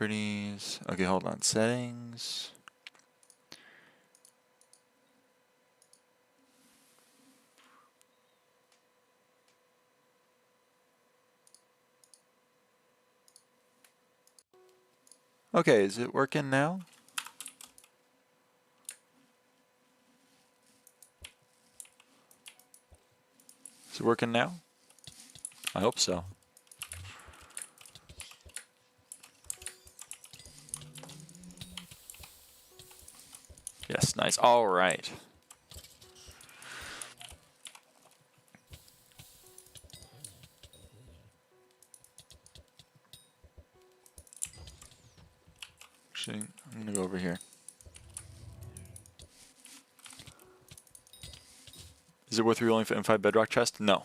properties. Okay, hold on. Settings. Okay, is it working now? Is it working now? I hope so. Yes, nice. All right. Actually, I'm going to go over here. Is it worth rerolling for M5 bedrock chest? No.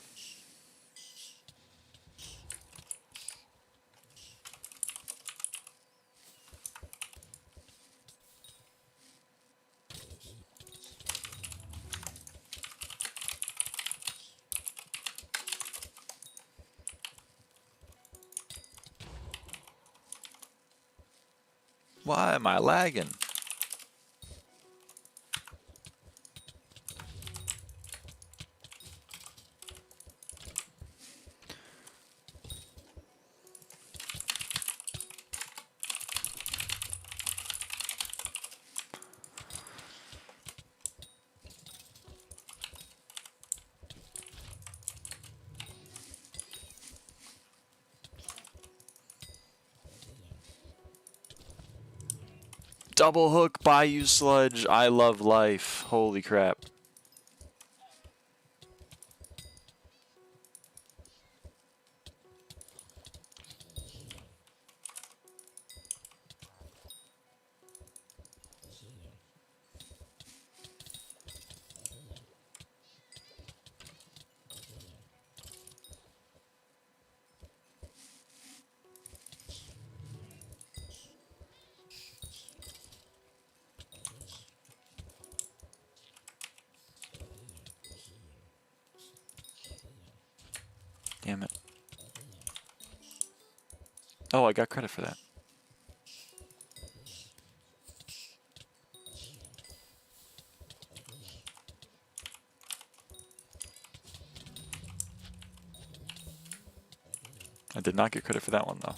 Why am I lagging? Double hook, Bayou Sludge, I love life. Holy crap. Damn it. Oh, I got credit for that. I did not get credit for that one, though.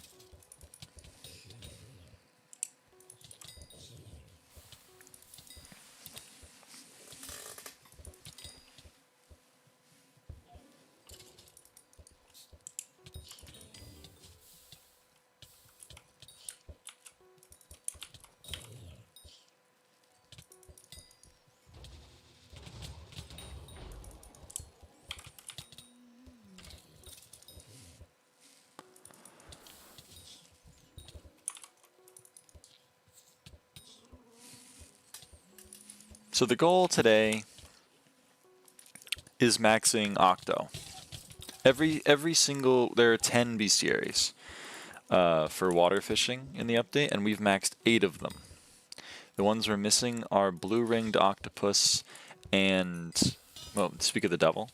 So the goal today is maxing Octo. Every single, there are 10 bestiaries for water fishing in the update, and we've maxed 8 of them. The ones we're missing are blue-ringed octopus and, well, speak of the devil,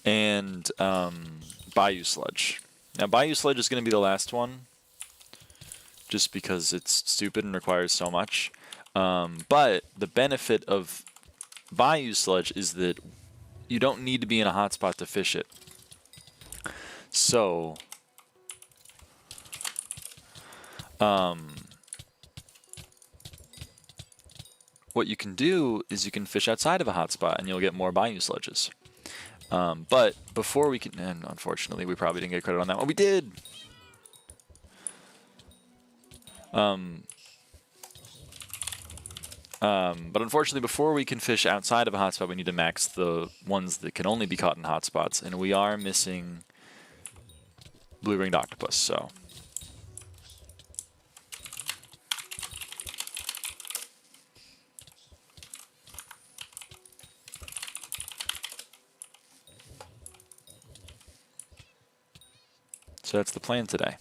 and Bayou Sludge. Now, Bayou Sludge is going to be the last one, just because it's stupid and requires so much. But the benefit of Bayou Sludge is that you don't need to be in a hotspot to fish it. So, what you can do is you can fish outside of a hotspot and you'll get more Bayou Sludges. But before we can, and unfortunately we probably didn't get credit on that one. We did! But unfortunately, before we can fish outside of a hotspot, we need to max the ones that can only be caught in hotspots, and we are missing blue-ringed octopus, so. So that's the plan today.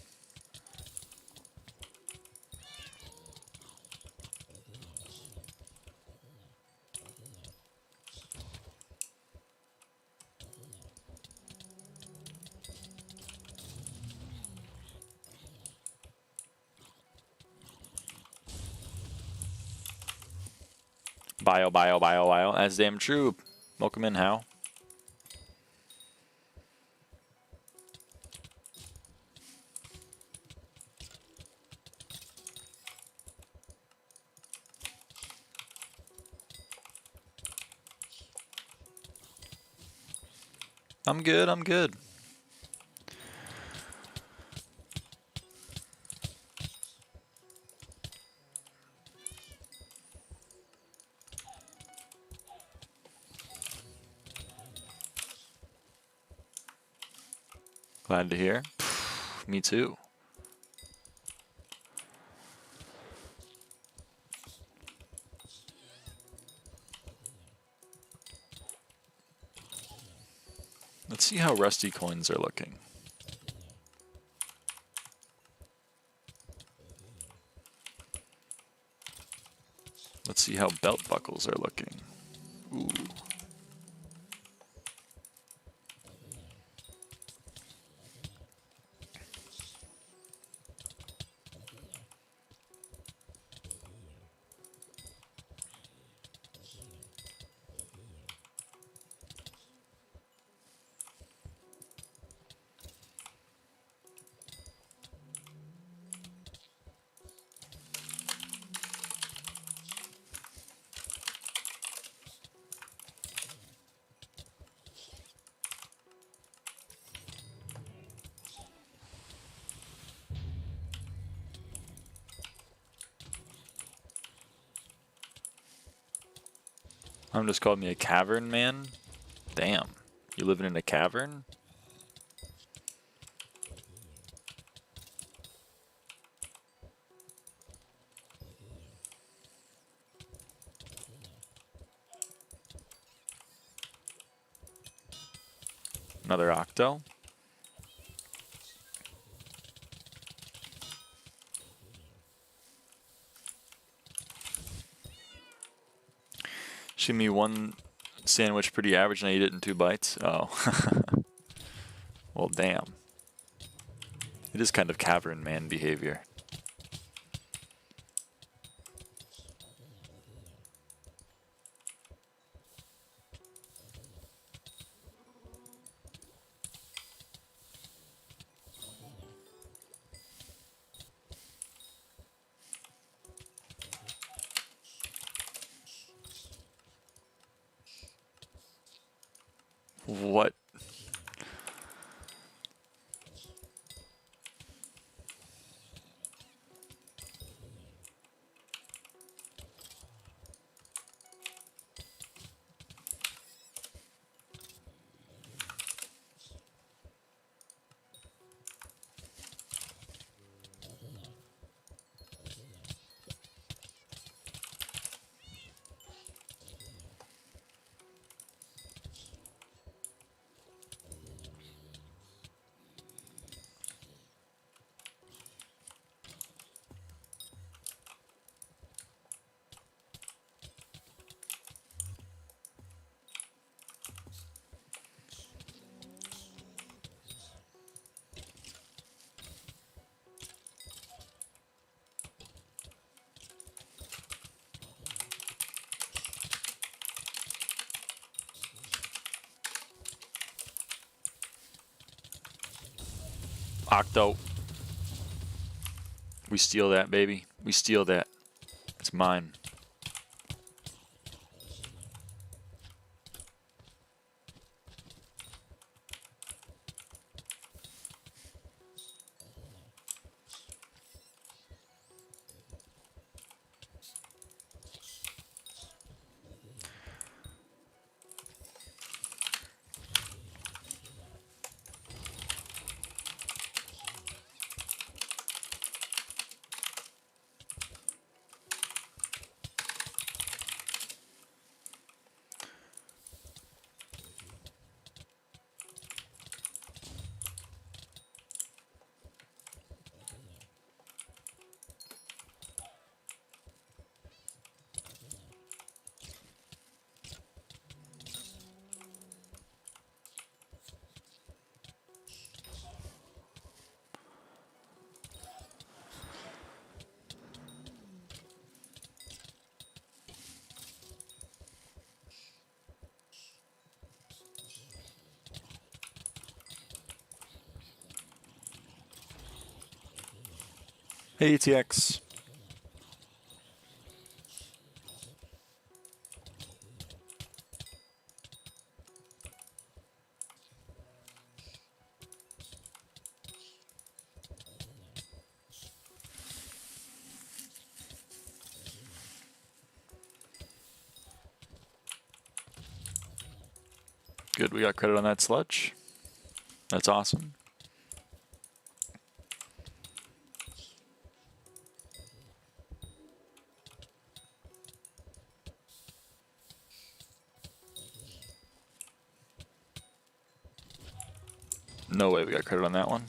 Bio. As damn true. Welcome in, How. I'm good. Glad to hear. Me too. Let's see how rusty coins are looking. Let's see how belt buckles are looking. Ooh. I'm just called me a cavern man. Damn. You living in a cavern? Another octo. Shoot me one sandwich pretty average and I eat it in 2 bites. Oh. Well, damn. It is kind of cavern man behavior. What? Octo. We steal that, baby. We steal that. It's mine. Hey, ETX. Good, we got credit on that sludge. That's awesome. No way we got credit on that one.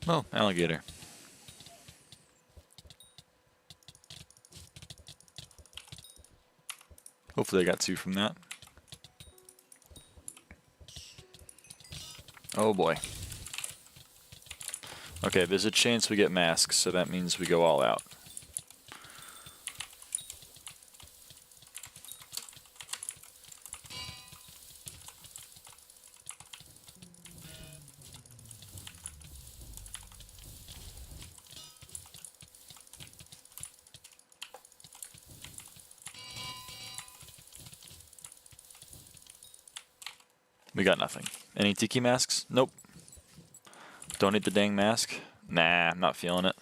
Oh, alligator. Hopefully I got 2 from that. Oh boy. Okay, there's a chance we get masks, so that means we go all out. We got nothing. Any tiki masks? Nope. Don't need the dang mask. Nah, I'm not feeling it.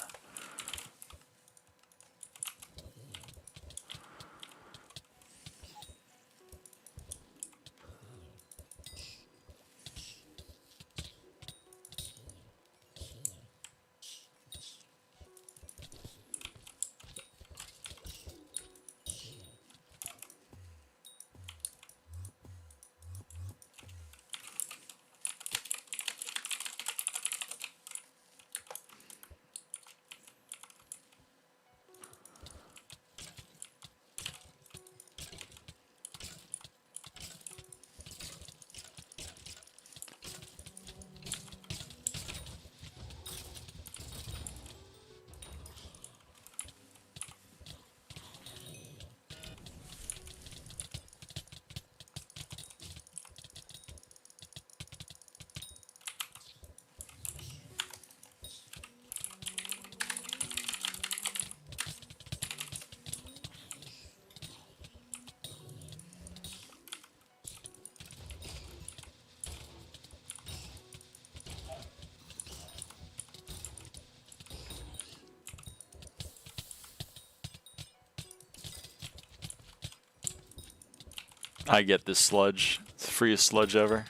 I get this sludge. It's the freest sludge ever.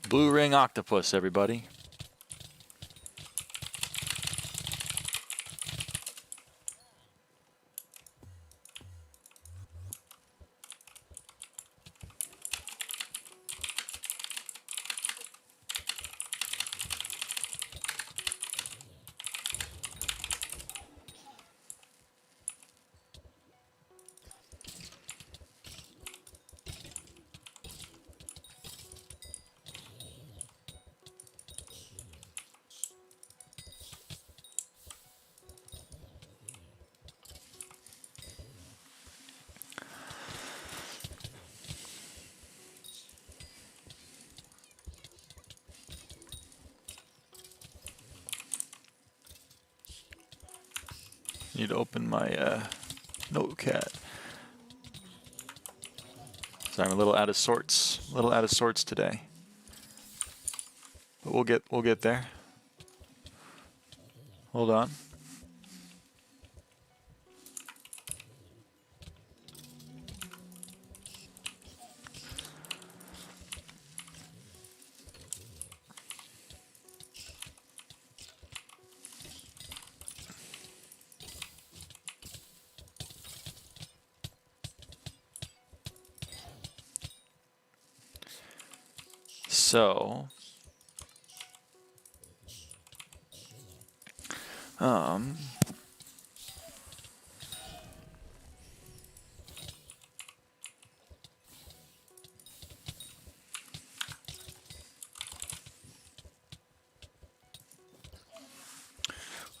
Blue ring octopus, everybody. Need to open my notepad. So I'm a little out of sorts. A little out of sorts today. But we'll get there. Hold on. So,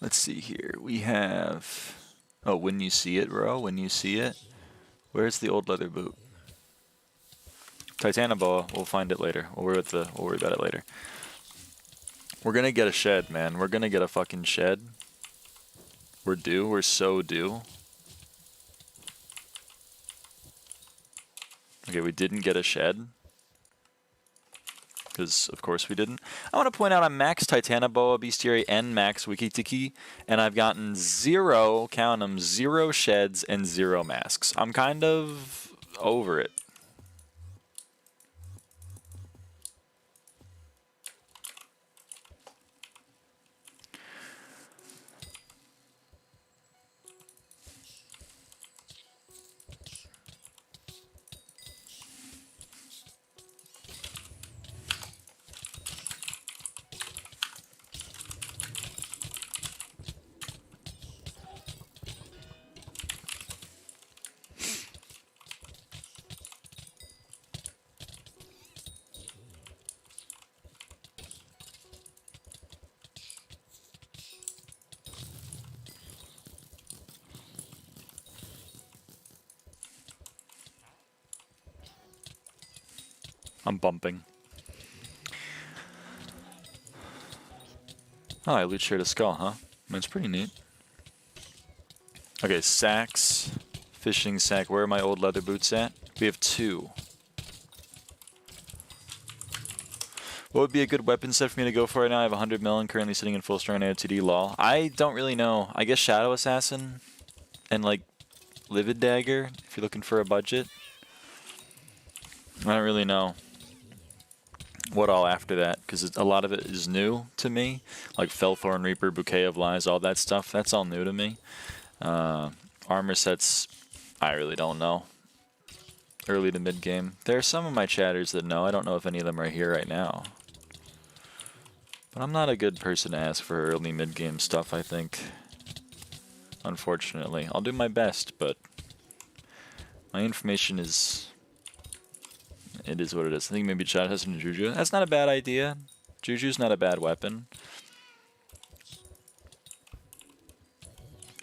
let's see here. We have, oh, when you see it, bro, when you see it. Where's the old leather boot? Titanoboa, we'll find it later. We'll worry about it later. We're gonna get a shed, man. We're gonna get a fucking shed. We're due. We're so due. Okay, we didn't get a shed. Because, of course, we didn't. I want to point out I'm max Titanoboa Bestiary and max Wikitiki, and I've gotten 0, count them, 0 sheds and 0 masks. I'm kind of over it. I'm bumping. Oh, I loot shared a skull, huh? That's pretty neat. Okay, sacks. Fishing sack. Where are my old leather boots at? We have 2. What would be a good weapon set for me to go for right now? I have 100 million currently sitting in full strength AOTD lol. I don't really know. I guess Shadow Assassin and like Livid Dagger if you're looking for a budget. I don't really know what all after that, because a lot of it is new to me, like Felthorn Reaper, Bouquet of Lies, all that stuff. That's all new to me. Armor sets, I really don't know. Early to mid game. There are some of my chatters that know. I don't know if any of them are here right now. But I'm not a good person to ask for early mid game stuff, I think. Unfortunately. I'll do my best, but my information is... It is what it is. I think maybe Chad has some Juju. That's not a bad idea. Juju's not a bad weapon.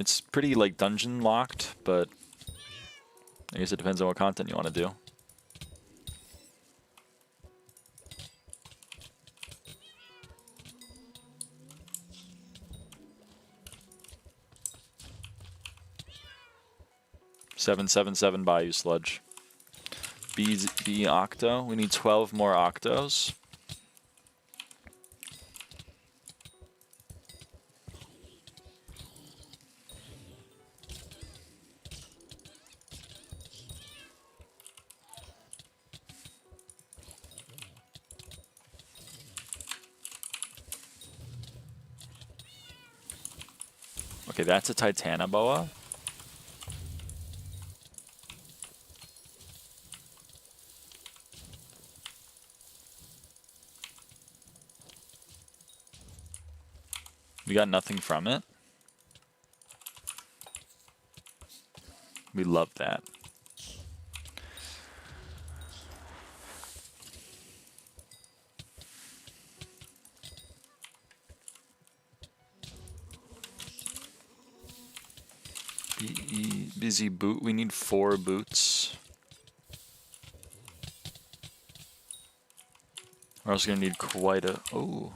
It's pretty like dungeon locked, but I guess it depends on what content you want to do. $777 Bayou Sludge. B Octo. We need 12 more Octos. Okay, that's a Titanoboa. We got nothing from it. We love that. Busy boot. We need 4 boots. We're also gonna need quite a. Oh.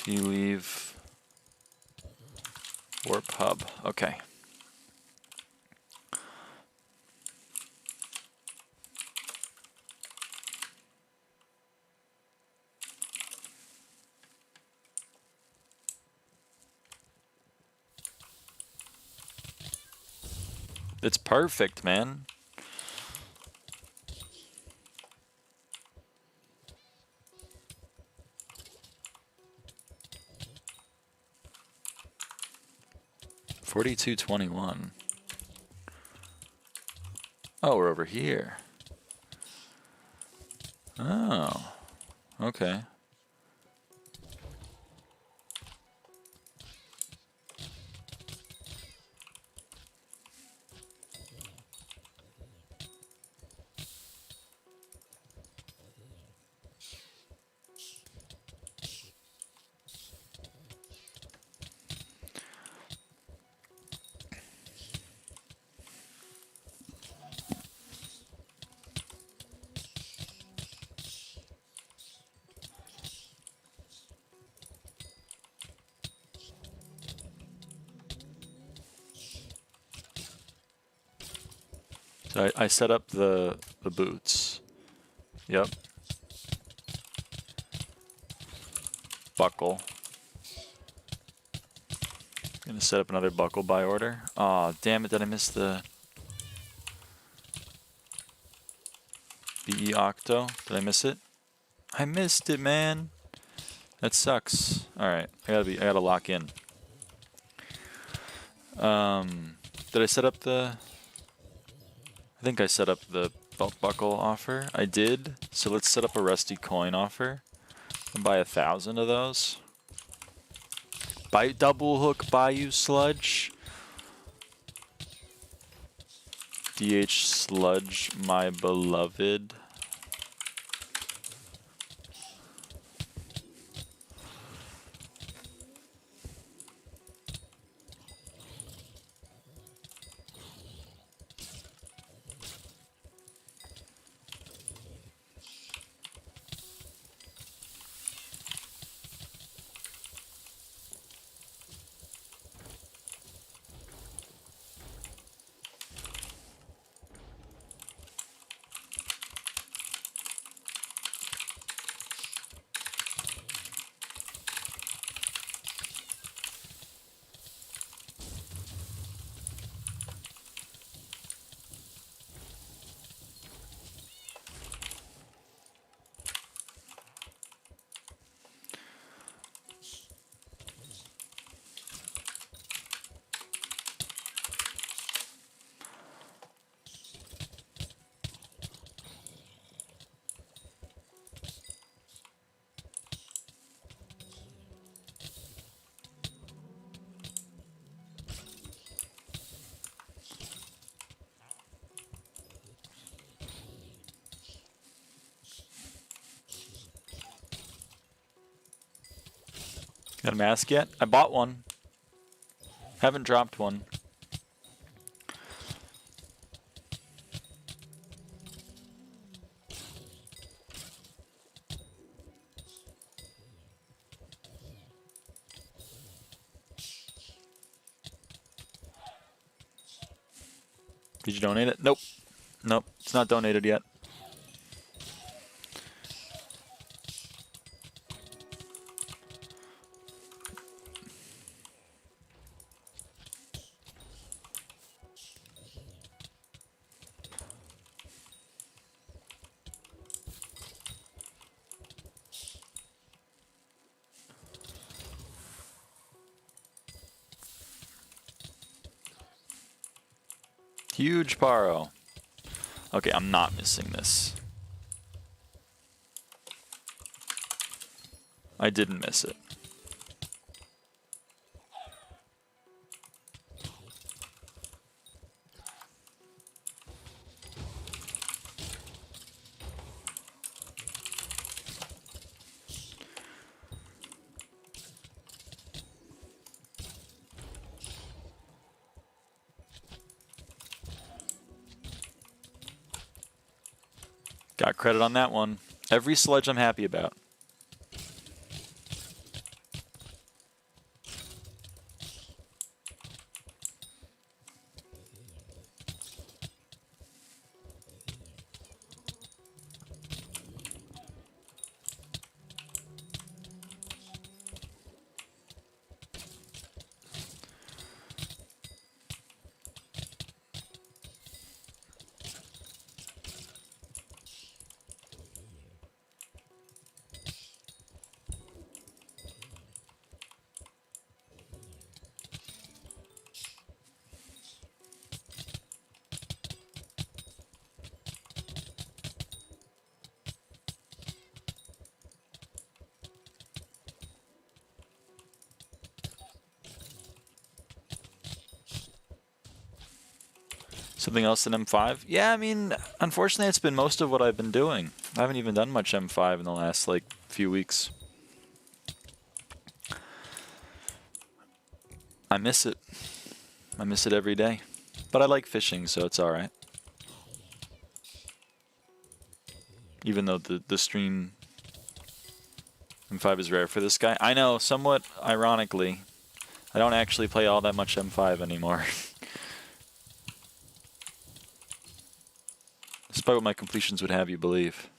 P-leave. Warp hub. Okay. It's perfect, man. $42.21. Oh, we're over here. Oh, okay. So I set up the boots. Yep. Buckle. Gonna set up another buckle by order. Aw, damn it, did I miss the BE Octo? Did I miss it? I missed it, man. That sucks. Alright, I gotta lock in. Did I set up the... I think I set up the belt buckle offer. I did. So let's set up a rusty coin offer. And buy 1,000 of those. Buy double hook Bayou Sludge. DH Sludge, my beloved. Got a mask yet? I bought one. Haven't dropped one. Did you donate it? Nope. Nope, it's not donated yet. Huge paro. Okay, I'm not missing this. I didn't miss it. Got credit on that one. Every sledge I'm happy about. Something else than M5? Yeah, I mean, unfortunately, it's been most of what I've been doing. I haven't even done much M5 in the last, like, few weeks. I miss it. I miss it every day. But I like fishing, so it's alright. Even though the stream M5 is rare for this guy. I know, somewhat ironically, I don't actually play all that much M5 anymore. Despite what my completions would have you believe.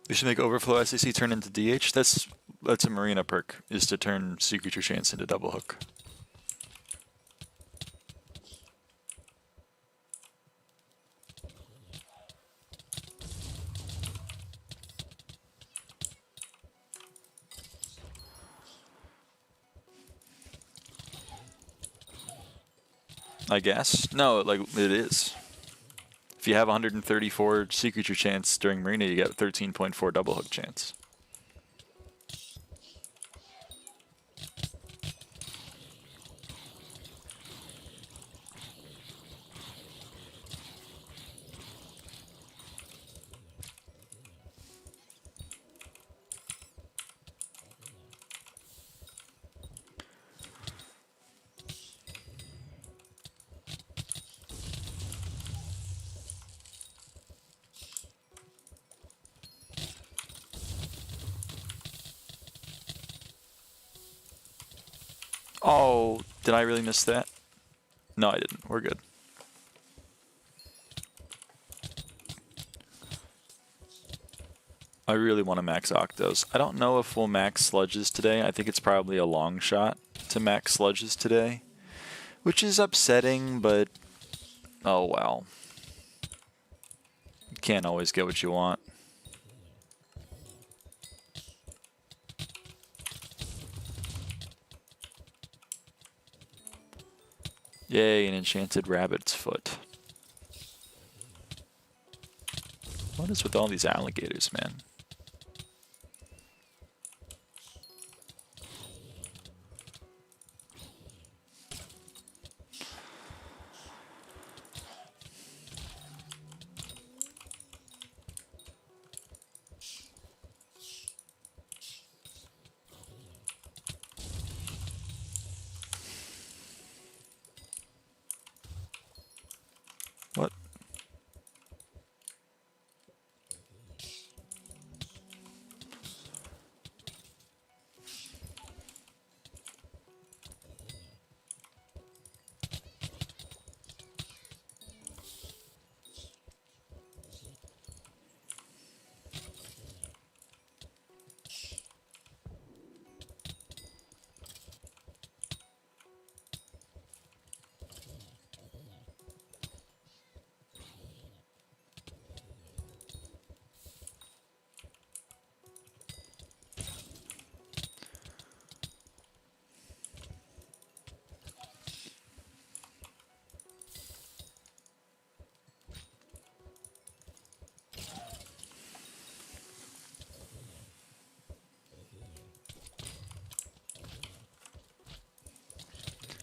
We should make overflow SAC turn into DH. That's a marina perk, is to turn sea creature chance into double hook. I guess. No, like it is. If you have 134 sea creature chance during marina, you get 13.4 double hook chance. Oh, did I really miss that? No, I didn't. We're good. I really want to max Octos. I don't know if we'll max Sludges today. I think it's probably a long shot to max Sludges today, which is upsetting, but oh well. You can't always get what you want. Yay, an enchanted rabbit's foot. What is with all these alligators, man?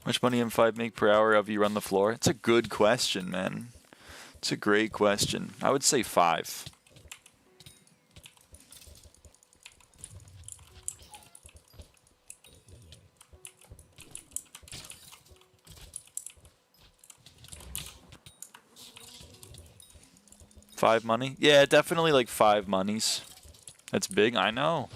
much money M5 make per hour of you run the floor? It's a good question, man. It's a great question. I would say 5. $5 money? Yeah, definitely like 5 monies. That's big, I know.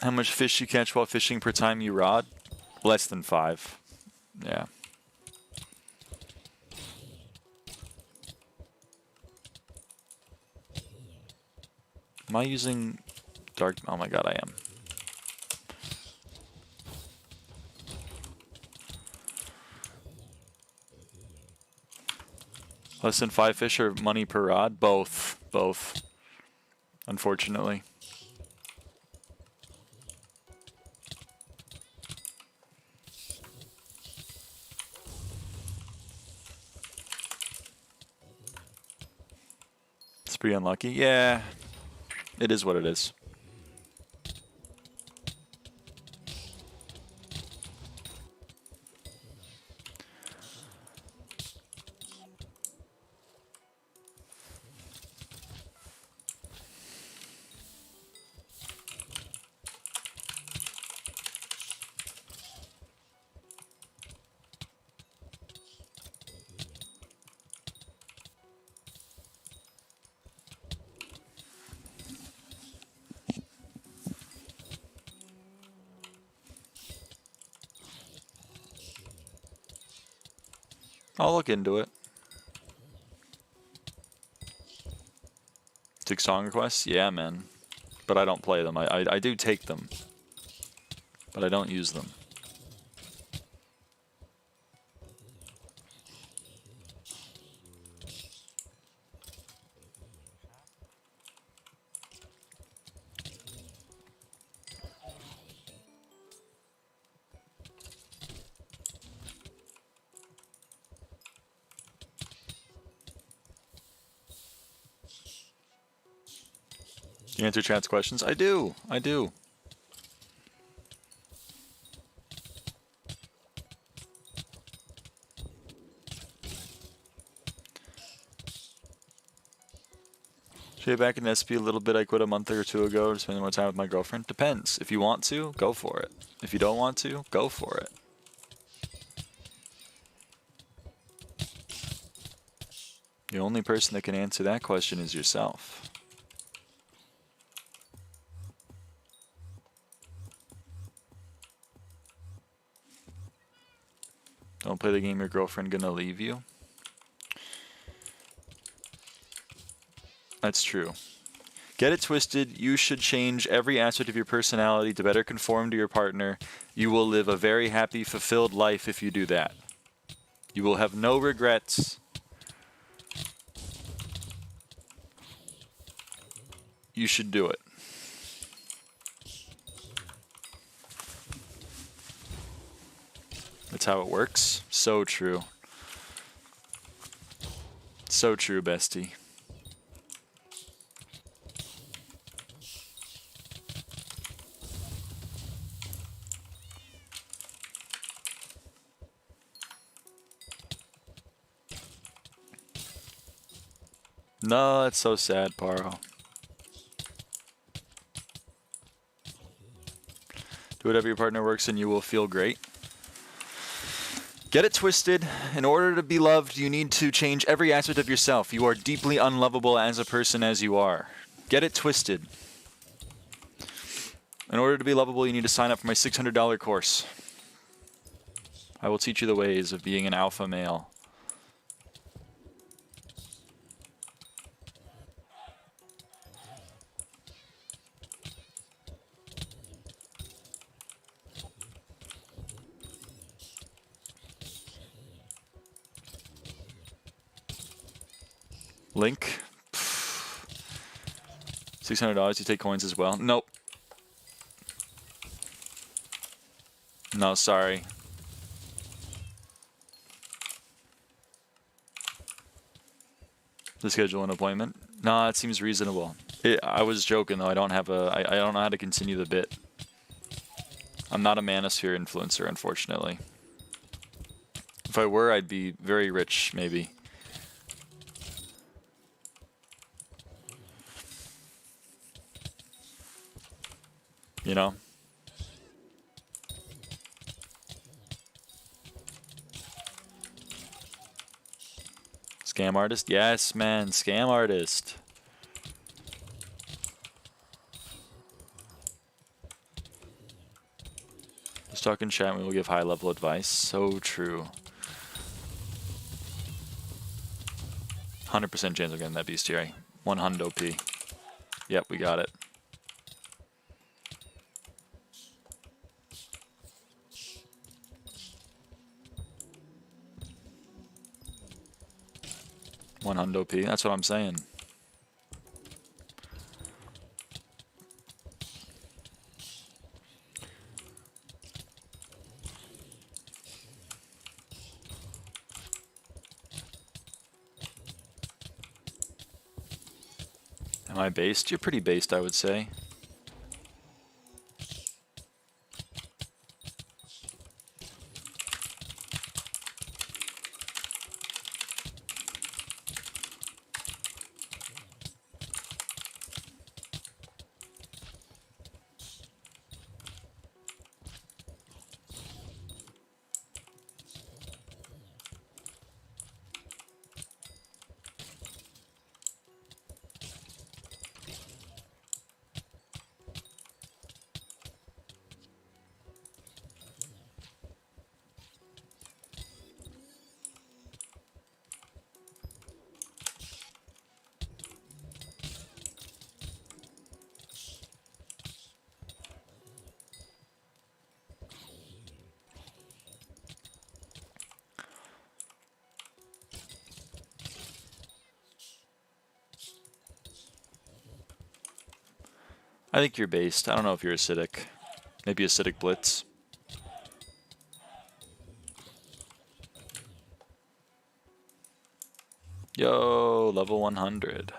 How much fish you catch while fishing per time you rod? Less than 5. Yeah. Am I using dark? Oh my god, I am. Less than 5 fish or money per rod? Both. Both. Unfortunately. It's pretty unlucky. Yeah. It is what it is. I'll look into it. Take song requests? Yeah, man. But I don't play them. I do take them. But I don't use them. You answer chat's questions? I do. I do. Should I get back in SP a little bit? I quit a month or 2 ago to spend more time with my girlfriend. Depends. If you want to, go for it. If you don't want to, go for it. The only person that can answer that question is yourself. Don't play the game your girlfriend gonna leave you. That's true. Get it twisted. You should change every aspect of your personality to better conform to your partner. You will live a very happy, fulfilled life if you do that. You will have no regrets. You should do it. That's how it works. So true. So true, bestie. No, that's so sad, Paro. Do whatever your partner works and you will feel great. Get it twisted. In order to be loved, you need to change every aspect of yourself. You are deeply unlovable as a person as you are. Get it twisted. In order to be lovable, you need to sign up for my $600 course. I will teach you the ways of being an alpha male. Link. $600, you take coins as well? Nope. No, sorry. To schedule an appointment? No, it seems reasonable. I was joking though. I don't have a. I don't know how to continue the bit. I'm not a Manosphere influencer, unfortunately. If I were, I'd be very rich, maybe. You know? Scam artist? Yes, man. Scam artist. Just talk in chat and we will give high-level advice. So true. 100% chance of getting that bestiary. 100 P. Yep, we got it. $100 P. That's what I'm saying. Am I based? You're pretty based, I would say. I think you're based. I don't know if you're acidic. Maybe acidic blitz. Yo, level 100.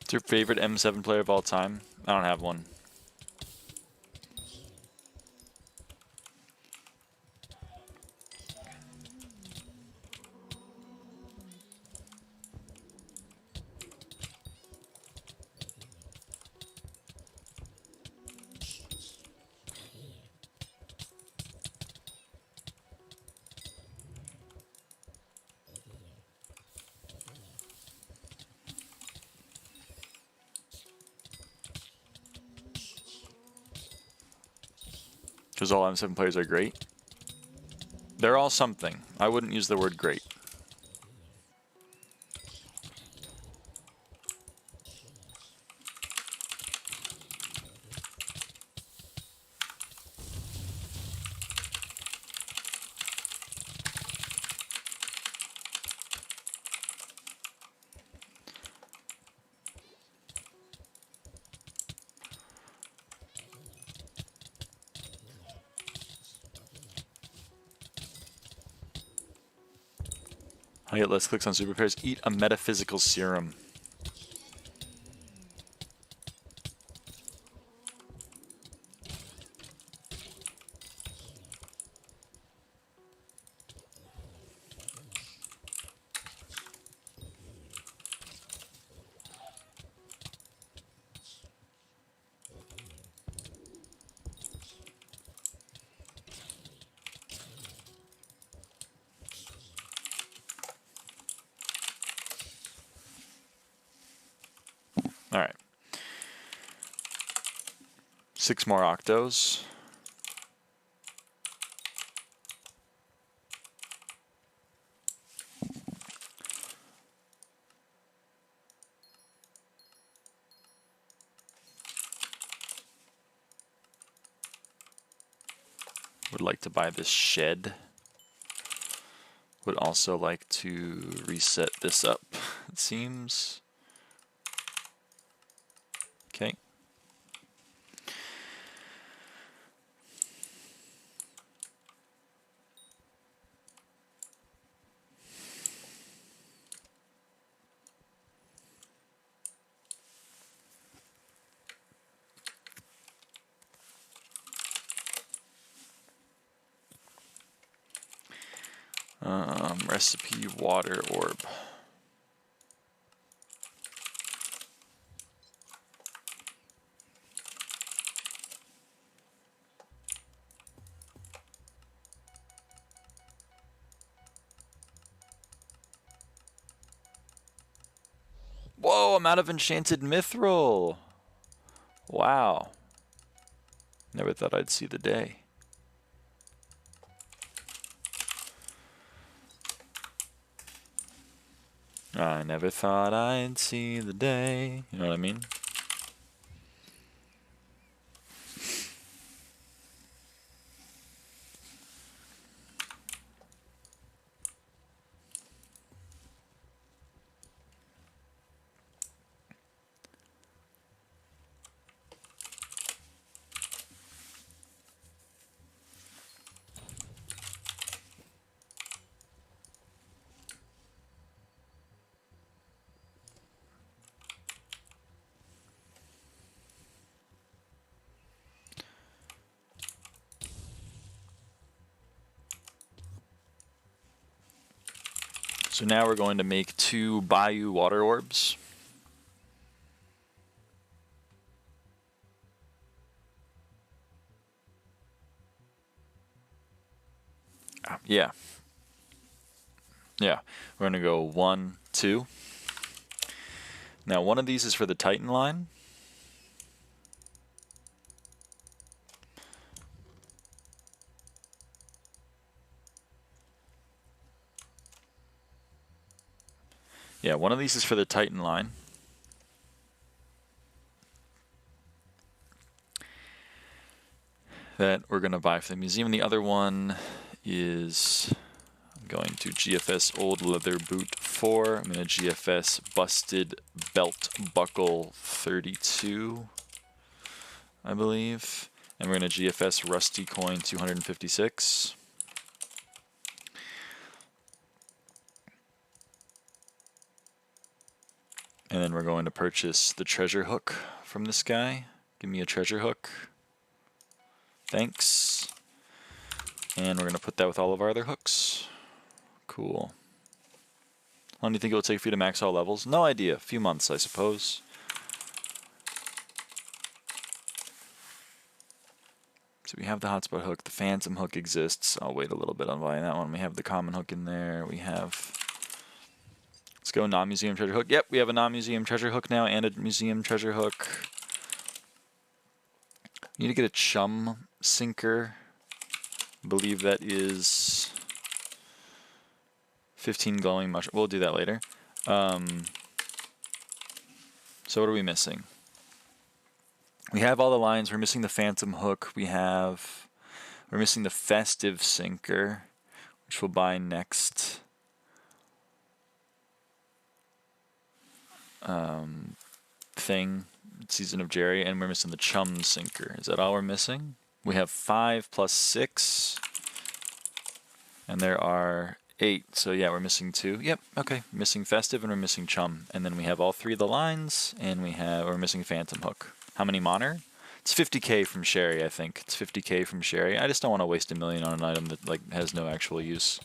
What's your favorite M7 player of all time? I don't have one. Because all M7 players are great. They're all something. I wouldn't use the word great. I get less clicks on super pairs. Eat a metaphysical serum. 6 more octos. Would like to buy this shed. Would also like to reset this up, it seems. Okay. Recipe water orb. Whoa, I'm out of enchanted mithril. Wow. Never thought I'd see the day. I never thought I'd see the day. You know what I mean? So now we're going to make 2 Bayou water orbs. Yeah. Yeah. We're going to go 1, 2. Now one of these is for the Titan line. Yeah, one of these is for the Titan line. That we're going to buy for the museum. The other one is, I'm going to GFS Old Leather Boot 4. I'm going to GFS Busted Belt Buckle 32, I believe. And we're going to GFS Rusty Coin 256. And then we're going to purchase the treasure hook from this guy. Give me a treasure hook. Thanks. And we're going to put that with all of our other hooks. Cool. How long do you think it will take for you to max all levels? No idea. A few months, I suppose. So we have the hotspot hook. The phantom hook exists. I'll wait a little bit on buying that one. We have the common hook in there. We have... Let's go non-museum treasure hook. Yep, we have a non-museum treasure hook now and a museum treasure hook. Need to get a chum sinker. I believe that is 15 glowing mushroom. We'll do that later. So what are we missing? We have all the lines. We're missing the phantom hook. We're missing the festive sinker, which we'll buy next. Thing, Season of Jerry, and we're missing the chum sinker. Is that all we're missing? We have 5 plus 6, and there are 8. So yeah, we're missing 2. Yep, okay. We're missing festive and we're missing chum, and then we have all 3 of the lines, and we're missing phantom hook. How many moner? It's 50k from Sherry, I think. It's 50k from Sherry. I just don't want to waste $1 million on an item that like has no actual use.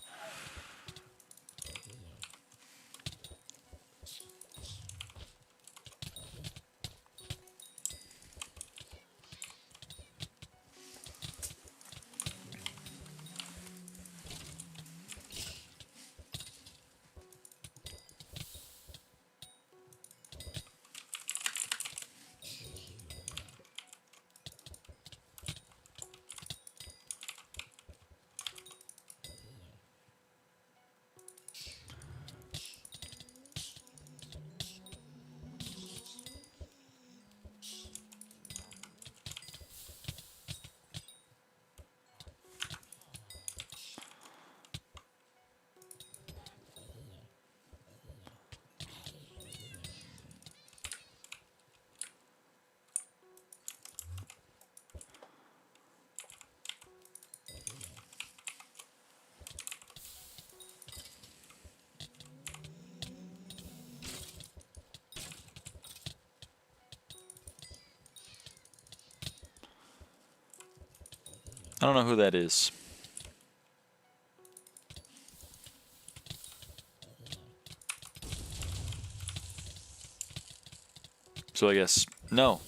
I don't know who that is. So I guess no.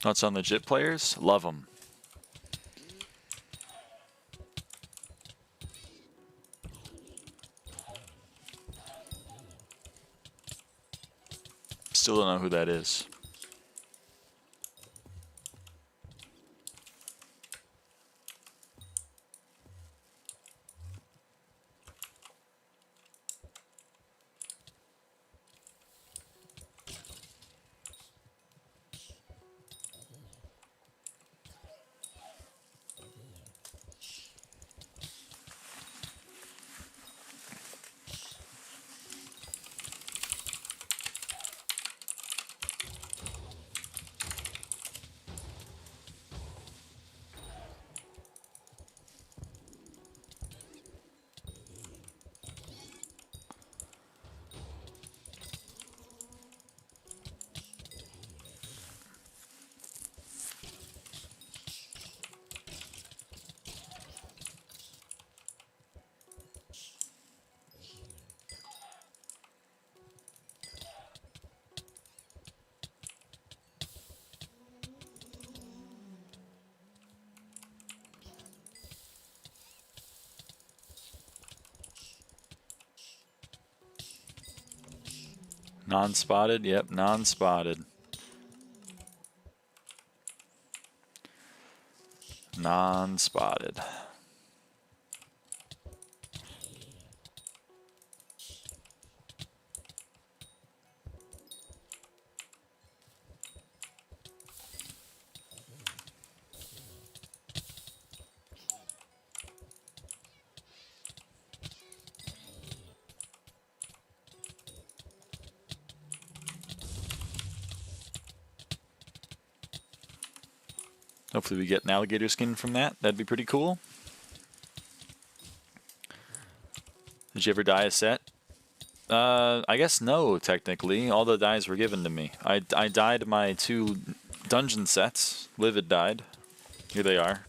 Thoughts on legit players? Love them. Still don't know who that is. Non-spotted? Yep, non-spotted. Non-spotted. Hopefully we get an alligator skin from that. That'd be pretty cool. Did you ever dye a set? I guess no, technically. All the dyes were given to me. I dyed my 2 dungeon sets. Livid dyed. Here they are.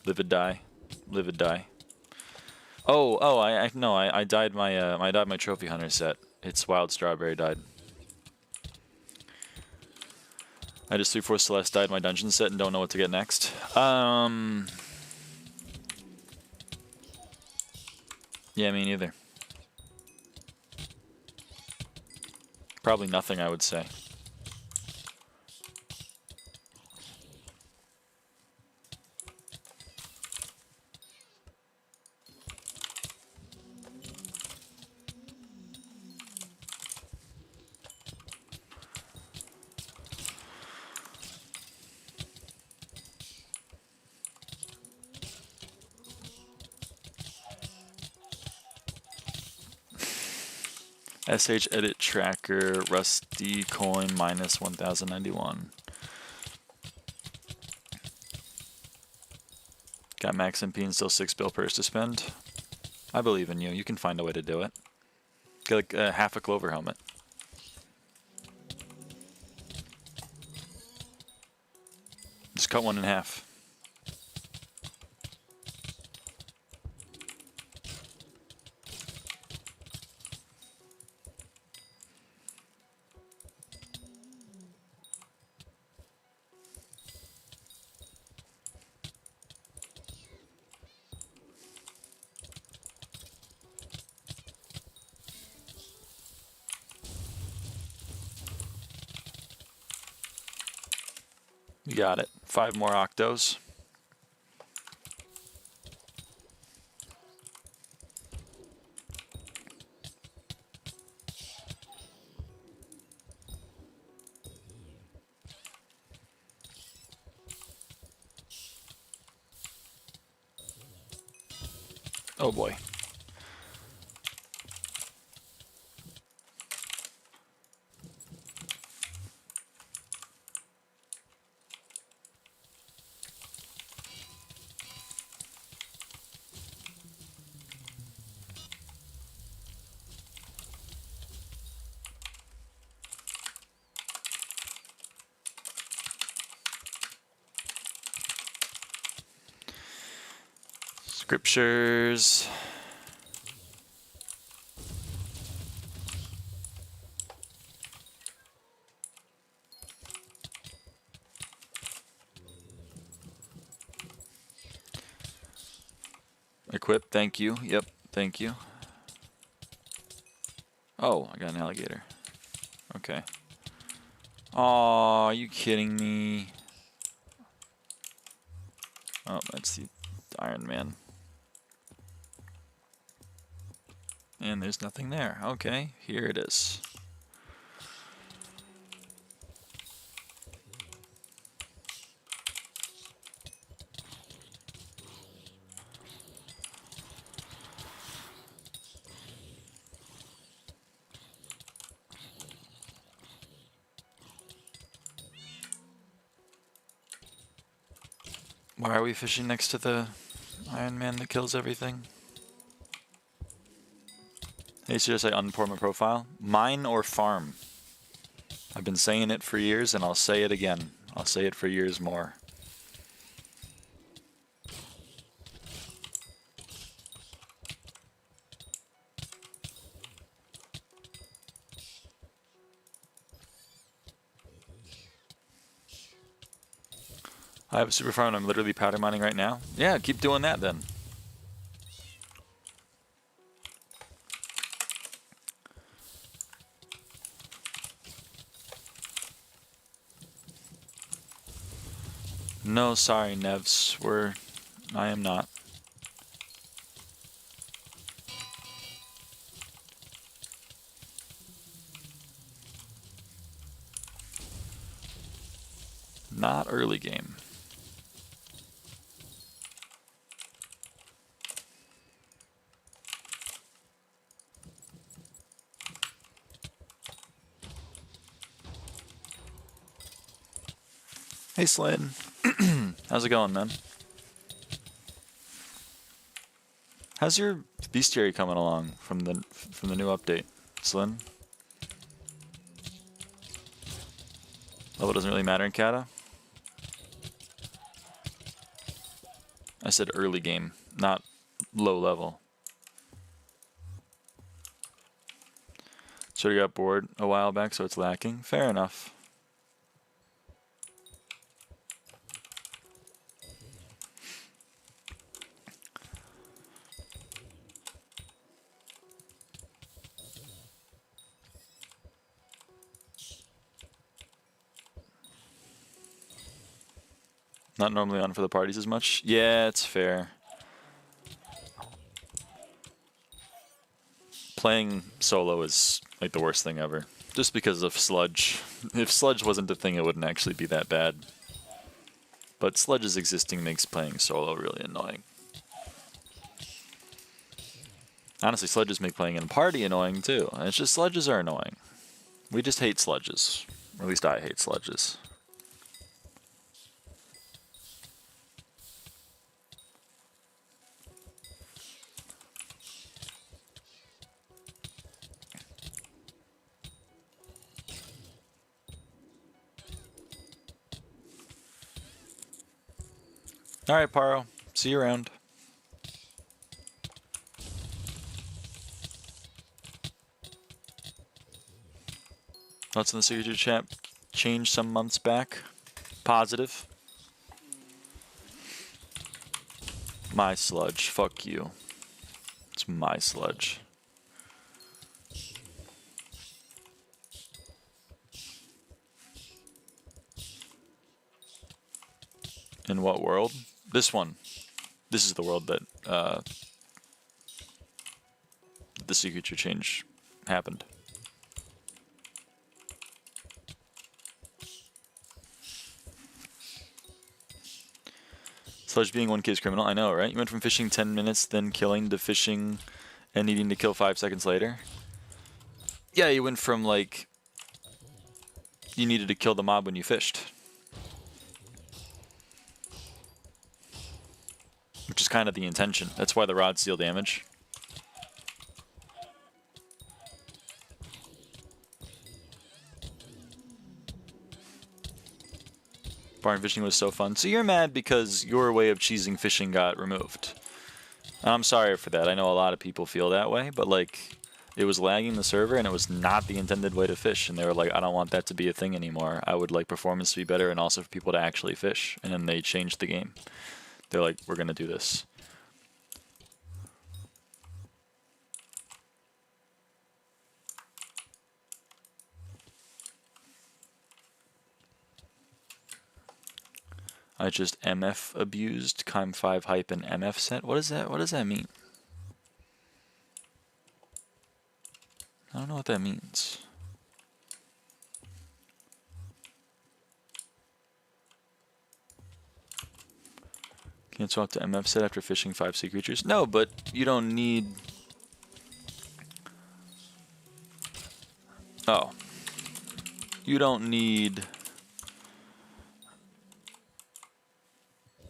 Livid dye. Livid dye. Oh, I dyed my I dyed my trophy hunter set. It's wild strawberry dyed. I just 3/4 Celeste dyed my dungeon set and don't know what to get next. Yeah, me neither. Probably nothing, I would say. SH edit tracker rusty coin minus 1091. Got max MP and still 6 bill purse to spend. I believe in you. You can find a way to do it. Get like half a clover helmet. Just cut one in half. You got it. 5 more octos. Oh boy. Scriptures. Equip, thank you. Yep, thank you. Oh, I got an alligator. Okay. Aw, are you kidding me? Oh, that's the Iron Man. And there's nothing there. Okay, here it is. Why are we fishing next to the Iron Man that kills everything? Hey, should I say unpour my profile? Mine or farm? I've been saying it for years and I'll say it again. I'll say it for years more. I have a super farm and I'm literally powder mining right now. Yeah, keep doing that then. No, sorry, Nevs. I am not. Not early game. Hey, Slade. How's it going, man? How's your bestiary coming along from the new update, Slyn? Level doesn't really matter in Kata. I said early game, not low level. Sort of got bored a while back, so it's lacking. Fair enough. Not normally on for the parties as much. Yeah, it's fair. Playing solo is like the worst thing ever. Just because of sludge. If sludge wasn't a thing, it wouldn't actually be that bad. But sludge's existing makes playing solo really annoying. Honestly, sludges make playing in a party annoying too. And it's just sludges are annoying. We just hate sludges. Or at least I hate sludges. Alright, Paro. See you around. Lots in the signature chat changed some months back. Positive. My sludge. Fuck you. It's my sludge. In what world? This one. This is the world that the signature change happened. Sludge being 1K's criminal. I know, right? You went from fishing 10 minutes, then killing, to fishing and needing to kill 5 seconds later. Yeah, you went from, like, you needed to kill the mob when you fished. Which is kind of the intention. That's why the rods deal damage. Barn fishing was so fun. So you're mad because your way of cheesing fishing got removed. And I'm sorry for that. I know a lot of people feel that way, but like, it was lagging the server and it was not the intended way to fish. And they were like, I don't want that to be a thing anymore. I would like performance to be better and also for people to actually fish. And then they changed the game. They're like, we're going to do this. I just MF abused Kime 5 hype and MF set. What is that? What does that mean? I don't know what that means. Can't swap to MF set after fishing 5 sea creatures? No, but you don't need... Oh. You don't need...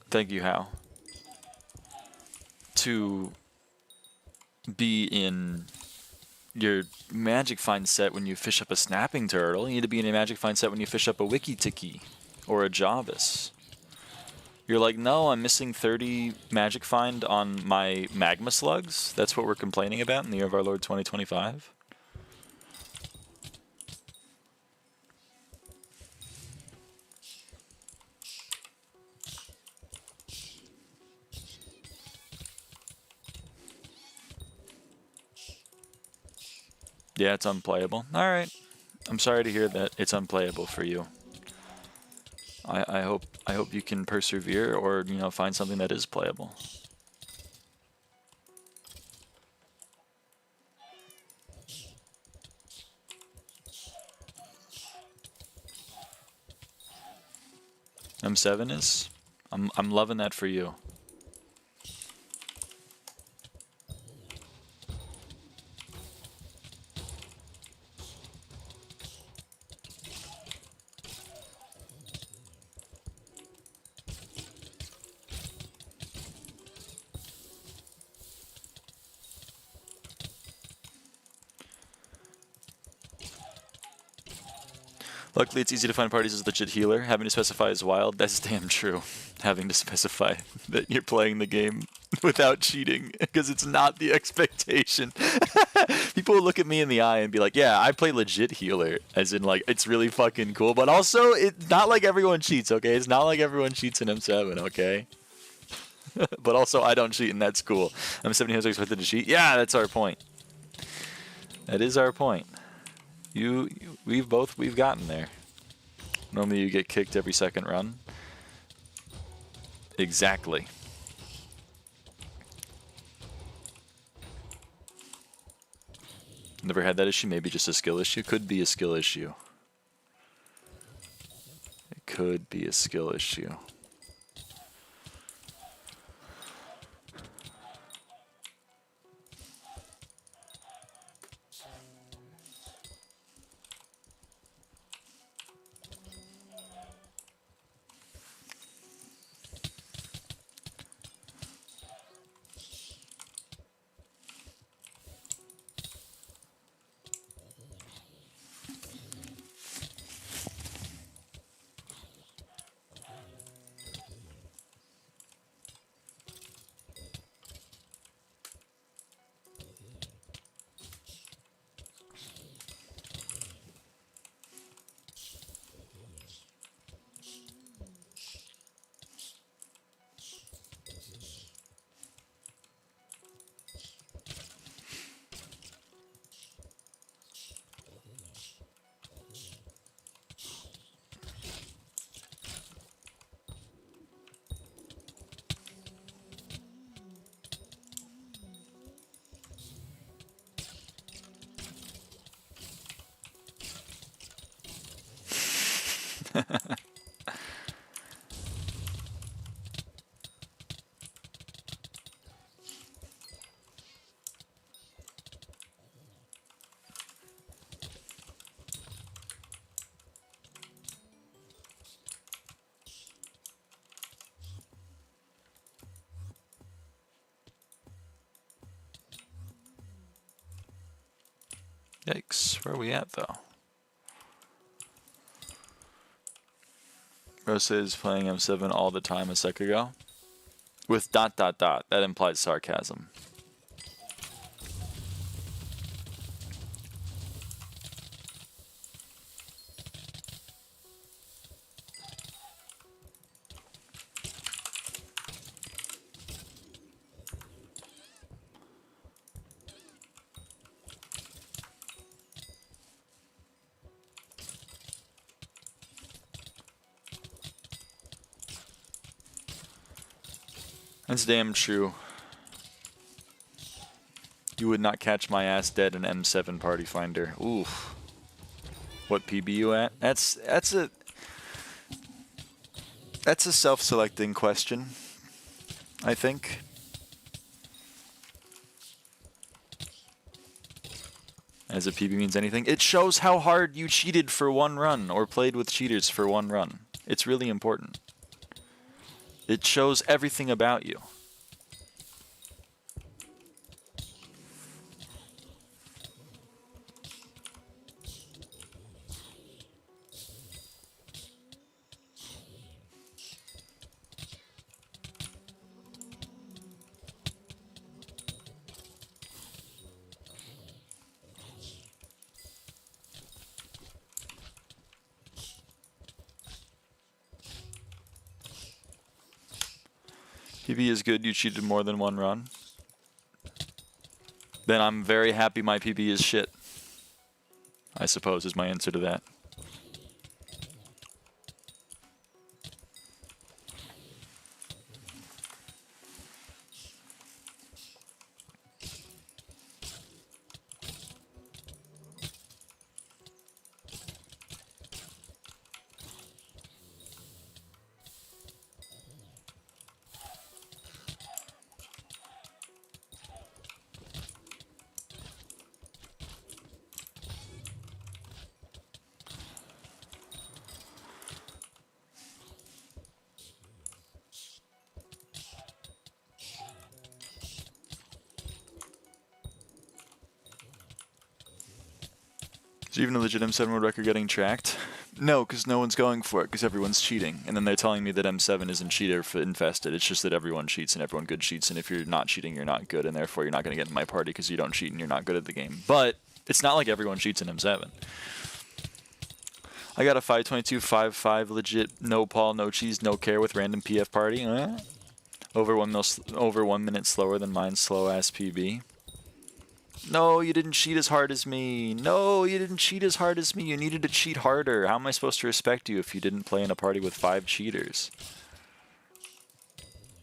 Thank you, How. To be in your Magic Find set when you fish up a Snapping Turtle. You need to be in a Magic Find set when you fish up a Wiki Tiki or a Javis. You're like, no, I'm missing 30 Magic Find on my Magma Slugs. That's what we're complaining about in the year of our Lord 2025. Yeah, it's unplayable. All right. I'm sorry to hear that it's unplayable for you. I hope you can persevere or, you know, find something that is playable. M7 is? I'm loving that for you. Luckily, it's easy to find parties as a legit healer. Having to specify is wild. That's damn true. Having to specify that you're playing the game without cheating, because it's not the expectation. People will look at me in the eye and be like, yeah, I play legit healer. As in, like, it's really fucking cool. But also, it's not like everyone cheats, okay? It's not like everyone cheats in M7, okay? But also, I don't cheat, and that's cool. M7 healers are expected to cheat? Yeah, that's our point. That is our point. We've gotten there. Normally you get kicked every second run. Exactly. Never had that issue. Maybe just a skill issue. Could be a skill issue. It could be a skill issue. Yikes. Where are we at, though? Rose is playing M7 all the time a sec ago. With ... That implies sarcasm. That's damn true. You would not catch my ass dead in M7 Party Finder. Oof. What PB you at? That's a self-selecting question, I think. As a PB means anything. It shows how hard you cheated for one run or played with cheaters for one run. It's really important. It shows everything about you. PB is good, you cheated more than one run. Then I'm very happy my PB is shit. I suppose is my answer to that. Is even a legit M7 world record getting tracked? No, because no one's going for it, because everyone's cheating. And then they're telling me that M7 isn't cheater infested. It's just that everyone cheats and everyone good cheats, and if you're not cheating, you're not good, and therefore you're not going to get in my party because you don't cheat and you're not good at the game. But it's not like everyone cheats in M7. I got a 522, 5.5 legit, no Paul, no cheese, no care with random PF party. Over 1 minute slower than mine's slow ass PB. No, you didn't cheat as hard as me. No, you didn't cheat as hard as me. You needed to cheat harder. How am I supposed to respect you if you didn't play in a party with 5 cheaters?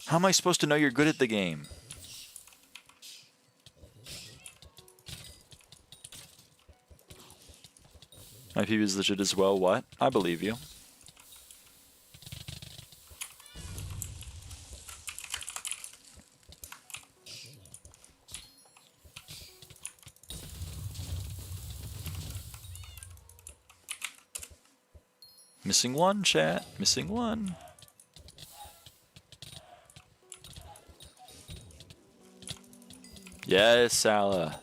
How am I supposed to know you're good at the game? My PB is legit as well. What? I believe you. Missing one, chat. Missing one. Yes, Salah.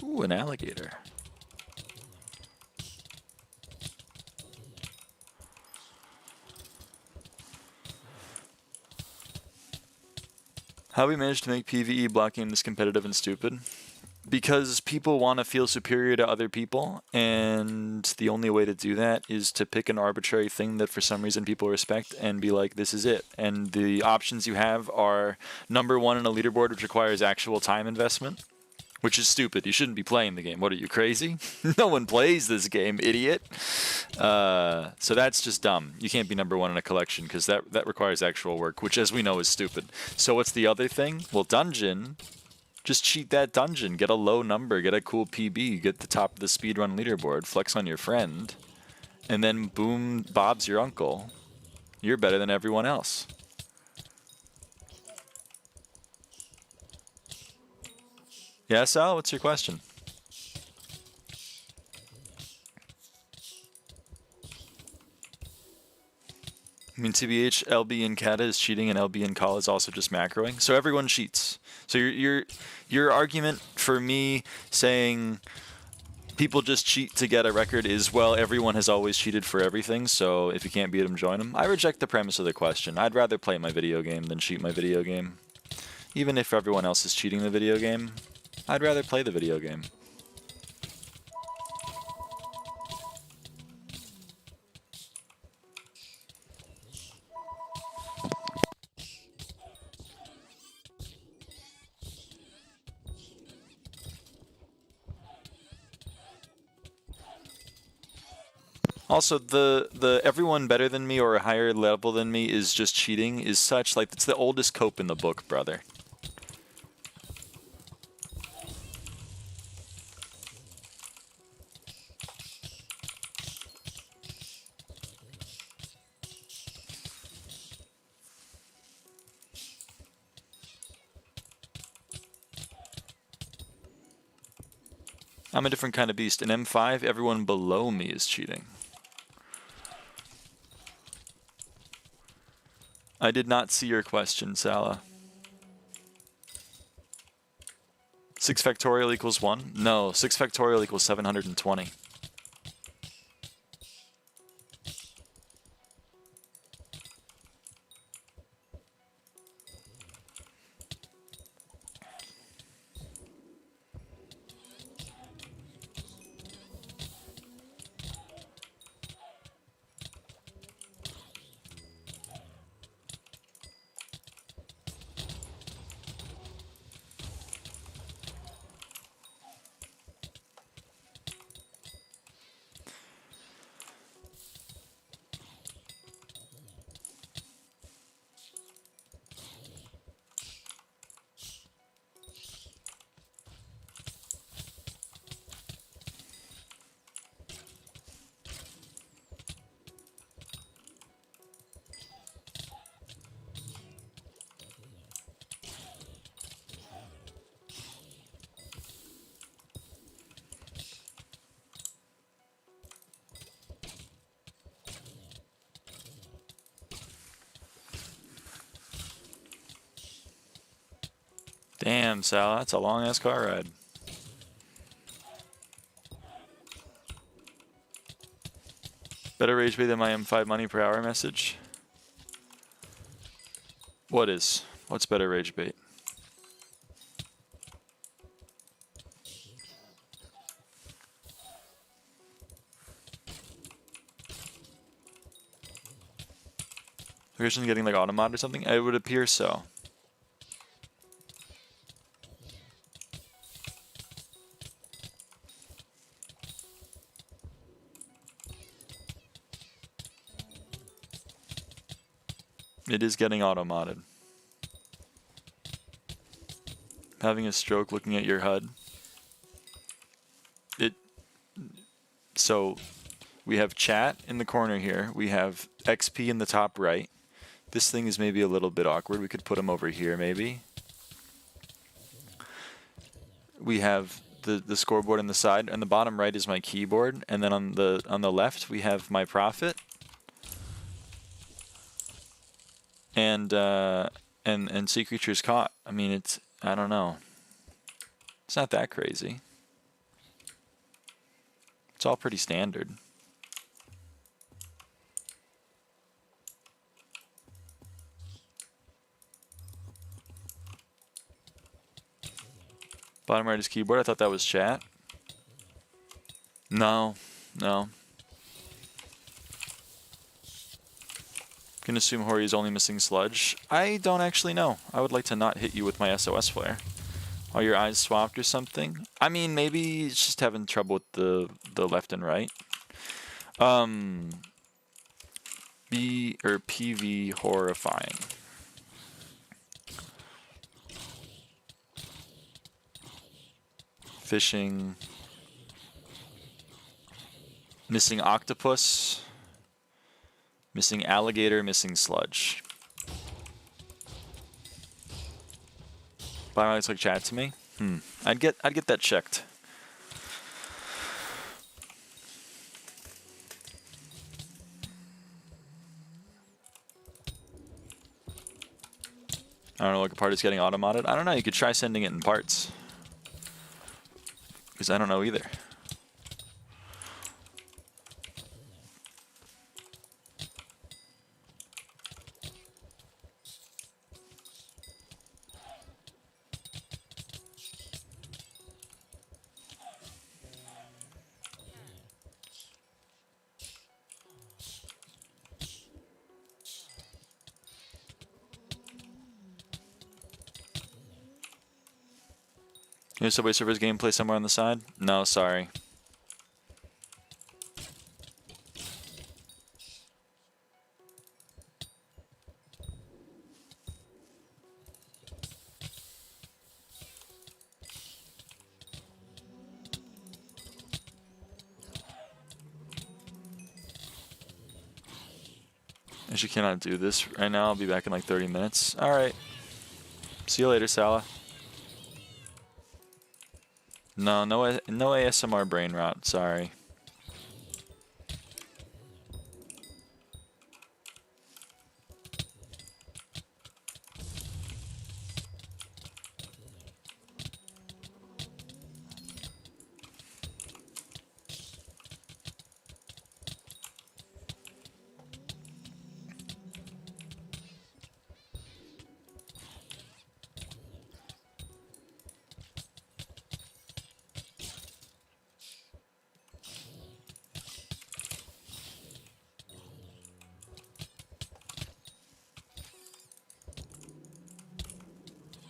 Ooh, an alligator. How we managed to make PvE blocking this competitive and stupid? Because people want to feel superior to other people, and the only way to do that is to pick an arbitrary thing that for some reason people respect and be like, this is it. And the options you have are number 1 in a leaderboard, which requires actual time investment, which is stupid. You shouldn't be playing the game. What are you, crazy? No one plays this game, idiot. So that's just dumb. You can't be number 1 in a collection because that requires actual work, which as we know is stupid. So what's the other thing? Well, dungeon. Just cheat that dungeon. Get a low number. Get a cool PB. Get the top of the speedrun leaderboard. Flex on your friend. And then boom, Bob's your uncle. You're better than everyone else. Yeah, Sal, what's your question? I mean, TBH, LB and Kata is cheating, and LB and Call is also just macroing. So everyone cheats. So your argument for me saying people just cheat to get a record is, well, everyone has always cheated for everything, so if you can't beat them, join them. I reject the premise of the question. I'd rather play my video game than cheat my video game. Even if everyone else is cheating the video game, I'd rather play the video game. Also, the everyone better than me or a higher level than me is just cheating is such, like, it's the oldest cope in the book, brother. I'm a different kind of beast. In M5, everyone below me is cheating. I did not see your question, Salah. 6 factorial equals 1? No, 6 factorial equals 720. Damn, Sal, that's a long-ass car ride. Better rage bait than my M5 money per hour message? What is? What's better rage bait? Christian getting like automod or something? It would appear so. It is getting auto-modded. Having a stroke looking at your HUD. So we have chat in the corner here. We have XP in the top right. This thing is maybe a little bit awkward. We could put him over here maybe. We have the scoreboard on the side, and the bottom right is my keyboard, and then on the left we have my profit. And sea creatures caught. I mean, it's, I don't know. It's not that crazy. It's all pretty standard. Bottom right is keyboard. I thought that was chat. No. Can assume Hori is only missing sludge. I don't actually know. I would like to not hit you with my SOS flare. Are your eyes swapped or something? I mean, maybe it's just having trouble with the left and right. PV horrifying. Fishing. Missing octopus. Missing alligator, missing sludge. Bottom looks like chat to me. I'd get that checked. I don't know what part is getting auto-modded. I don't know. You could try sending it in parts. Because I don't know either. Your Subway Surfers gameplay somewhere on the side? No, sorry. I actually cannot do this right now. I'll be back in like 30 minutes. Alright. See you later, Salah. No ASMR brain rot, sorry.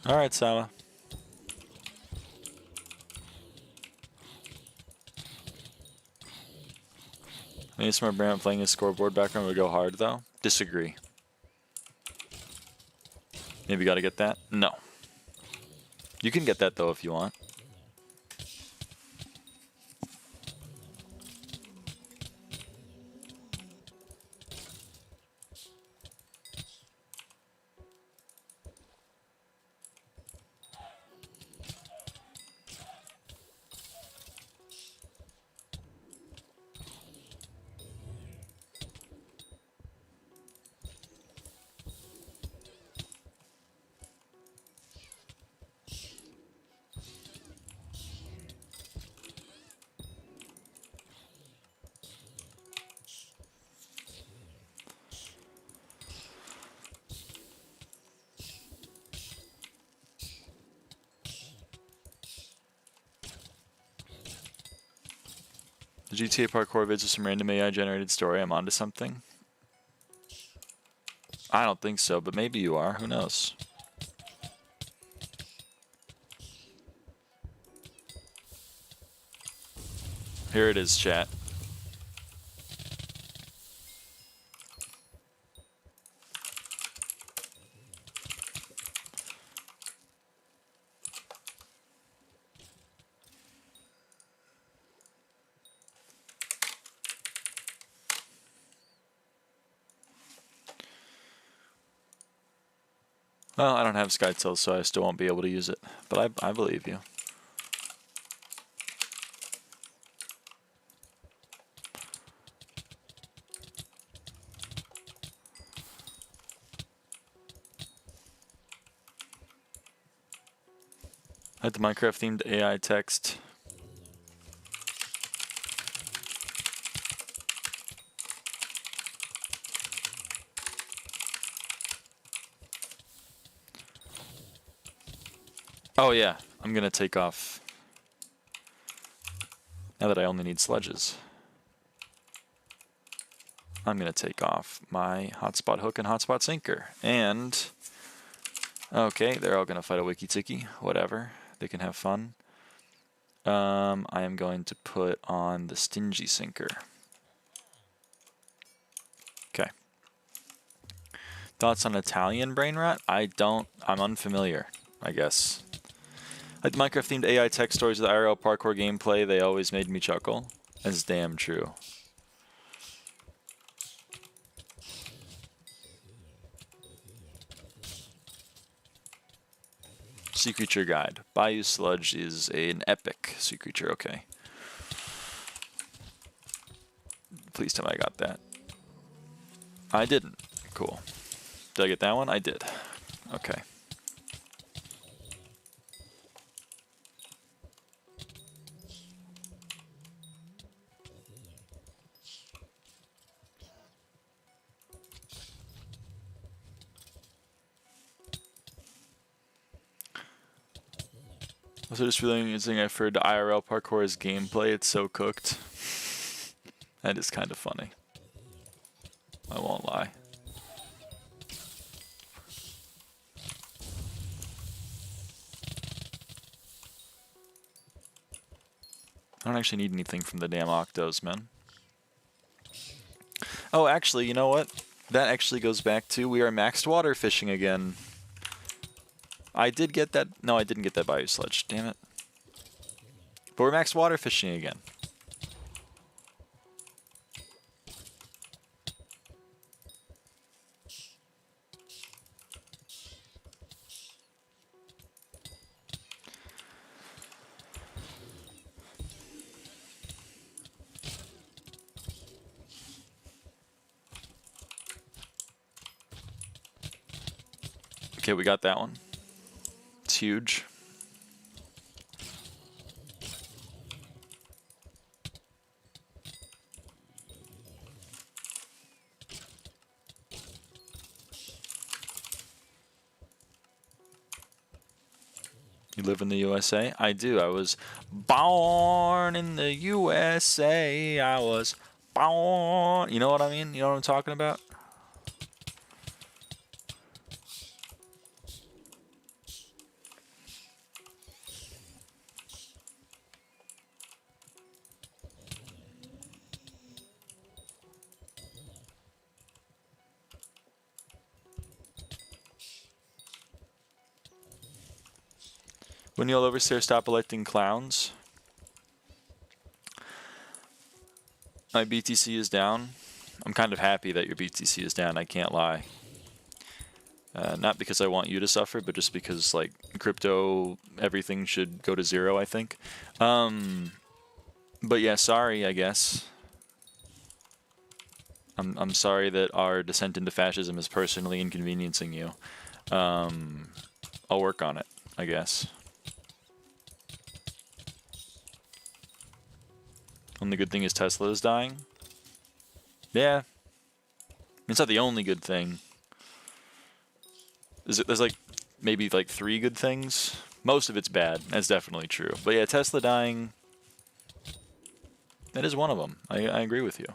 Alright, Salah. ASMR Brand playing his scoreboard background would go hard, though. Disagree. Maybe gotta get that? No. You can get that, though, if you want. The GTA parkour vids with some random AI generated story. I'm onto something. I don't think so, but maybe you are. Who knows? Here it is, chat. Well, I don't have SkyTilt, so I still won't be able to use it. But I believe you. I had the Minecraft-themed AI text. Oh yeah, I'm gonna take off. Now that I only need sledges. I'm gonna take off my hotspot hook and hotspot sinker. And, okay, they're all gonna fight a wiki-tiki, whatever. They can have fun. I am going to put on the stingy sinker. Okay. Thoughts on Italian brain rot? I'm unfamiliar, I guess. Like the Minecraft-themed AI tech stories of the IRL parkour gameplay, they always made me chuckle. That's damn true. Sea Creature Guide. Bayou Sludge is an epic sea creature, okay. Please tell me I got that. I didn't. Cool. Did I get that one? I did. Okay. Also, just feeling interesting. I've heard IRL parkour is gameplay. It's so cooked. That is kind of funny. I won't lie. I don't actually need anything from the damn octos, man. Oh, actually, you know what? That actually goes back to we are maxed water fishing again. I did get that. No, I didn't get that Bayou Sledge. Damn it. But we're maxed water fishing again. Okay, we got that one. It's huge. You live in the USA? I do. I was born in the USA. I was born. You know what I mean? You know what I'm talking about? When you'll oversteer, stop electing clowns. My BTC is down. I'm kind of happy that your BTC is down, I can't lie. Not because I want you to suffer, but just because, like, crypto, everything should go to zero, I think. But yeah, sorry, I guess. I'm sorry that our descent into fascism is personally inconveniencing you. I'll work on it, I guess. Only good thing is Tesla is dying. Yeah. It's not the only good thing. There's like maybe like 3 good things. Most of it's bad. That's definitely true. But yeah, Tesla dying, that is one of them. I agree with you.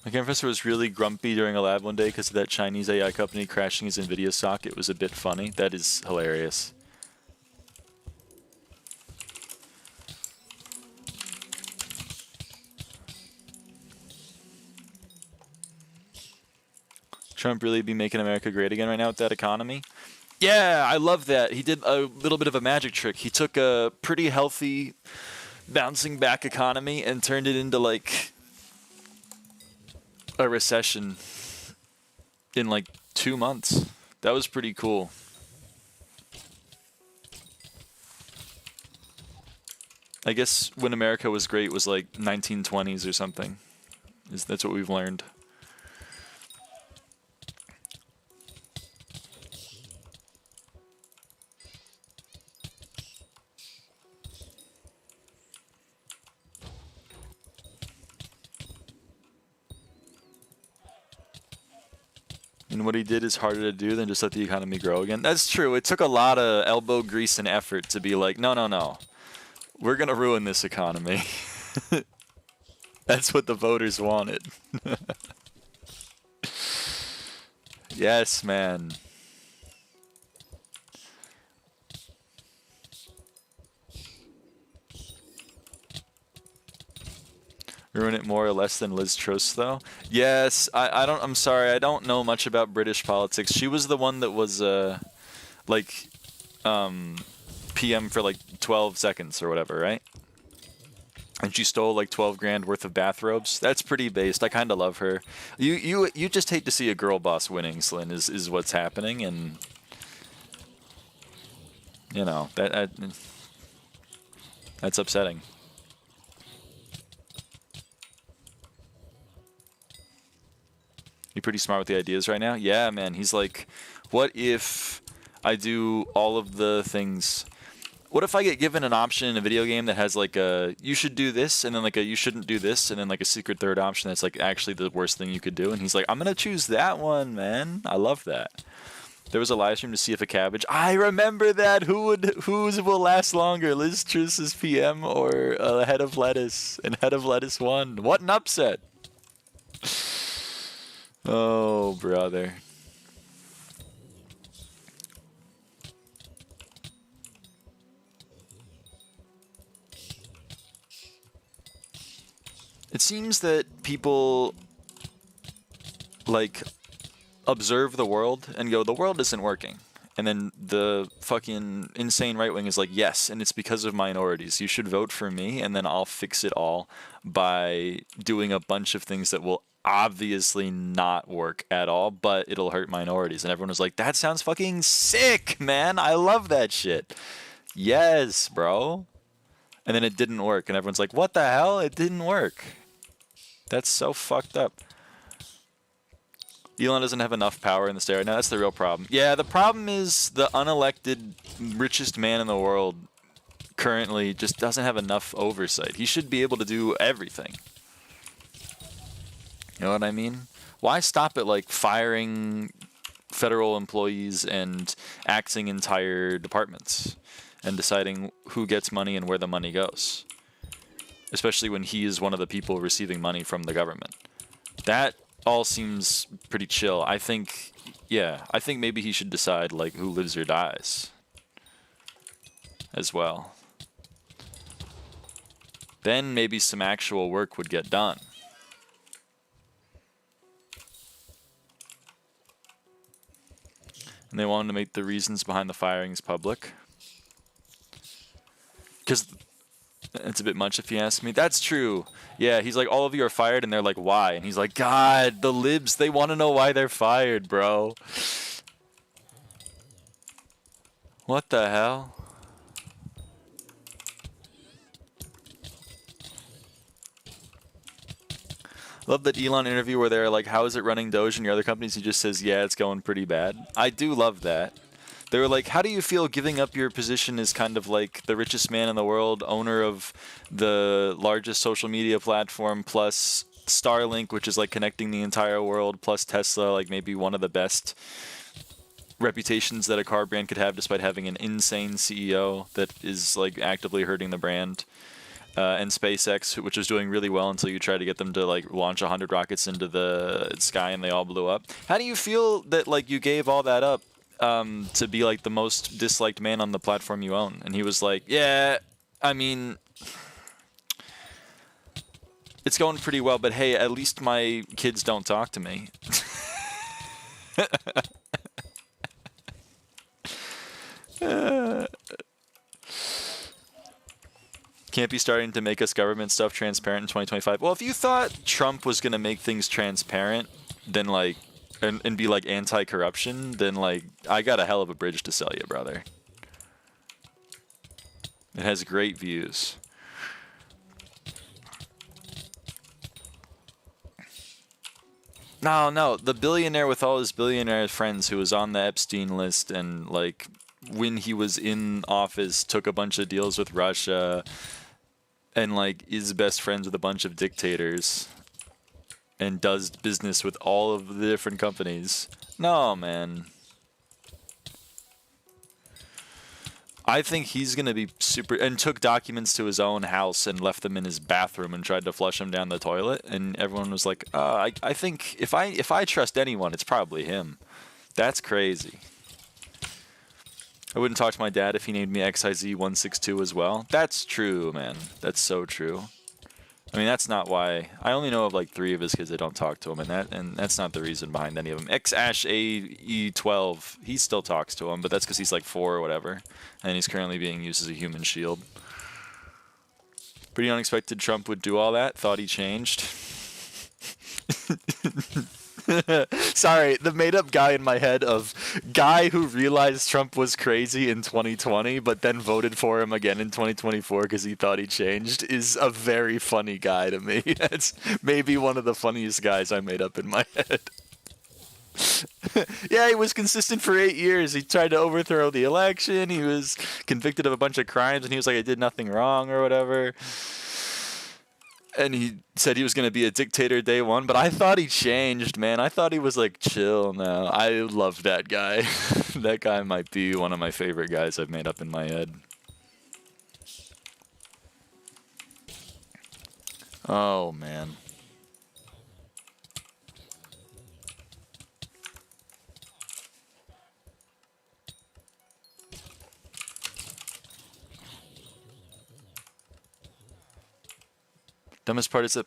My professor was really grumpy during a lab one day because of that Chinese AI company crashing his NVIDIA stock. It was a bit funny. That is hilarious. Trump really be making America great again right now with that economy? Yeah, I love that. He did a little bit of a magic trick. He took a pretty healthy bouncing back economy and turned it into like a recession in like 2 months. That was pretty cool. I guess when America was great was like 1920s or something. That's what we've learned. And what he did is harder to do than just let the economy grow again. That's true. It took a lot of elbow grease and effort to be like, no, no, no. We're going to ruin this economy. That's what the voters wanted. Yes, man. Ruin it more or less than Liz Truss, though. Yes, I'm sorry, I don't know much about British politics. She was the one that was like PM for like 12 seconds or whatever, right? And she stole like 12 grand worth of bathrobes. That's pretty based. I kind of love her. You just hate to see a girl boss winning, Slyn, is what's happening, and you know that's upsetting. You pretty smart with the ideas right now? Yeah, man. He's like, what if I do all of the things? What if I get given an option in a video game that has like a you should do this, and then like a you shouldn't do this, and then like a secret third option that's like actually the worst thing you could do? And he's like, I'm gonna choose that one, man. I love that. There was a live stream to see if a cabbage. I remember that. Whose will last longer, Liz Truss's PM or a head of lettuce? And head of lettuce won. What an upset! Oh, brother. It seems that people like observe the world and go, the world isn't working. And then the fucking insane right wing is like, yes, and it's because of minorities. You should vote for me, and then I'll fix it all by doing a bunch of things that will obviously not work at all, but it'll hurt minorities. And everyone was like, that sounds fucking sick, man. I love that shit. Yes, bro. And then it didn't work, and everyone's like, what the hell? It didn't work. That's so fucked up. Elon doesn't have enough power in the state right now. That's the real problem. Yeah, the problem is the unelected richest man in the world currently just doesn't have enough oversight. He should be able to do everything. You know what I mean? Why stop at like firing federal employees and axing entire departments and deciding who gets money and where the money goes? Especially when he is one of the people receiving money from the government. That all seems pretty chill. I think maybe he should decide like who lives or dies as well. Then maybe some actual work would get done. And they wanted to make the reasons behind the firings public. Because it's a bit much if you ask me. That's true. Yeah, he's like, all of you are fired, and they're like, why? And he's like, God, the libs, they want to know why they're fired, bro. What the hell? Love that Elon interview where they're like, how is it running Doge and your other companies? He just says, yeah, it's going pretty bad. I do love that. They were like, how do you feel giving up your position as kind of like the richest man in the world, owner of the largest social media platform, plus Starlink, which is like connecting the entire world, plus Tesla, like maybe one of the best reputations that a car brand could have despite having an insane CEO that is like actively hurting the brand. And SpaceX, which was doing really well until you tried to get them to like launch 100 rockets into the sky and they all blew up. How do you feel that like you gave all that up to be like the most disliked man on the platform you own? And he was like, yeah, I mean, it's going pretty well, but hey, at least my kids don't talk to me. Can't be starting to make us government stuff transparent in 2025. Well, if you thought Trump was going to make things transparent, then like, and be like anti-corruption, then like, I got a hell of a bridge to sell you, brother. It has great views. No, the billionaire with all his billionaire friends who was on the Epstein list and like when he was in office took a bunch of deals with Russia and like is best friends with a bunch of dictators and does business with all of the different companies. No, man. I think he's going to be super... And took documents to his own house and left them in his bathroom and tried to flush them down the toilet. And everyone was like, I think if I trust anyone, it's probably him. That's crazy. I wouldn't talk to my dad if he named me XIZ162 as well. That's true, man. That's so true. I mean, that's not why. I only know of like 3 of his kids that don't talk to him, and that's not the reason behind any of them. XAE12, he still talks to him, but that's because he's like 4 or whatever, and he's currently being used as a human shield. Pretty unexpected Trump would do all that. Thought he changed. Sorry, the made-up guy in my head of guy who realized Trump was crazy in 2020 but then voted for him again in 2024 because he thought he changed is a very funny guy to me. That's maybe one of the funniest guys I made up in my head. Yeah, he was consistent for 8 years. He tried to overthrow the election. He was convicted of a bunch of crimes and he was like, I did nothing wrong or whatever. And he said he was going to be a dictator day one, but I thought he changed, man. I thought he was like chill now. I love that guy. That guy might be one of my favorite guys I've made up in my head. Oh, man. Dumbest part is that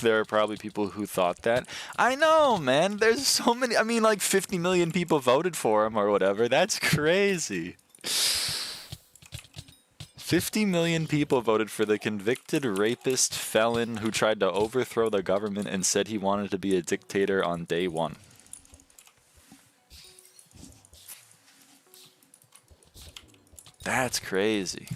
there are probably people who thought that. I know, man. There's so many. I mean, like 50 million people voted for him or whatever. That's crazy. 50 million people voted for the convicted rapist felon who tried to overthrow the government and said he wanted to be a dictator on day one. That's crazy.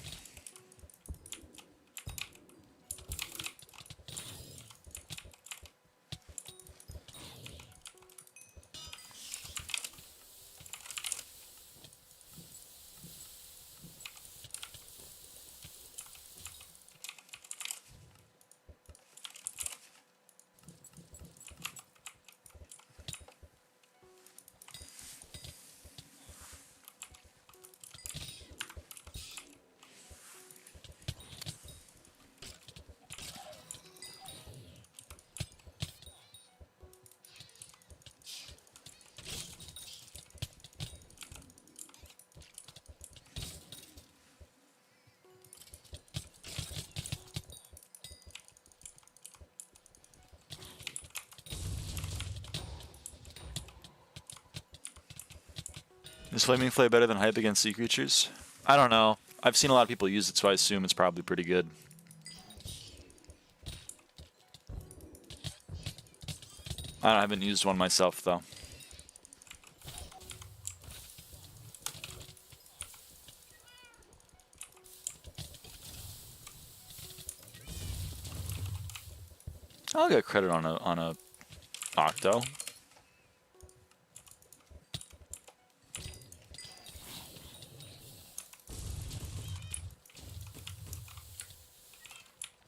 Is Flaming Flay better than Hype against sea creatures? I don't know. I've seen a lot of people use it, so I assume it's probably pretty good. I haven't used one myself, though. I'll get credit on a Octo.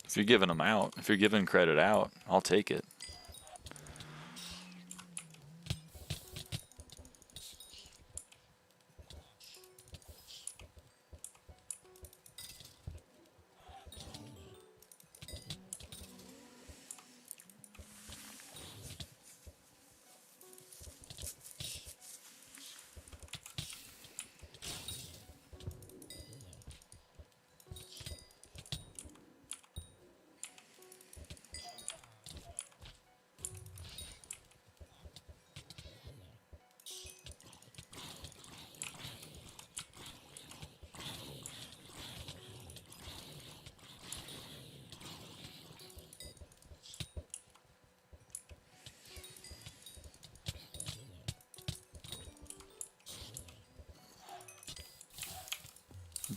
If you're giving them out, if you're giving credit out, I'll take it.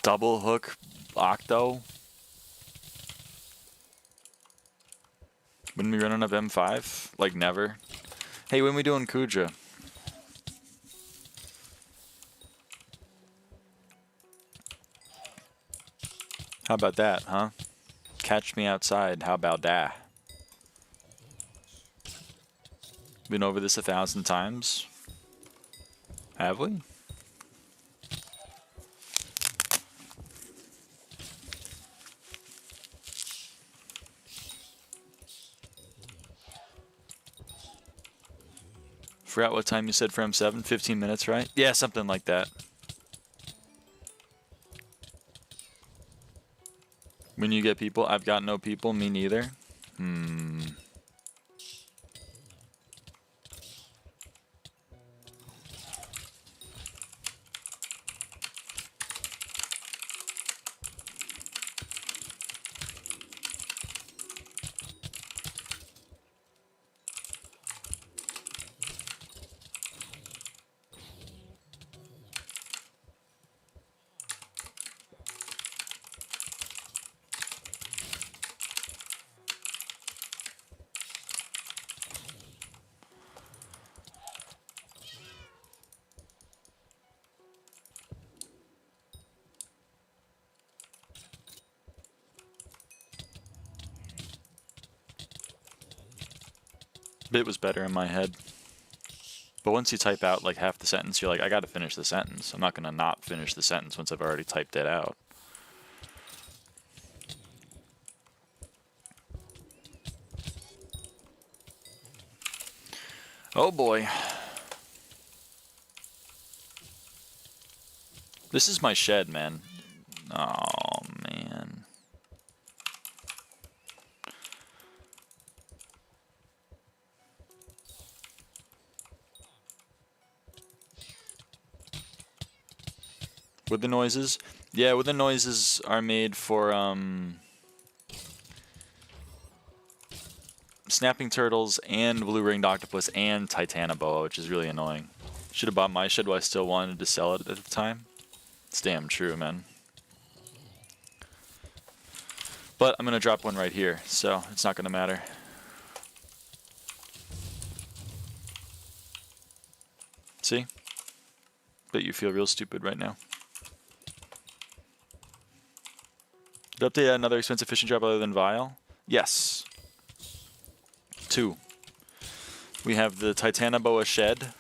Double hook Octo. When we running up M5? Like never. Hey, when we doing Kuja? How about that, huh? Catch me outside. How about that? Been over this 1,000 times? Have we? Forgot what time you said for M7. 15 minutes, right? Yeah, something like that. When you get people, I've got no people, me neither. Bit was better in my head. But once you type out like half the sentence, you're like, I gotta finish the sentence. I'm not gonna not finish the sentence once I've already typed it out. Oh boy. This is my shed, man. Oh man. Wooden noises? Yeah, wooden noises are made for snapping turtles and blue-ringed octopus and titanoboa, which is really annoying. Should have bought my shed while I still wanted to sell it at the time. It's damn true, man. But I'm gonna drop one right here, so it's not gonna matter. See? Bet you feel real stupid right now. Did update another expensive fishing job other than Vile? Yes. 2. We have the Titanoboa shed,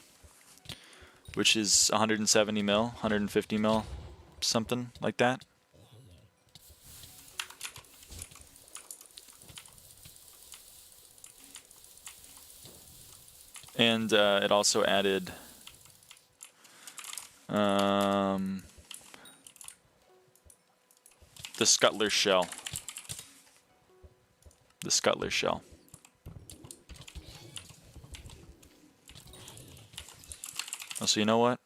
which is 170 mil, 150 mil, something like that. And it also added the Scuttler shell. The Scuttler shell. Oh, so you know what?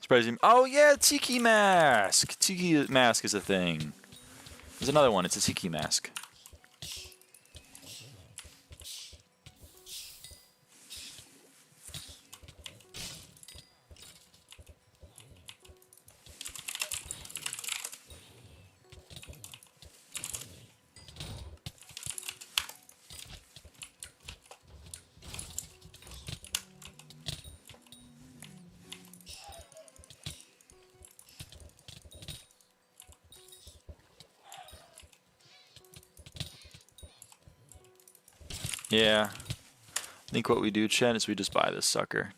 Surprising. Oh yeah, Tiki mask. Tiki mask is a thing. There's another one. It's a Tiki mask. Yeah. I think what we do, Chet, is we just buy this sucker.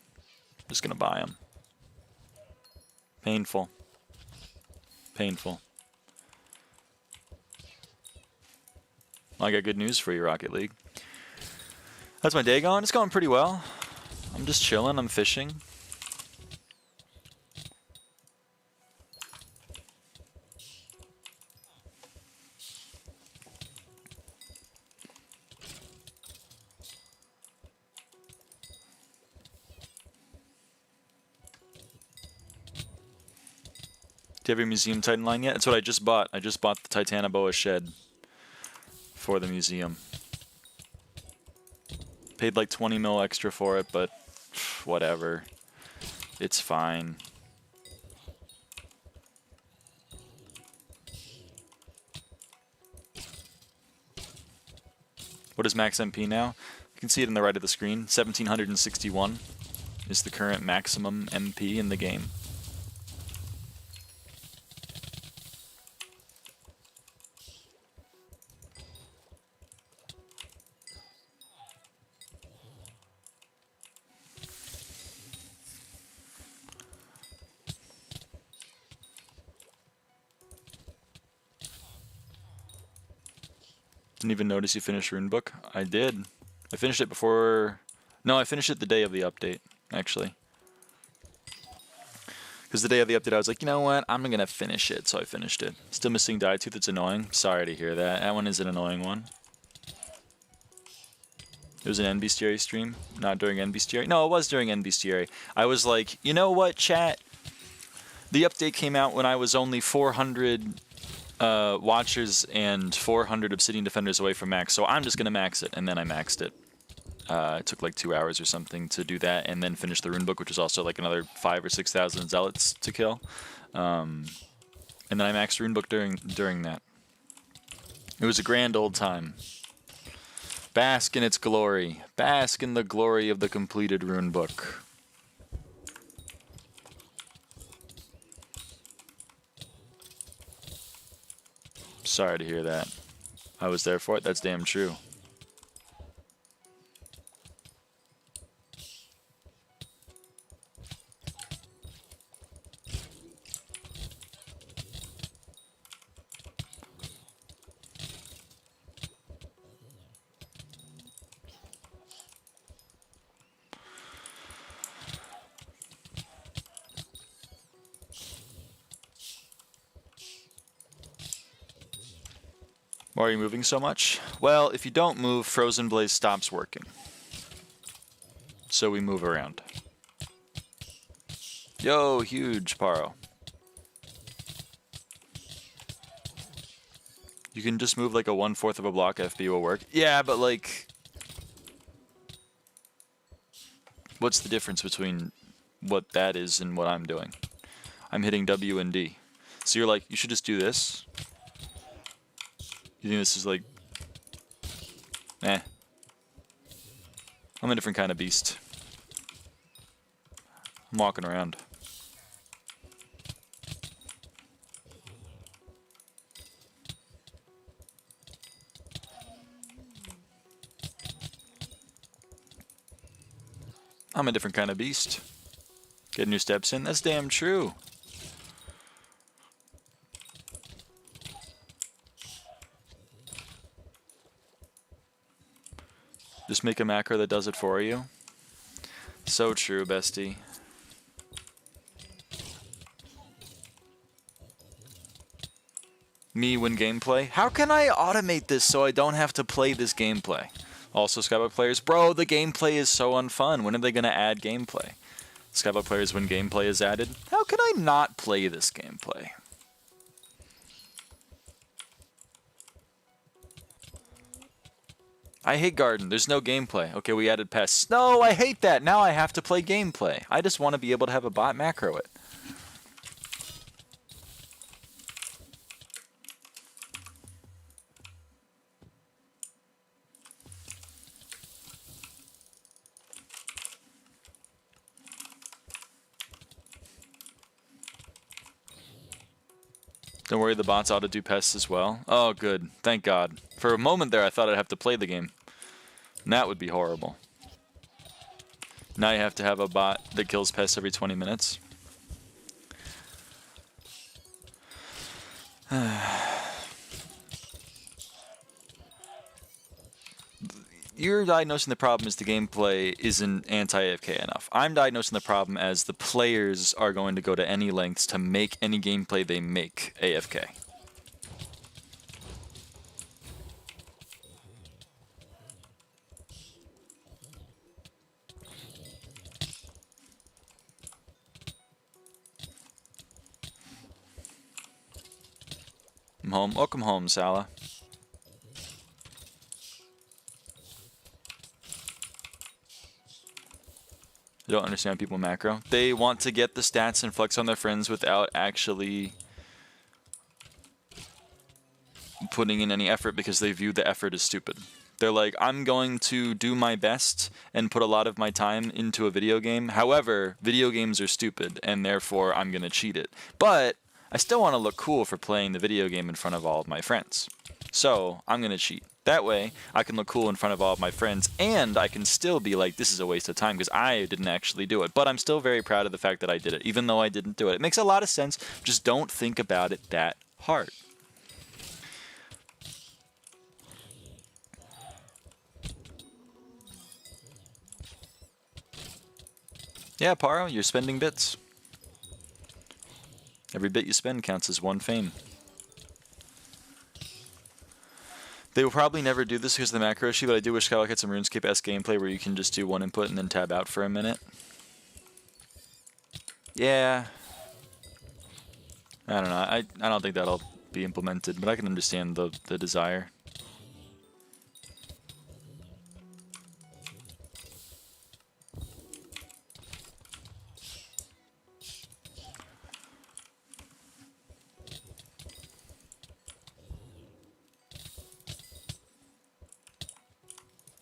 Just gonna buy him. Painful. Painful. I got good news for you, Rocket League. How's my day going? It's going pretty well. I'm just chilling. I'm fishing. Do you have your Museum Titan line yet? That's what I just bought. I just bought the Titanoboa shed for the museum. Paid like 20 mil extra for it, but whatever. It's fine. What is max MP now? You can see it in the right of the screen. 1761 is the current maximum MP in the game. Didn't even notice you finished Runebook. I did. I finished it before... No, I finished it the day of the update, actually. Because the day of the update, I was like, you know what? I'm going to finish it, so I finished it. Still missing Dietooth. It's annoying. Sorry to hear that. That one is an annoying one. It was an NBStiary stream, not during NBStiary. No, it was during NBStiary. I was like, you know what, chat? The update came out when I was only 400 watchers and 400 Obsidian Defenders away from max, so I'm just going to max it. And then I maxed it. It took like 2 hours or something to do that, and then finish the Runebook, which is also like another 5,000 or 6,000 zealots to kill. And then I maxed Runebook during that. It was a grand old time. Bask in its glory. Bask in the glory of the completed Runebook. Sorry to hear that. I was there for it. That's damn true. Why are you moving so much? Well, if you don't move, Frozen Blaze stops working. So we move around. Yo, huge Paro. You can just move like a 1/4 of a block, FB will work. Yeah, but like... What's the difference between what that is and what I'm doing? I'm hitting W and D. So you're like, you should just do this. You think this is like... Eh. I'm a different kind of beast. I'm walking around. I'm a different kind of beast. Getting your steps in? That's damn true. Just make a macro that does it for you. So true, bestie. Me win gameplay? How can I automate this so I don't have to play this gameplay? Also, SkyBlock players, bro, the gameplay is so unfun. When are they going to add gameplay? SkyBlock players, when gameplay is added? How can I not play this gameplay? I hate Garden. There's no gameplay. Okay, we added pests. No, I hate that. Now I have to play gameplay. I just want to be able to have a bot macro it. Don't worry, the bots ought to do pests as well. Oh, good. Thank God. For a moment there, I thought I'd have to play the game. And that would be horrible. Now you have to have a bot that kills pests every 20 minutes. You're diagnosing the problem as the gameplay isn't anti-AFK enough. I'm diagnosing the problem as the players are going to go to any lengths to make any gameplay they make AFK. I'm home. Welcome home, Salah. I don't understand people macro. They want to get the stats and flex on their friends without actually putting in any effort because they view the effort as stupid. They're like, I'm going to do my best and put a lot of my time into a video game. However, video games are stupid and therefore I'm going to cheat it. But I still want to look cool for playing the video game in front of all of my friends. So I'm going to cheat. That way, I can look cool in front of all of my friends, and I can still be like, this is a waste of time, because I didn't actually do it. But I'm still very proud of the fact that I did it, even though I didn't do it. It makes a lot of sense. Just don't think about it that hard. Yeah, Paro, you're spending bits. Every bit you spend counts as 1 fame. They will probably never do this because of the macro issue, but I do wish SkyBlock had some RuneScape-esque gameplay where you can just do 1 input and then tab out for a minute. Yeah. I don't know. I don't think that'll be implemented, but I can understand the desire.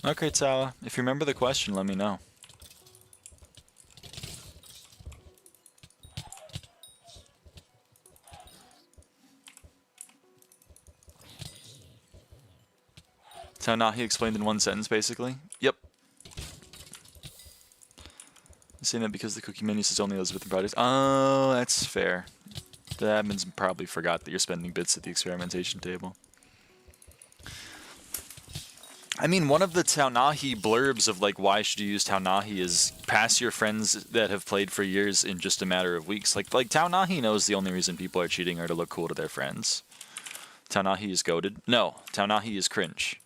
Okay, Tawa. If you remember the question, let me know. That's how Nahi explained in 1 sentence, basically. Yep. I'm saying that because the cookie menu says only those within projects. Oh, that's fair. The admins probably forgot that you're spending bits at the experimentation table. I mean, one of the Taunahi blurbs of like why should you use Taunahi is pass your friends that have played for years in just a matter of weeks. Like Taunahi knows the only reason people are cheating are to look cool to their friends. Taunahi is goated. No, Taunahi is cringe.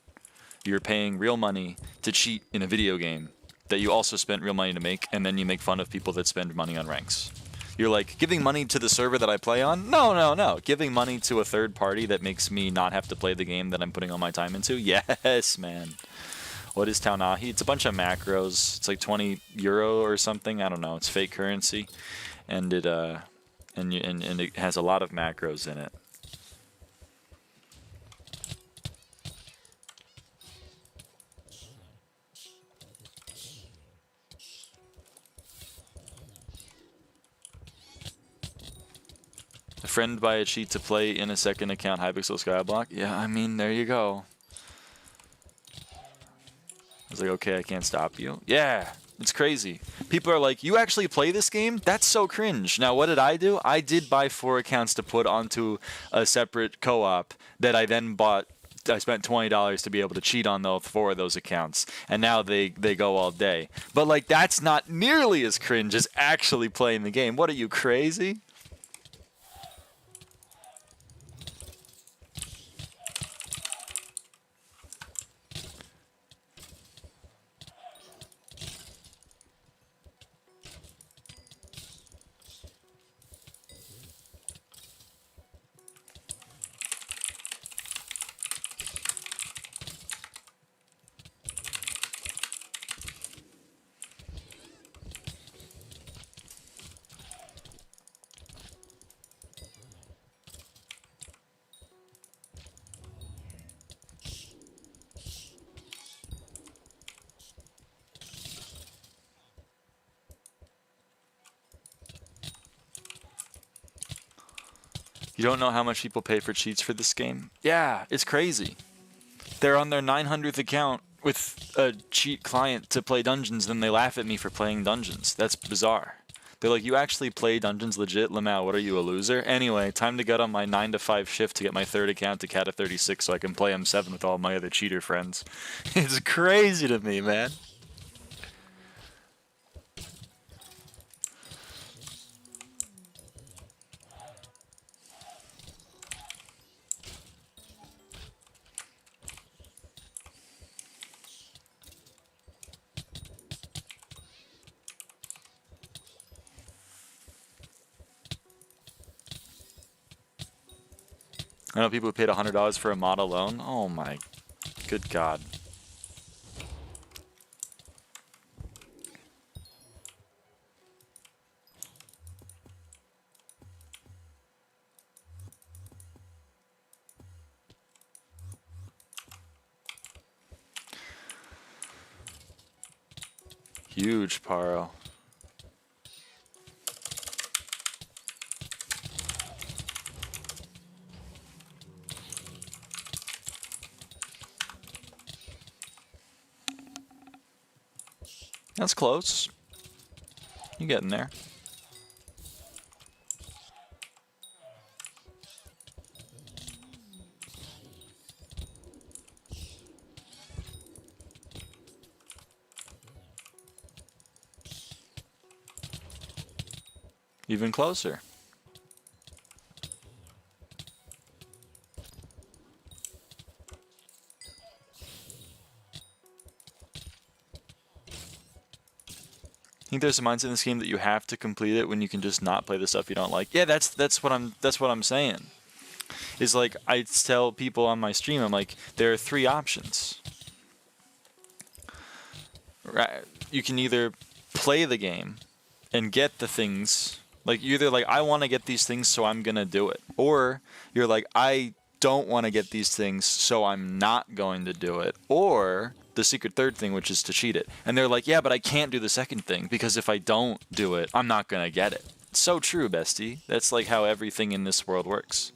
You're paying real money to cheat in a video game that you also spent real money to make, and then you make fun of people that spend money on ranks. You're like, giving money to the server that I play on? No, no, no. Giving money to a third party that makes me not have to play the game that I'm putting all my time into? Yes, man. What is Taunahi? It's a bunch of macros. It's like 20 euro or something. I don't know. It's fake currency, and it it has a lot of macros in it. A friend buy a cheat to play in a second account, Hypixel SkyBlock? Yeah, I mean, there you go. I was like, okay, I can't stop you. Yeah, it's crazy. People are like, you actually play this game? That's so cringe. Now, what did I do? I did buy 4 accounts to put onto a separate co-op that I then bought. I spent $20 to be able to cheat on those 4 of those accounts, and now they go all day. But, like, that's not nearly as cringe as actually playing the game. What, are you crazy? You don't know how much people pay for cheats for this game? Yeah, it's crazy. They're on their 900th account with a cheat client to play dungeons, then they laugh at me for playing dungeons. That's bizarre. They're like, you actually play dungeons legit? Lamau, what are you, a loser? Anyway, time to get on my 9 to 5 shift to get my 3rd account to Cat of 36 so I can play M7 with all my other cheater friends. It's crazy to me, man. I know people who paid $100 for a mod alone. Oh my good God. Huge Paro. That's close. You getting there. Even closer. I think there's a mindset in this game that you have to complete it when you can just not play the stuff you don't like. Yeah, that's what I'm saying. Is like I tell people on my stream, I'm like, there are 3 options. Right? You can either play the game and get the things, like you're either like, I want to get these things, so I'm gonna do it, or you're like, I don't want to get these things, so I'm not going to do it, or the secret third thing, which is to cheat it. And they're like, yeah, but I can't do the second thing because if I don't do it, I'm not gonna get it. It's so true, bestie. That's like how everything in this world works.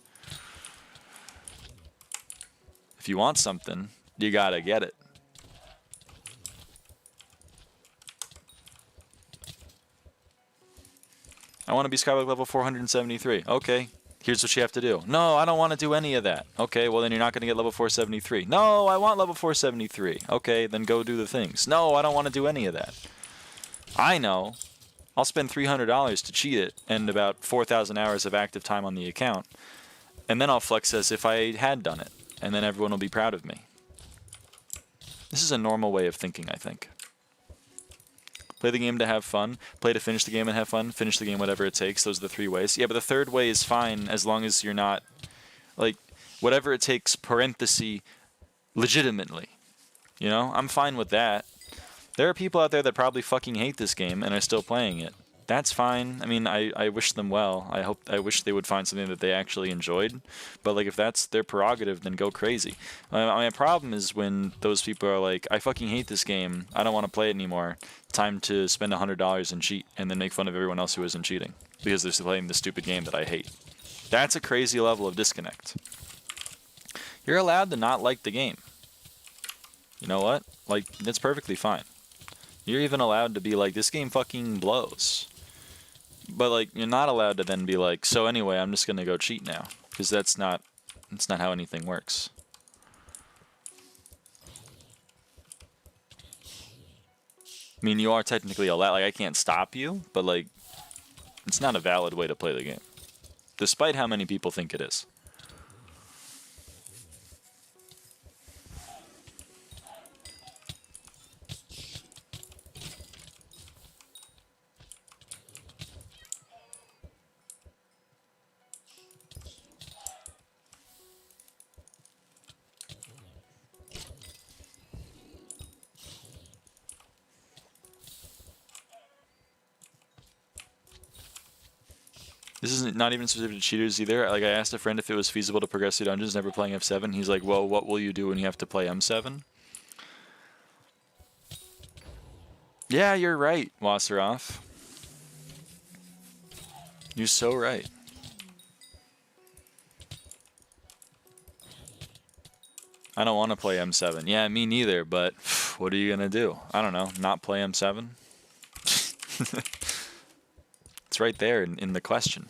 If you want something, you gotta get it. I want to be SkyBlock level 473. Okay, here's what you have to do. No, I don't want to do any of that. Okay, well then you're not going to get level 473. No, I want level 473. Okay, then go do the things. No, I don't want to do any of that. I know. I'll spend $300 to cheat it and about 4,000 hours of active time on the account. And then I'll flex as if I had done it. And then everyone will be proud of me. This is a normal way of thinking, I think. Play the game to have fun. Play to finish the game and have fun. Finish the game whatever it takes. Those are the 3 ways. Yeah, but the third way is fine as long as you're not, like, whatever it takes, parenthesis, legitimately. You know? I'm fine with that. There are people out there that probably fucking hate this game and are still playing it. That's fine. I mean, I wish them well. I wish they would find something that they actually enjoyed. But like, if that's their prerogative, then go crazy. My problem is when those people are like, I fucking hate this game. I don't want to play it anymore. Time to spend $100 and cheat, and then make fun of everyone else who isn't cheating because they're still playing the stupid game that I hate. That's a crazy level of disconnect. You're allowed to not like the game. You know what? Like, that's perfectly fine. You're even allowed to be like, this game fucking blows. But like, you're not allowed to then be like, so anyway, I'm just gonna go cheat now, because that's not how anything works. I mean, you are technically allowed. Like, I can't stop you, but like, it's not a valid way to play the game, despite how many people think it is. This isn't not even specific to cheaters either. Like, I asked a friend if it was feasible to progress through dungeons never playing F7. He's like, well, what will you do when you have to play M7? Yeah, you're right, Wasseroff. You're so right. I don't want to play M7. Yeah, me neither, but what are you going to do? I don't know, not play M7? It's right there in the question.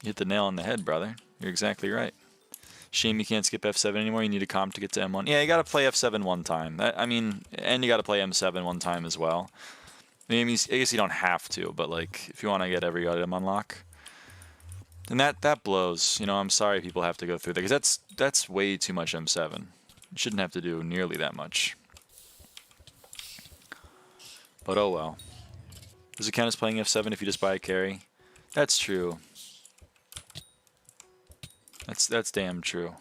You hit the nail on the head, brother. You're exactly right. Shame you can't skip F7 anymore. You need a comp to get to M1. Yeah, you got to play F7 one time. I mean, and you got to play M7 one time as well. I guess you don't have to, but like, if you want to get every item unlock. And that blows. You know, I'm sorry people have to go through that, because that's way too much M7. You shouldn't have to do nearly that much. But oh well. Does it count as playing F7 if you just buy a carry? That's true. That's damn true.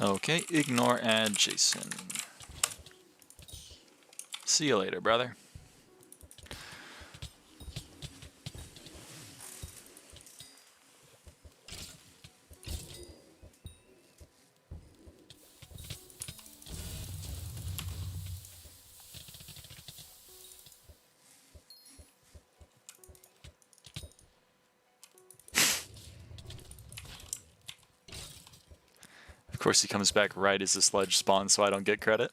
Okay, ignore add Jason. See you later, brother. course, he comes back right as the sludge spawns, so I don't get credit.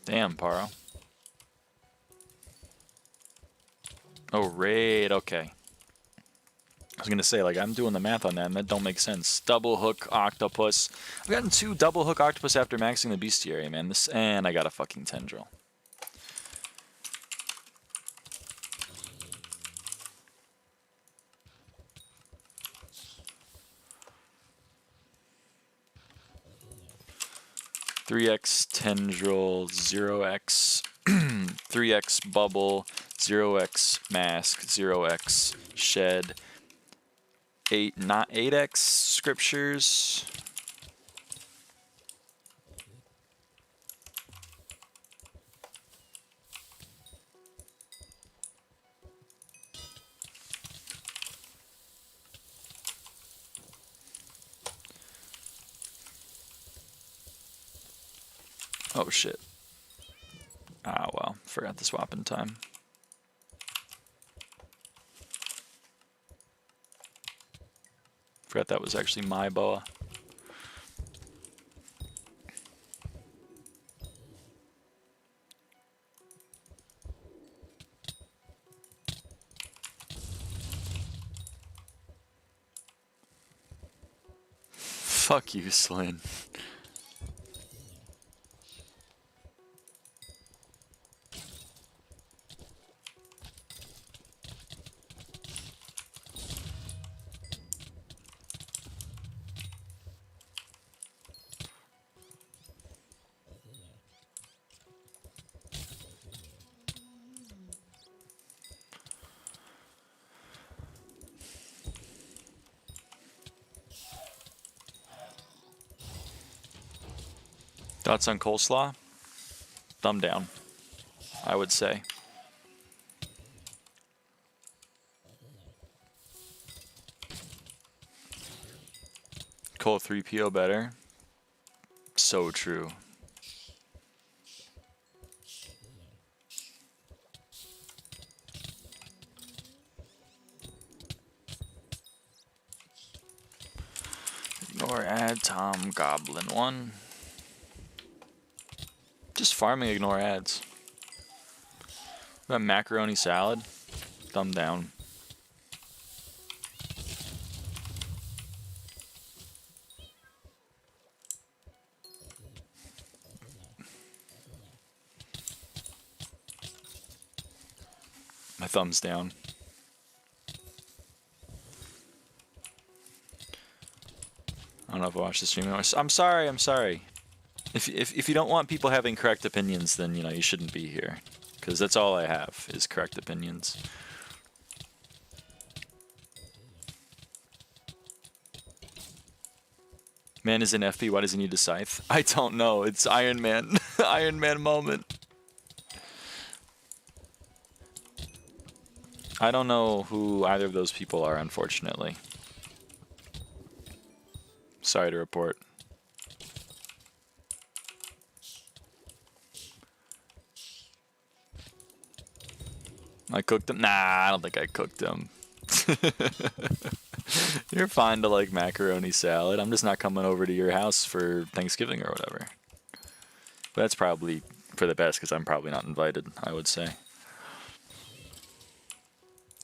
Damn, Paro. Oh, raid. Okay. I was gonna say, like, I'm doing the math on that, and that don't make sense. Double hook octopus. I've gotten 2 double hook octopus after maxing the bestiary, man. This, and I got a fucking tendril. (3x tendril, 0x, 3x bubble, 0x mask, 0x shed, 8x scriptures. Oh shit. Ah, well, forgot the swap in time. Forgot that was actually my boa. Fuck you, Slyn. Thoughts on coleslaw? Thumb down, I would say. Cole 3PO better. So true. Ignore ad Tom Goblin 1. Just farming ignore ads. Got macaroni salad. Thumb down. My thumbs down. I don't know if I watched the stream. I'm sorry. I'm sorry. If you don't want people having correct opinions, then you shouldn't be here, because that's all I have is correct opinions. Man is in FP. Why does he need a scythe? I don't know. It's Iron Man. Iron Man moment. I don't know who either of those people are, unfortunately. Sorry to report. I cooked them? Nah, I don't think I cooked them. You're fine to like macaroni salad. I'm just not coming over to your house for Thanksgiving or whatever. But that's probably for the best, because I'm probably not invited, I would say.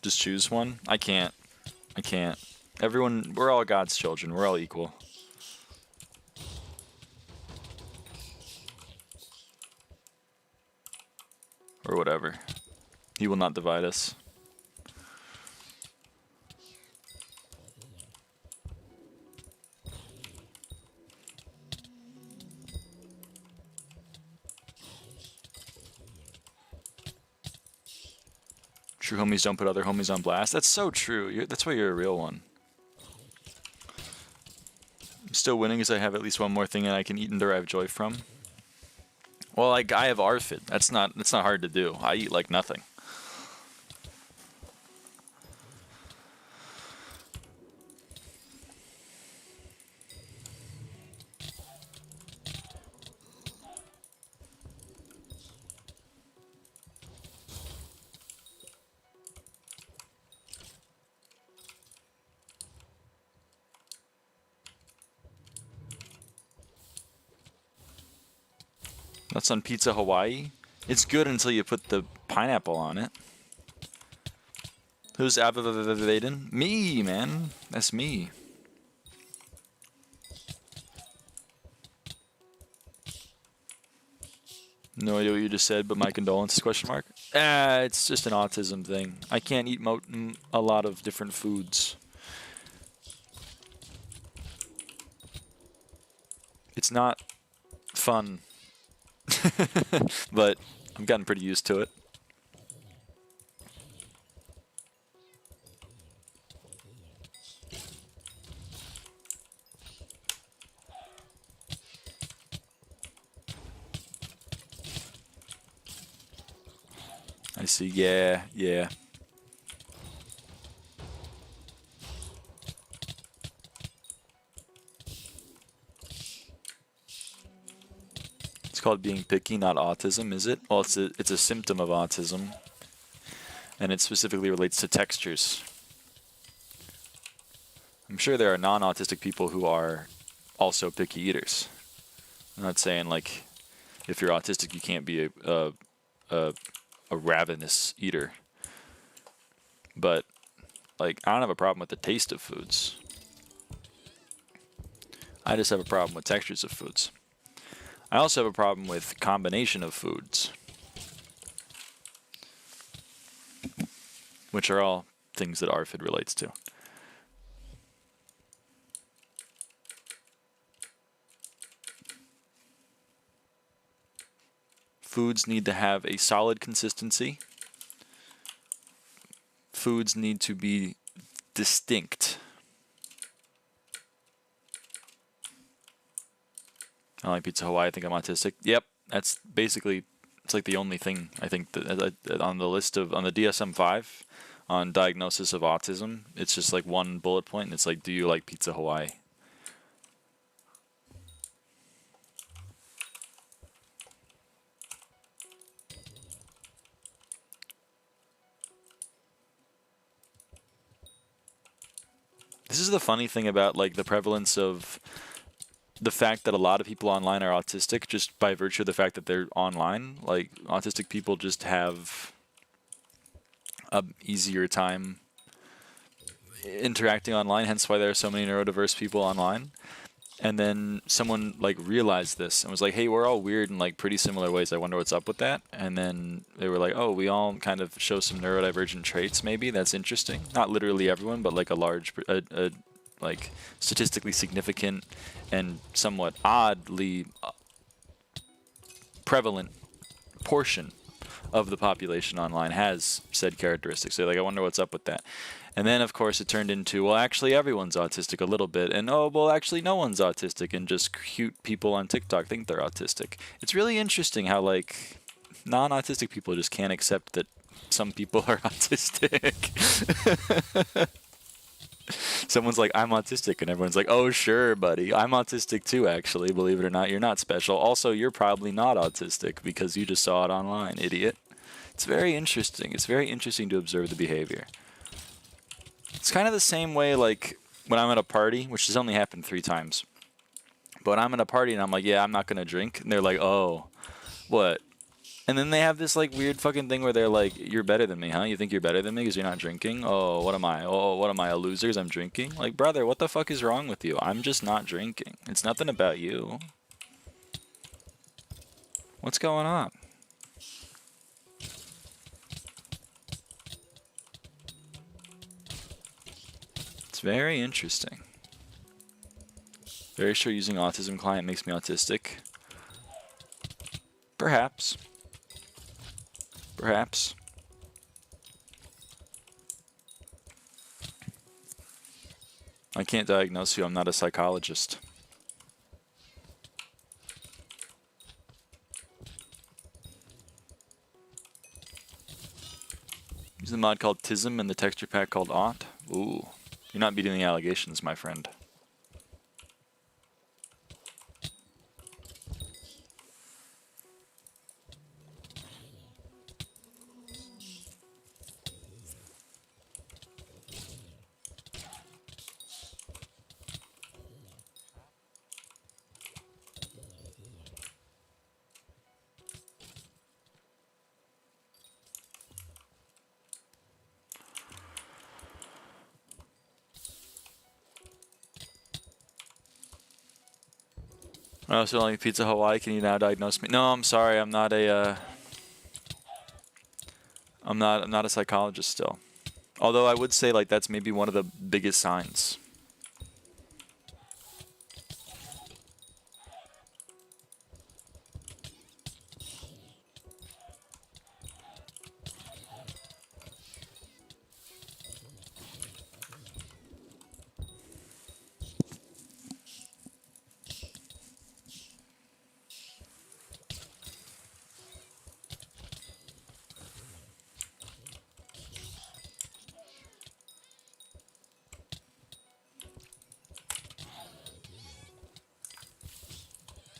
Just choose one? I can't. I can't. Everyone, we're all God's children. We're all equal. Or whatever. He will not divide us. True homies don't put other homies on blast. That's so true. That's why you're a real one. I'm still winning because I have at least one more thing that I can eat and derive joy from. Well, like I have ARFID. That's not hard to do. I eat like nothing. That's on Pizza Hawaii. It's good until you put the pineapple on it. Who's avaaidan? Me, man. That's me. No idea what you just said, but my condolences, question mark. It's just an autism thing. I can't eat a lot of different foods. It's not fun. But I've gotten pretty used to it. I see. Yeah, yeah. It's called being picky, not autism, is it? Well, it's a symptom of autism, and it specifically relates to textures. I'm sure there are non-autistic people who are also picky eaters. I'm not saying like if you're autistic you can't be a ravenous eater, but like I don't have a problem with the taste of foods. I just have a problem with textures of foods. I also have a problem with combination of foods, which are all things that ARFID relates to. Foods need to have a solid consistency. Foods need to be distinct. I like Pizza Hawaii. I think I'm autistic. Yep, that's basically, it's like the only thing I think that on the list of, on the DSM-5 on diagnosis of autism, it's just like one bullet point, and it's like, do you like Pizza Hawaii? This is the funny thing about like the prevalence of the fact that a lot of people online are autistic just by virtue of the fact that they're online. Like autistic people just have a easier time interacting online, hence why there are so many neurodiverse people online. And then someone like realized this and was like, hey, we're all weird in like pretty similar ways. I wonder what's up with that. And then they were like, oh, we all kind of show some neurodivergent traits maybe. That's interesting. Not literally everyone, but like a large, like statistically significant and somewhat oddly prevalent portion of the population online has said characteristics. So like, I wonder what's up with that. And then, of course, it turned into, well, actually, everyone's autistic a little bit. And, oh, well, actually, no one's autistic. And just cute people on TikTok think they're autistic. It's really interesting how, like, non-autistic people just can't accept that some people are autistic. Someone's like, I'm autistic. And everyone's like, oh, sure, buddy. I'm autistic, too, actually. Believe it or not, you're not special. Also, you're probably not autistic because you just saw it online, idiot. It's very interesting. It's very interesting to observe the behavior. It's kind of the same way, like, when I'm at a party, which has only happened 3 times. But I'm at a party, and I'm like, yeah, I'm not going to drink. And they're like, oh, what? And then they have this, like, weird fucking thing where they're like, you're better than me, huh? You think you're better than me because you're not drinking? Oh, what am I? Oh, what am I, a loser 'cause I'm drinking? Like, brother, what the fuck is wrong with you? I'm just not drinking. It's nothing about you. What's going on? Very interesting. Very sure using autism client makes me autistic. Perhaps. Perhaps. I can't diagnose you. I'm not a psychologist. Use the mod called Tism and the texture pack called Aunt. Ooh. You're not beating the allegations, my friend. Oh, so only Pizza Hawaii, can you now diagnose me? No, I'm sorry, I'm not a I'm not a psychologist still. Although I would say like that's maybe one of the biggest signs.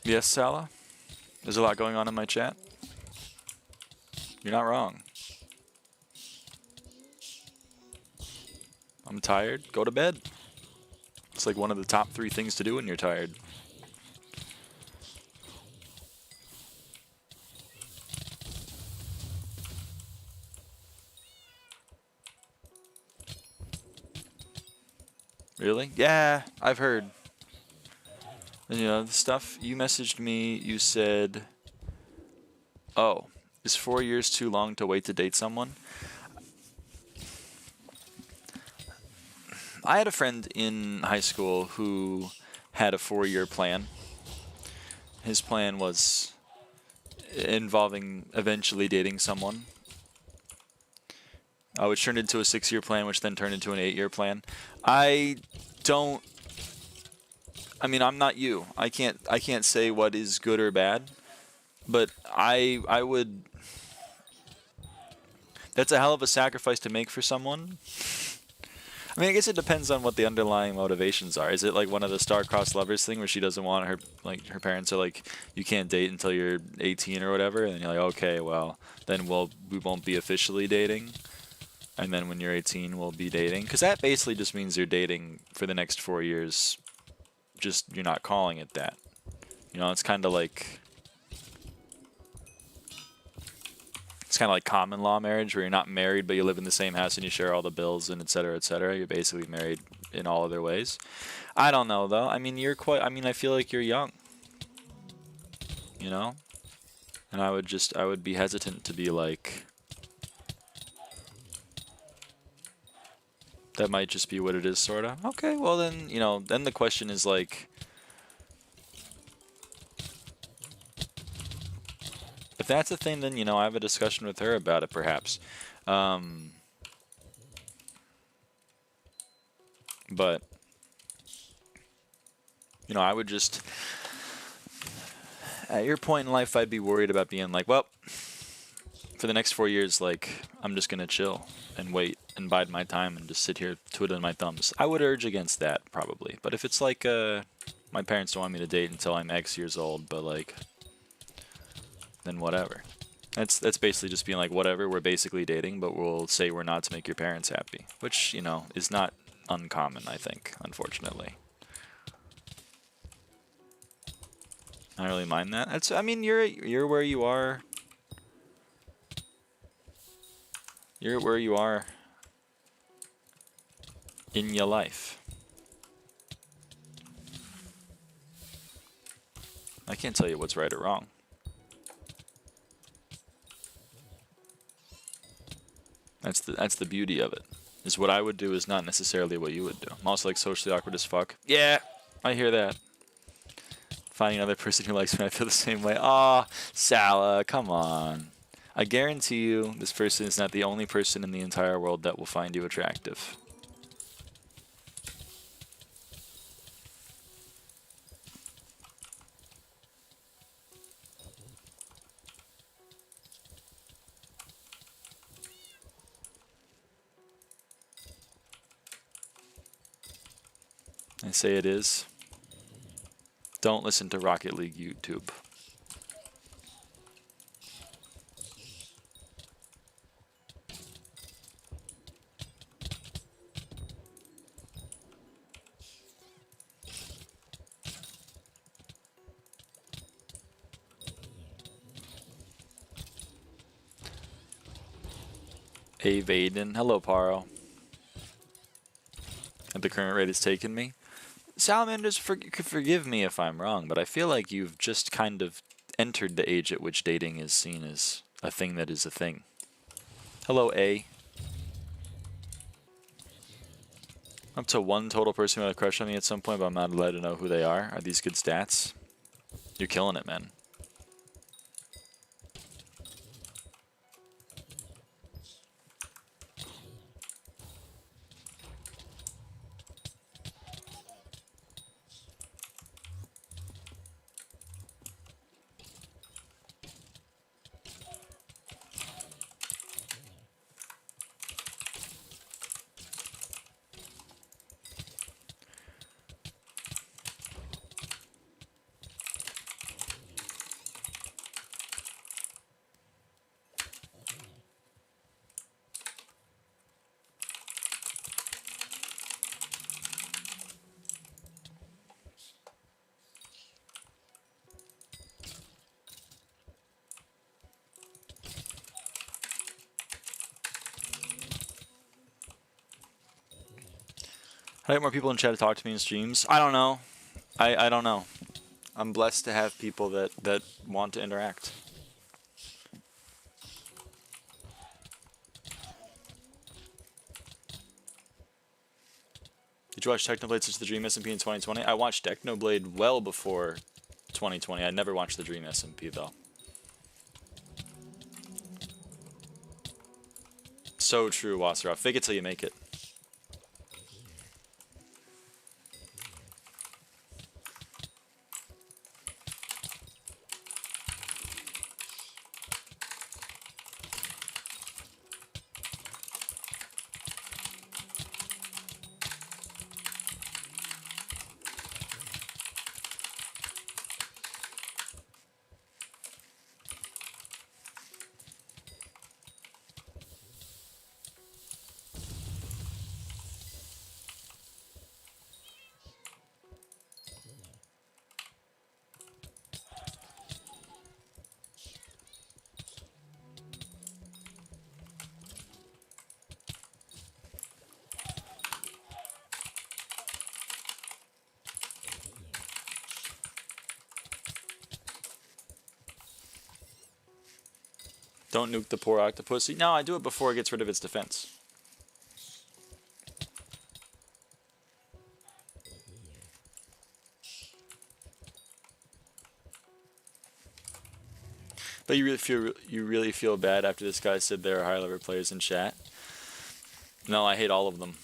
Yes, Salah? There's a lot going on in my chat. You're not wrong. I'm tired. Go to bed. It's like one of the top 3 things to do when you're tired. Really? Yeah, I've heard. And, you know, the stuff you messaged me, you said, oh, is 4 years too long to wait to date someone? I had a friend in high school who had a 4-year plan. His plan was involving eventually dating someone, which turned into a 6-year plan, which then turned into an 8-year plan. I mean, I'm not you. I can't say what is good or bad, but I would. That's a hell of a sacrifice to make for someone. I mean, I guess it depends on what the underlying motivations are. Is it like one of the star-crossed lovers thing where she doesn't want her, like, her parents are like, you can't date until you're 18 or whatever, and then you're like, okay, well, then we won't be officially dating, and then when you're 18, we'll be dating? Because that basically just means you're dating for the next 4 years, just you're not calling it that. You know, it's kind of like common law marriage, where you're not married, but you live in the same house and you share all the bills and et cetera, et cetera. You're basically married in all other ways. I don't know, though. I mean, I feel like you're young. You know? And I would be hesitant to be like, that might just be what it is, sort of. Okay, well then, you know, then the question is like, if that's the thing, then, you know, I have a discussion with her about it, perhaps. But, you know, I would just, at your point in life, I'd be worried about being like, well, for the next 4 years, like, I'm just going to chill and wait and bide my time and just sit here twiddling my thumbs. I would urge against that, probably. But if it's like, my parents don't want me to date until I'm X years old, but like, then whatever. That's basically just being like, whatever, we're basically dating, but we'll say we're not to make your parents happy. Which, you know, is not uncommon, I think, unfortunately. I don't really mind that. I mean, you're where you are. You're where you are in your life. I can't tell you what's right or wrong. That's the beauty of it. Is what I would do is not necessarily what you would do. I'm also like socially awkward as fuck. Yeah, I hear that. Finding another person who likes me, I feel the same way. Aw, Salah, come on. I guarantee you this person is not the only person in the entire world that will find you attractive. I say it is. Don't listen to Rocket League YouTube. Avaaidan. Hello, Paro. At the current rate it's taken me. Salamanders, forgive me if I'm wrong, but I feel like you've just kind of entered the age at which dating is seen as a thing that is a thing. Hello, A. Up to one total person who had a crush on me at some point, but I'm not allowed to know who they are. Are these good stats? You're killing it, man. I get more people in chat to talk to me in streams. I don't know. I don't know. I'm blessed to have people that want to interact. Did you watch Technoblade Such the Dream SMP in 2020? I watched Technoblade well before 2020. I never watched the Dream SMP though. So true, Wasserov. Fake it till you make it. Don't nuke the poor octopus. No, I do it before it gets rid of its defense. But you really feel bad after this guy said there are high level players in chat. No, I hate all of them.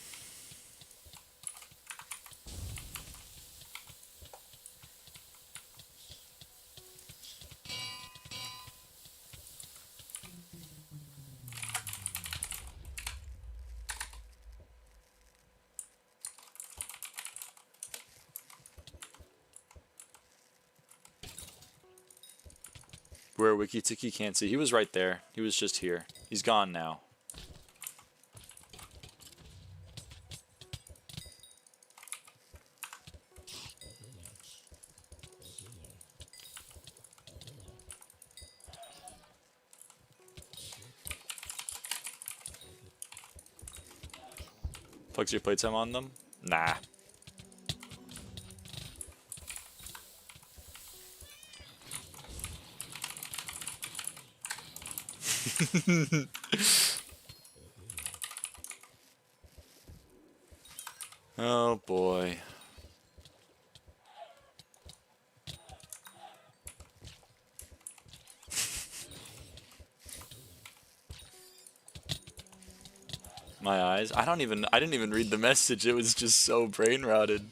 Where WikiTiki can't see. He was right there. He was just here. He's gone now. Flex your playtime on them? Nah. Oh boy. My eyes. I didn't even read the message. It was just so brain rotted.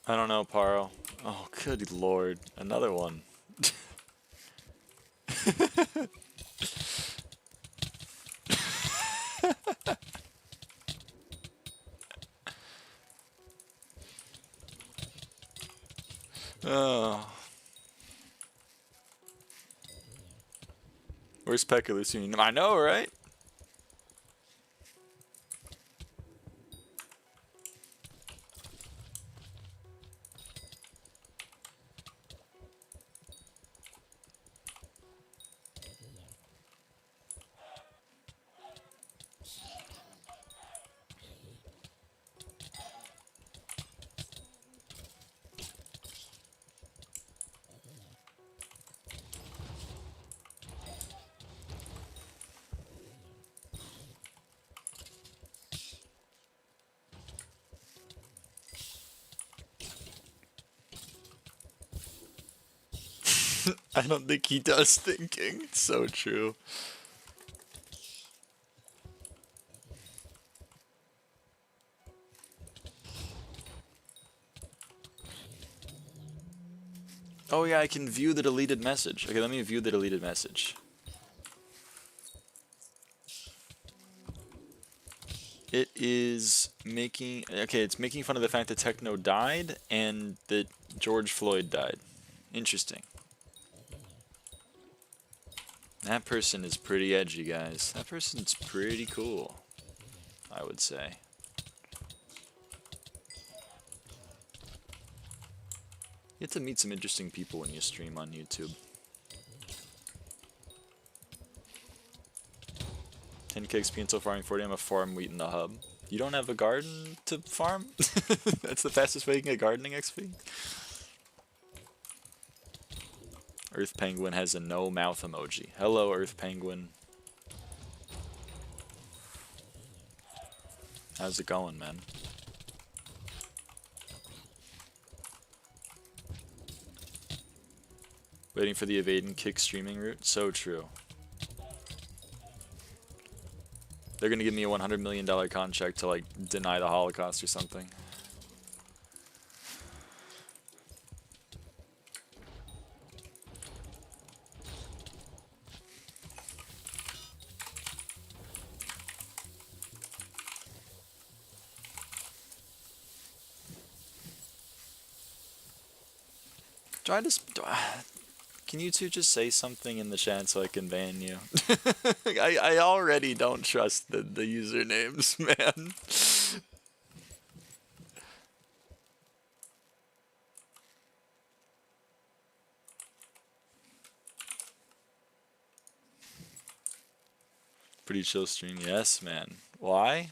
I don't know, Paro. Oh, good lord. Another one. Oh. Where's Pekka? I know, right? I don't think he does thinking. It's so true. Oh yeah, I can view the deleted message. Okay, let me view the deleted message. It is making... Okay, it's making fun of the fact that Techno died and that George Floyd died. Interesting. That person is pretty edgy, guys. That person's pretty cool, I would say. You get to meet some interesting people when you stream on YouTube. 10k XP until farming 40. I'm a farm wheat in the hub. You don't have a garden to farm? That's the fastest way you can get gardening XP? Earth Penguin has a no mouth emoji. Hello, Earth Penguin. How's it going, man? Waiting for the avaaidan kick streaming route? So true. They're gonna give me a $100 million contract to, like, deny the Holocaust or something. Can you two just say something in the chat so I can ban you? I already don't trust the usernames, man. Pretty chill stream, yes, man. Why?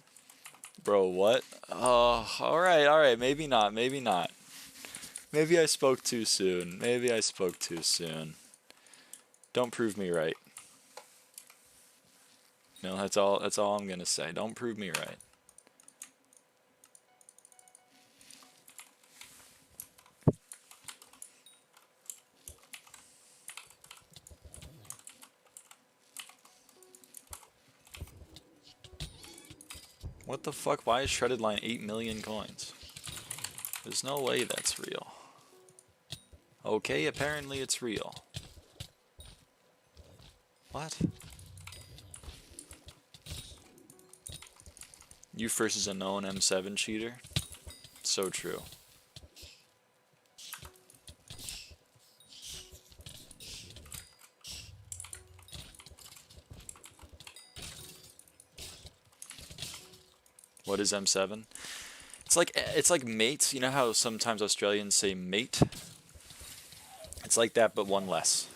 Bro, what? Oh, alright, maybe not, maybe not. Maybe I spoke too soon. Maybe I spoke too soon. Don't prove me right. No, that's all I'm gonna say. Don't prove me right. What the fuck? Why is Shredded Line 8 million coins? There's no way that's real. Okay, apparently it's real. What? You versus a known M7 cheater? So true. What is M7? It's like mate. You know how sometimes Australians say mate? It's like that, but one less.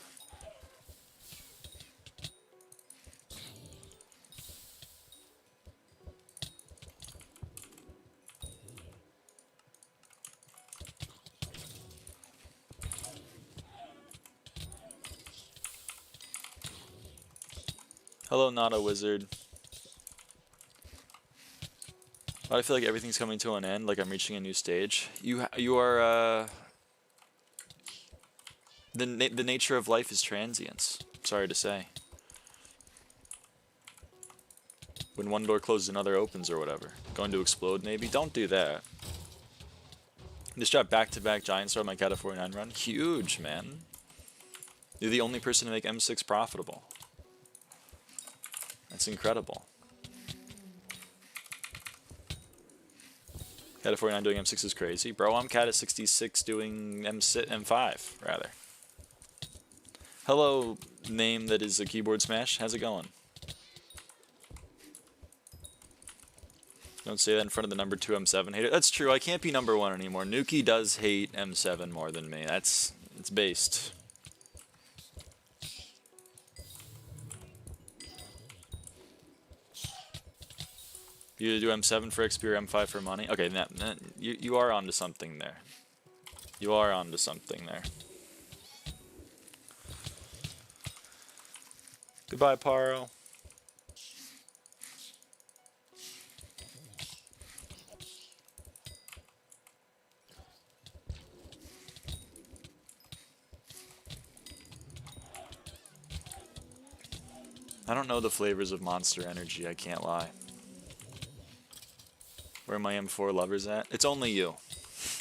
Hello, not a wizard. But I feel like everything's coming to an end, like I'm reaching a new stage. You are, the nature of life is transience. Sorry to say. When one door closes, another opens or whatever. Going to explode, maybe? Don't do that. Just dropped back-to-back Giant Sword on my Cat 49 run. Huge, man. You're the only person to make M6 profitable. That's incredible. Cat 49 doing M6 is crazy. Bro, I'm Cat 66 doing M5, rather. Hello, name that is a keyboard smash. How's it going? Don't say that in front of the number 2 M7 hater. That's true. I can't be number 1 anymore. Nuki does hate M7 more than me. It's based. You do M7 for XP or M5 for money? Okay, you are onto something there. You are onto something there. Goodbye, Paro. I don't know the flavors of Monster Energy, I can't lie. Where are my M4 lovers at? It's only you.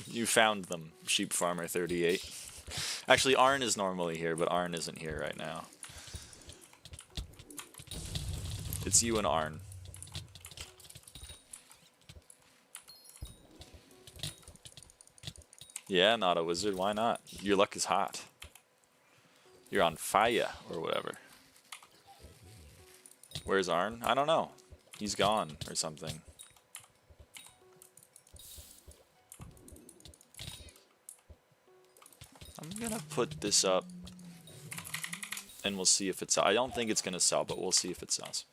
You found them, Sheep Farmer 38. Actually, Arn is normally here, but Arn isn't here right now. It's you and Arn. Yeah, not a wizard, why not? Your luck is hot. You're on fire, or whatever. Where's Arn? I don't know. He's gone, or something. I'm gonna put this up, and we'll see if it sells. I don't think it's gonna sell, but we'll see if it sells.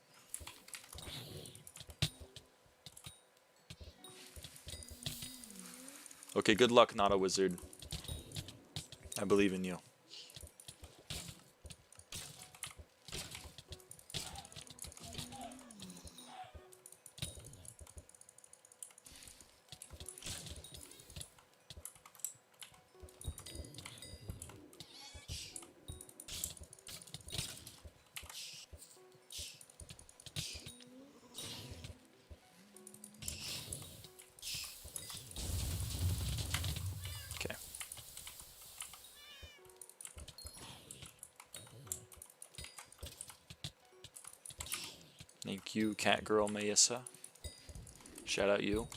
Okay, good luck, not a wizard. I believe in you. Thank you, Catgirl Mayissa. Shout out you.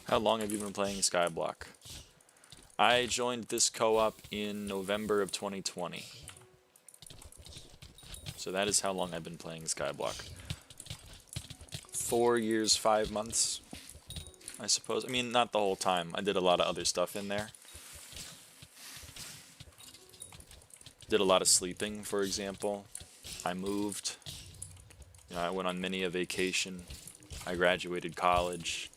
How long have you been playing SkyBlock? I joined this co-op in November of 2020. So that is how long I've been playing SkyBlock. 4 years, 5 months, I suppose. I mean, not the whole time. I did a lot of other stuff in there. Did a lot of sleeping, for example. I moved. You know, I went on many a vacation. I graduated college.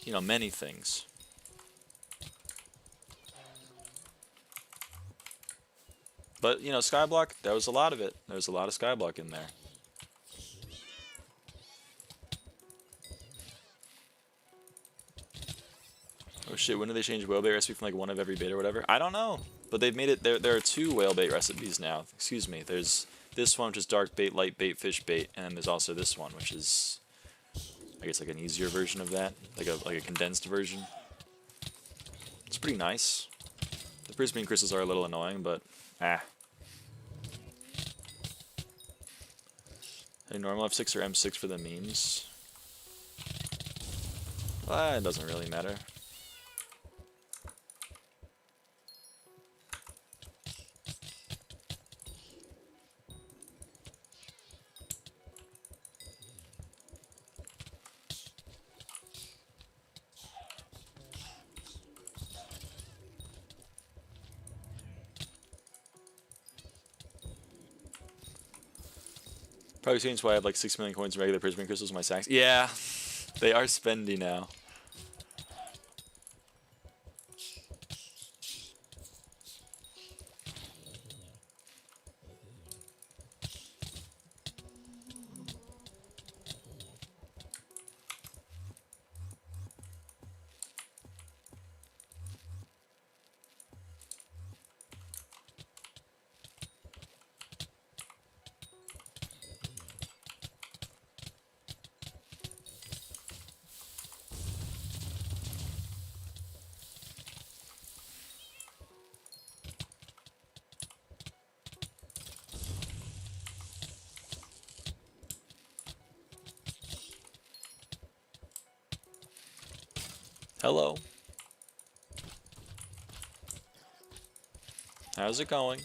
You know, many things. But, you know, SkyBlock, that was a lot of it. There was a lot of SkyBlock in there. Oh shit, when did they change whalebait recipe from like one of every bait or whatever? I don't know. But they've made it, there are 2 whalebait recipes now. Excuse me. There's this one, which is dark bait, light bait, fish bait, and there's also this one, which is, I guess, like an easier version of that. Like a condensed version. It's pretty nice. The prismarine crystals are a little annoying, but, Hey, normal F6 or M6 for the memes? It doesn't really matter. Probably seems why I have like 6 million coins in regular prismarine crystals in my sacks. Yeah, they are spendy now. Hello. How's it going?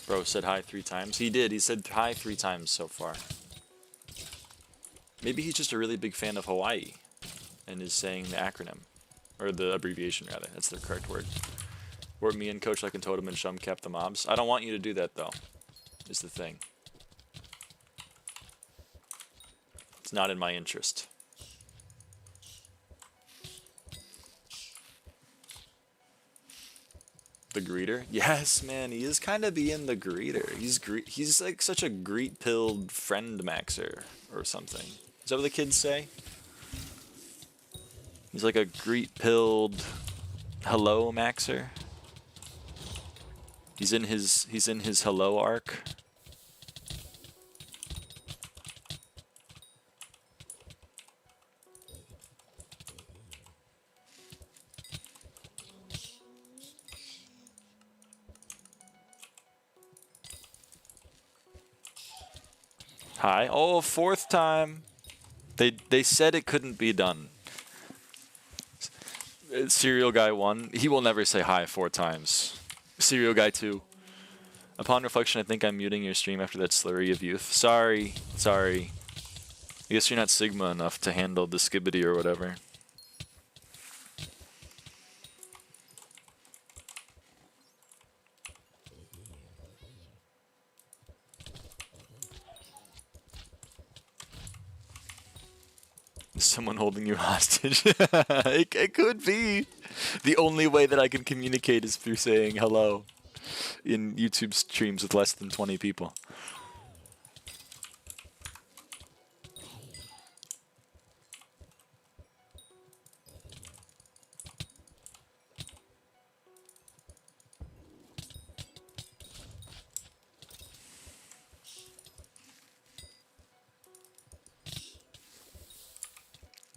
Bro said hi 3 times. He did. He said hi 3 times so far. Maybe he's just a really big fan of Hawaii and is saying the acronym. Or the abbreviation, rather. That's the correct word. Or me and Coach like and Totem and Shum kept the mobs. I don't want you to do that, though, is the thing. It's not in my interest. The greeter? Yes, man, he is kind of being the greeter. He's like such a greet-pilled friend maxer or something. Is that what the kids say? He's like a greet-pilled hello maxer. He's in his hello arc. Hi. Oh, 4th time. They said it couldn't be done. Serial Guy 1. He will never say hi 4 times. Serial Guy 2. Upon reflection, I think I'm muting your stream after that slurry of youth. Sorry. Sorry. I guess you're not Sigma enough to handle the skibbity or whatever. Is someone holding you hostage? It could be. The only way that I can communicate is through saying hello in YouTube streams with less than 20 people.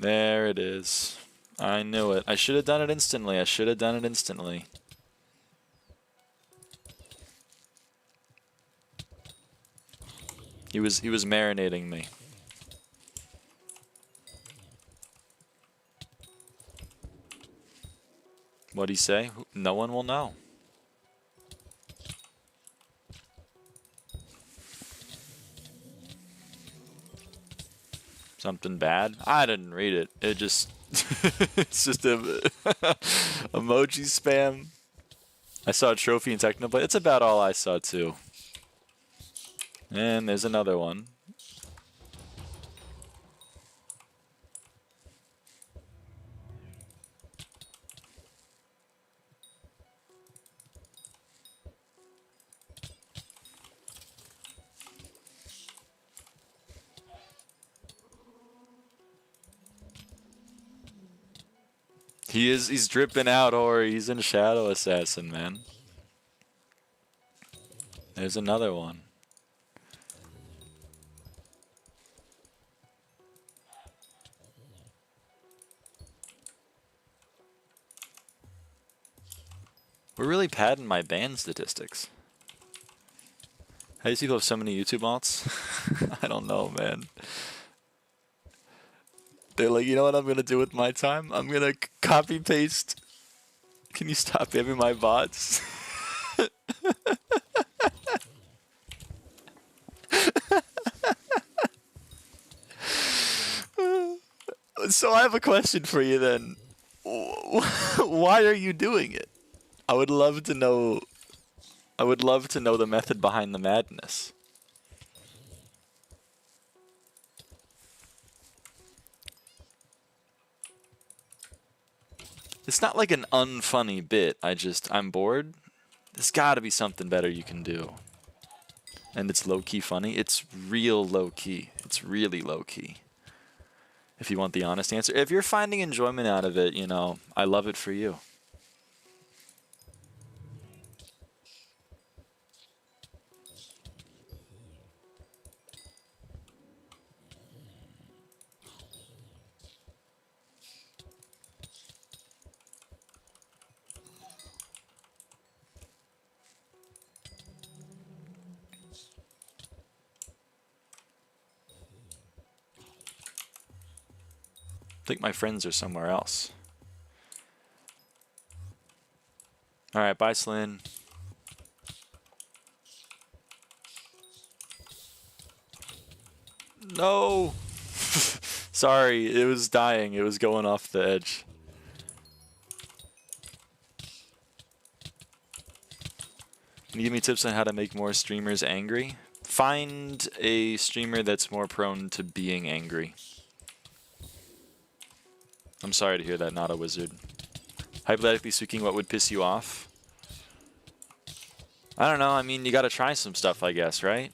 There it is. I knew it. I should have done it instantly. I should have done it instantly. He was marinating me. What'd he say? No one will know. Something bad? I didn't read it. It just it's just a emoji spam. I saw a trophy in Technoplay. It's about all I saw too. And there's another one. He's dripping out, or he's in Shadow Assassin, man. There's another one. We're really padding my ban statistics. How do you people have so many YouTube alts? I don't know, man. They're like, you know what I'm gonna do with my time? I'm gonna copy paste. Can you stop having my bots? So I have a question for you then. Why are you doing it? I would love to know. I would love to know the method behind the madness. It's not like an unfunny bit. I'm bored. There's gotta be something better you can do. And it's low-key funny. It's real low-key. It's really low-key. If you want the honest answer. If you're finding enjoyment out of it, you know, I love it for you. I think my friends are somewhere else. Alright, bye Slyn. No! Sorry, it was dying. It was going off the edge. Can you give me tips on how to make more streamers angry? Find a streamer that's more prone to being angry. I'm sorry to hear that, not a wizard. Hypothetically speaking, what would piss you off? I don't know. I mean, you gotta try some stuff, I guess, right?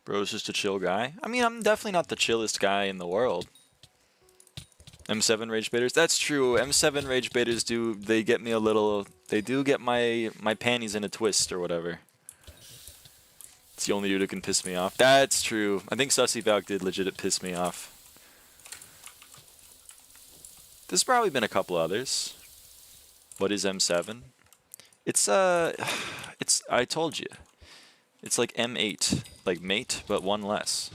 Bro's just a chill guy. I mean, I'm definitely not the chillest guy in the world. M7 rage baiters? That's true. M7 rage baiters they get me a little, they do get my panties in a twist or whatever. It's the only dude who can piss me off. That's true. I think Sussy Valk did legit piss me off. There's probably been a couple others. What is M7? It's I told you. It's like M8, like mate, but one less.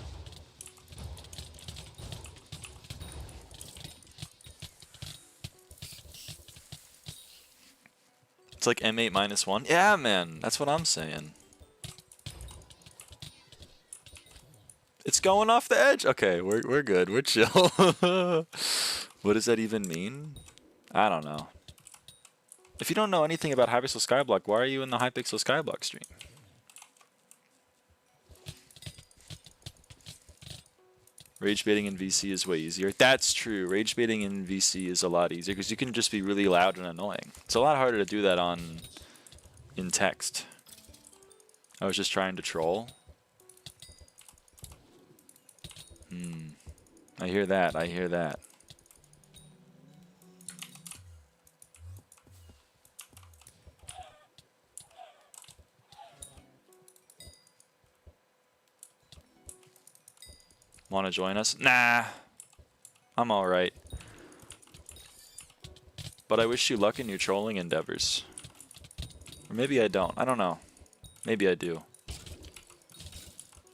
It's like M8 minus 1. Yeah, man, that's what I'm saying. It's going off the edge. Okay, we're good. We're chill. What does that even mean? I don't know. If you don't know anything about Hypixel SkyBlock, why are you in the Hypixel SkyBlock stream? Rage baiting in VC is way easier. That's true. Rage baiting in VC is a lot easier because you can just be really loud and annoying. It's a lot harder to do that in text. I was just trying to troll. I hear that. I hear that. Want to join us? Nah. I'm alright. But I wish you luck in your trolling endeavors. Or maybe I don't. I don't know. Maybe I do.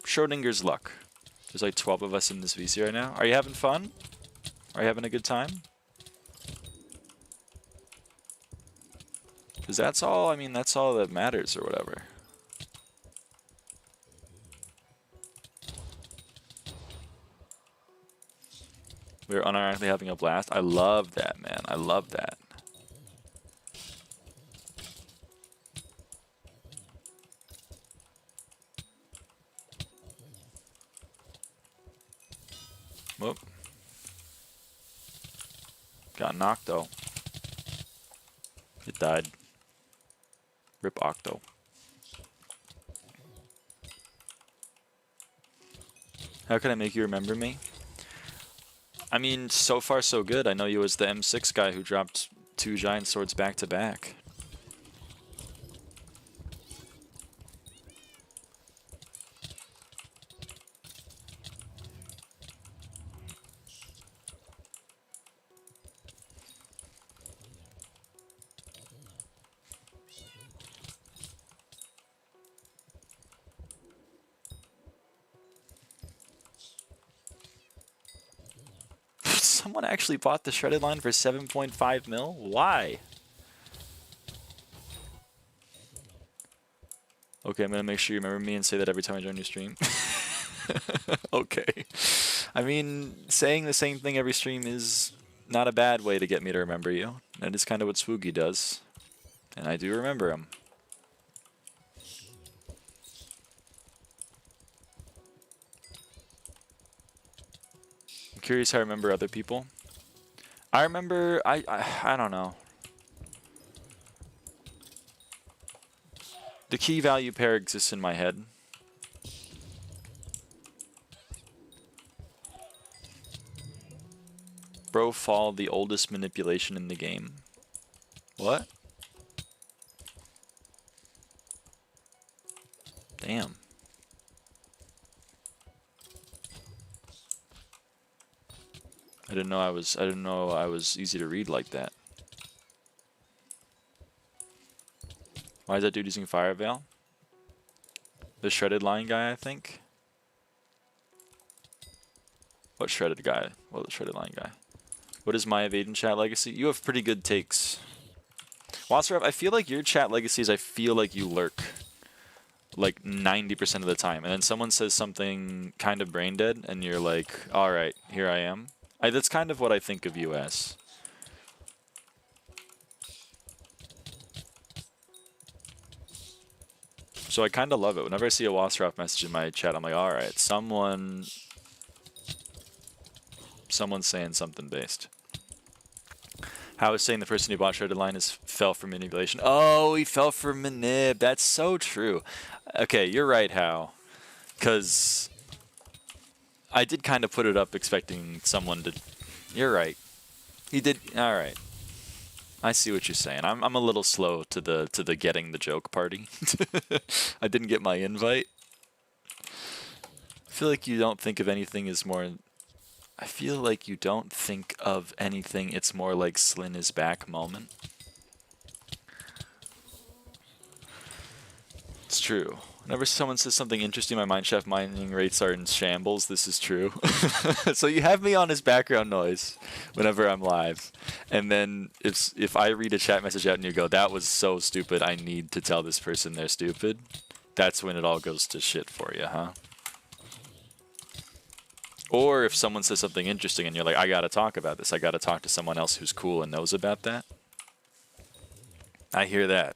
Schrodinger's luck. There's like 12 of us in this VC right now. Are you having fun? Are you having a good time? Because that's all, I mean, that's all that matters or whatever. We're unironically having a blast. I love that, man. I love that. Whoop. Got knocked though. It died. Rip Octo. How can I make you remember me? I mean, so far so good. I know you as the M6 guy who dropped 2 giant swords back to back. Someone actually bought the shredded line for 7.5 mil? Why? Okay, I'm gonna make sure you remember me and say that every time I join your stream. Okay. I mean, saying the same thing every stream is not a bad way to get me to remember you. That is kind of what Swoogie does. And I do remember him. Curious how I remember other people. I remember, I don't know. The key value pair exists in my head. Bro fall, the oldest manipulation in the game. What? Damn. I didn't know I was easy to read like that. Why is that dude using Fire Veil? The shredded line guy, I think. What shredded guy? Well, the shredded line guy. What is my avaaidan chat legacy? You have pretty good takes. WaterSolver, I feel like your chat legacy is I feel like you lurk like 90% of the time. And then someone says something kind of brain dead and you're like, all right, here I am. That's kind of what I think of you as. So I kind of love it. Whenever I see a WaterSolver message in my chat, I'm like, all right, someone's saying something based. How is saying the person who bought shredded line fell for manipulation? Oh, he fell for manip. That's so true. Okay, you're right, How. Because I did kind of put it up expecting someone to... You're right. He did... All right. I see what you're saying. I'm a little slow to the getting the joke party. I didn't get my invite. I feel like you don't think of anything as more... I feel like you don't think of anything. It's more like Slin is back moment. It's true. Whenever someone says something interesting, my mineshaft mining rates are in shambles. This is true. So you have me on as background noise whenever I'm live. And then if I read a chat message out and you go, that was so stupid, I need to tell this person they're stupid, that's when it all goes to shit for you, huh? Or if someone says something interesting and you're like, I gotta talk about this. I gotta talk to someone else who's cool and knows about that. I hear that.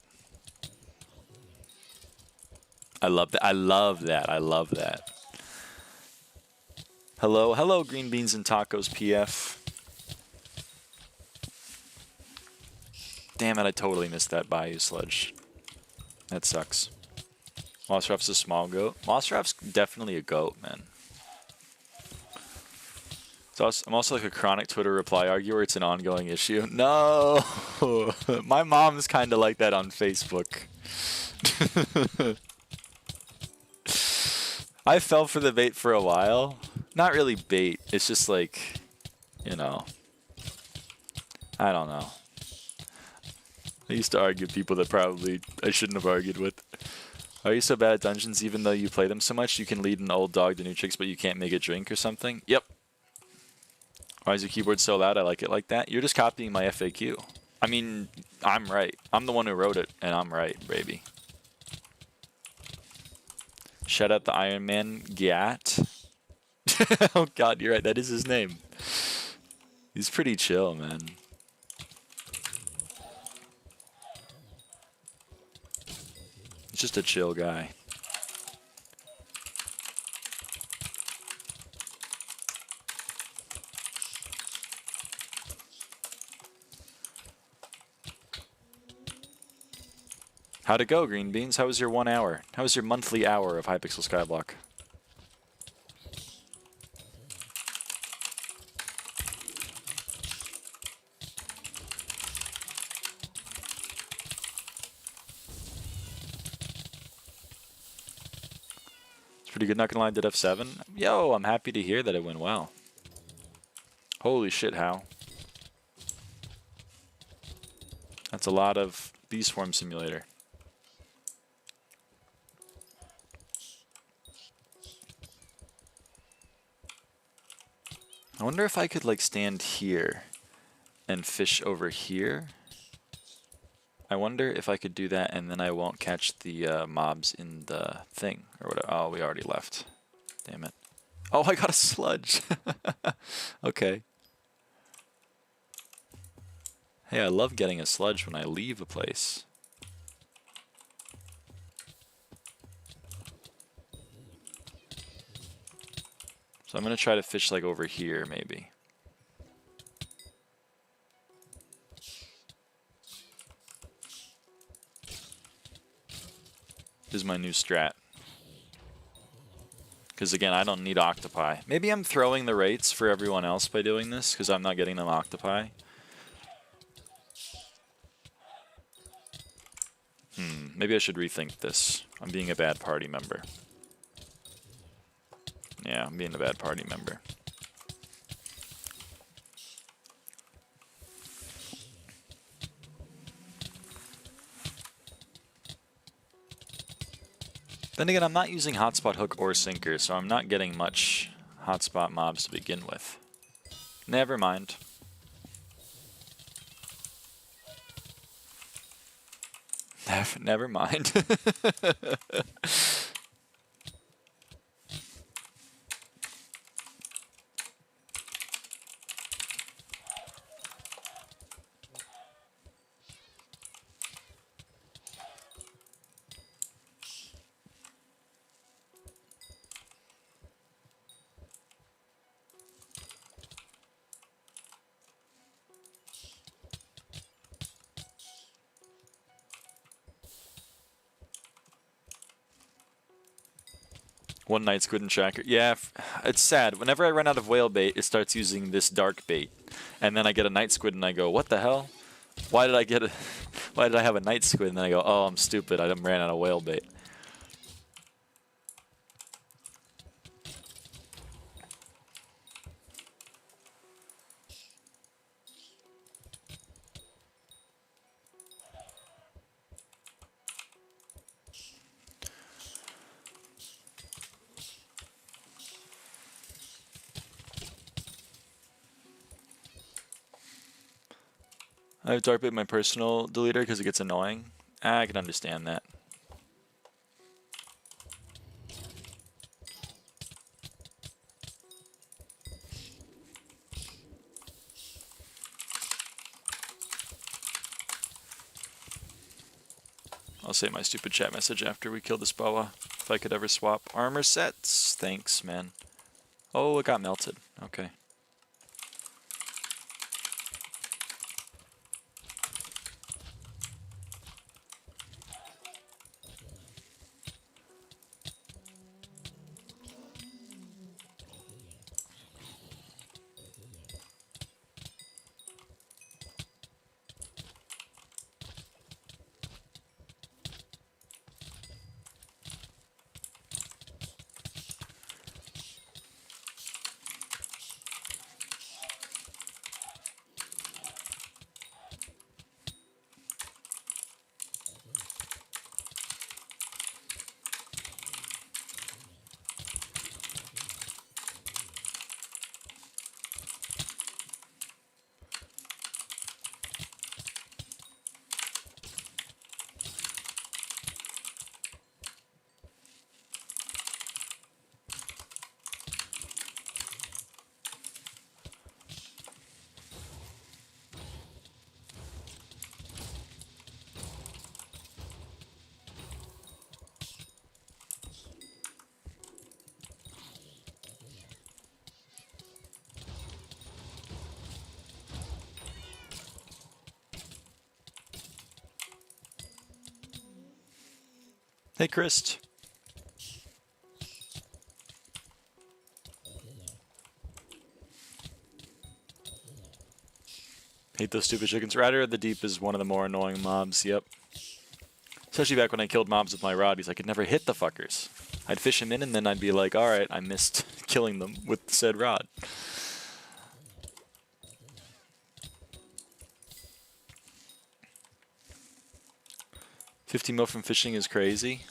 I love that. I love that. I love that. Hello. Hello, Green Beans and Tacos PF. Damn it, I totally missed that Bayou Sludge. That sucks. WaterSolver's a small goat. WaterSolver's definitely a goat, man. I'm also like a chronic Twitter reply arguer. It's an ongoing issue. No! My mom's kind of like that on Facebook. I fell for the bait for a while. Not really bait. It's just like, you know, I don't know. I used to argue with people that probably I shouldn't have argued with. Are you so bad at dungeons even though you play them so much? You can lead an old dog to new tricks, but you can't make it drink or something? Yep. Why is your keyboard so loud? I like it like that. You're just copying my FAQ. I mean, I'm right. I'm the one who wrote it, and I'm right, baby. Shout out the Iron Man Gat. Oh god, you're right. That is his name. He's pretty chill, man. He's just a chill guy. How'd it go, Green Beans? How was your 1 hour? How was your monthly hour of Hypixel SkyBlock? It's pretty good, not gonna lie, did F7. Yo, I'm happy to hear that it went well. Holy shit, how? That's a lot of Bee Swarm Simulator. I wonder if I could like stand here and fish over here. I wonder if I could do that and then I won't catch the mobs in the thing or whatever. Oh, we already left. Damn it. Oh, I got a sludge. Okay. Hey, I love getting a sludge when I leave a place. So I'm going to try to fish like over here, maybe. This is my new strat. Because again, I don't need octopi. Maybe I'm throwing the rates for everyone else by doing this, because I'm not getting them octopi. Maybe I should rethink this. I'm being a bad party member. Yeah, I'm being a bad party member. Then again, I'm not using hotspot hook or sinker, so I'm not getting much hotspot mobs to begin with. Never mind. Never mind. One night squid and tracker. Yeah, it's sad. Whenever I run out of whale bait, it starts using this dark bait, and then I get a night squid and I go, "What the hell? Why did I get a? Why did I have a night squid?" And then I go, "Oh, I'm stupid. I ran out of whale bait." I have dark bait in my personal deleter because it gets annoying. I can understand that. I'll say my stupid chat message after we kill this boa. If I could ever swap armor sets. Thanks, man. Oh, it got melted. Okay. Hey, Chris. Hate those stupid chickens. Rider of the Deep is one of the more annoying mobs, yep. Especially back when I killed mobs with my rod, I could never hit the fuckers. I'd fish him in and then I'd be like, alright, I missed killing them with said rod. $50 mil from fishing is crazy.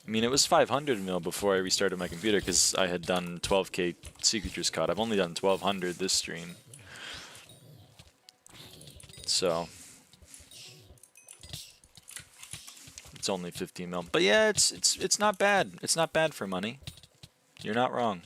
I mean, it was 500 mil before I restarted my computer because I had done 12k sea creatures caught. I've only done 1200 this stream. So it's only 15 mil. But yeah, it's not bad. It's not bad for money. You're not wrong.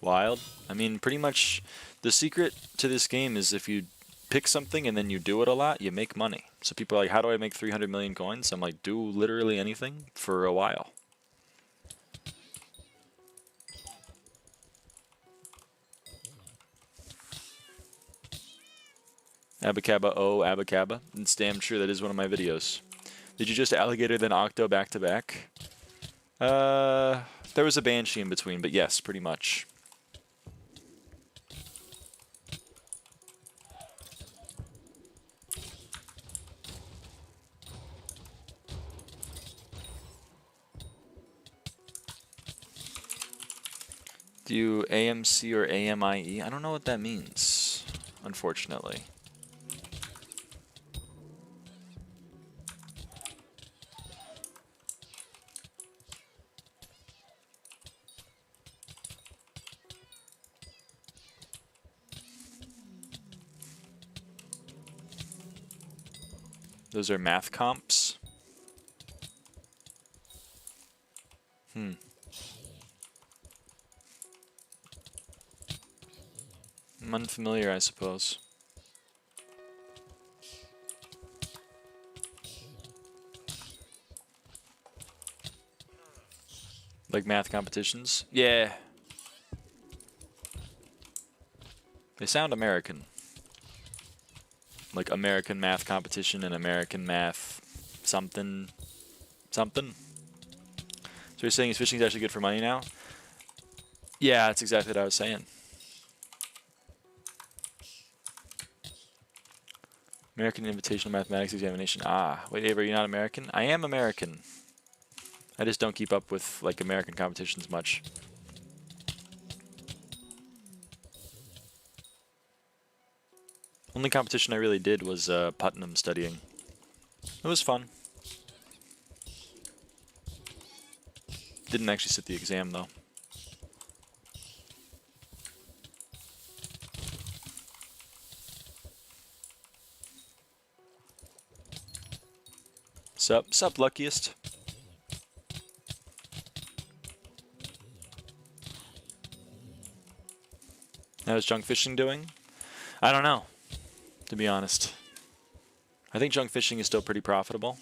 Wild. I mean, pretty much the secret to this game is if you pick something and then you do it a lot, you make money. So people are like, how do I make 300 million coins? I'm like, do literally anything for a while. Abacaba, oh, Abacaba. It's damn true, that is one of my videos. Did you just alligator then octo back to back? There was a banshee in between, but yes, pretty much. Do you AMC or AMIE? I don't know what that means, unfortunately. Those are math comps. I'm unfamiliar, I suppose. Like math competitions? Yeah. They sound American. Like American math competition and American math something. Something. So you're saying fishing is actually good for money now? Yeah, that's exactly what I was saying. American Invitational Mathematics Examination. Ah, wait, Avery, are you not American? I am American. I just don't keep up with like American competitions much. Only competition I really did was Putnam studying. It was fun. Didn't actually sit the exam though. Sup, luckiest. How's junk fishing doing? I don't know, to be honest. I think junk fishing is still pretty profitable.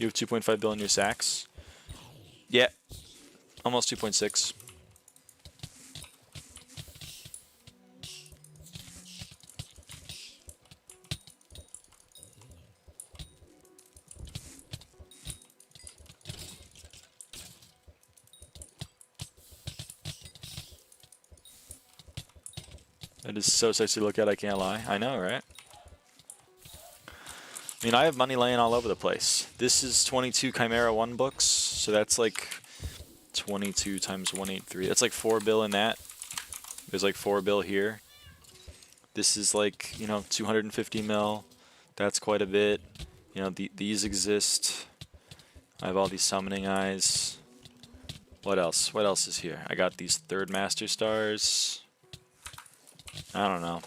You have 2.5 billion in your sacks? Yeah, almost 2.6. That is so sexy to look at, I can't lie. I know, right? I mean, I have money laying all over the place. This is 22 Chimera 1 books, so that's like 22 times 183. That's like 4 bill in that. There's like 4 bill here. This is like, you know, 250 mil. That's quite a bit. You know, these exist. I have all these summoning eyes. What else? What else is here? I got these third master stars. I don't know.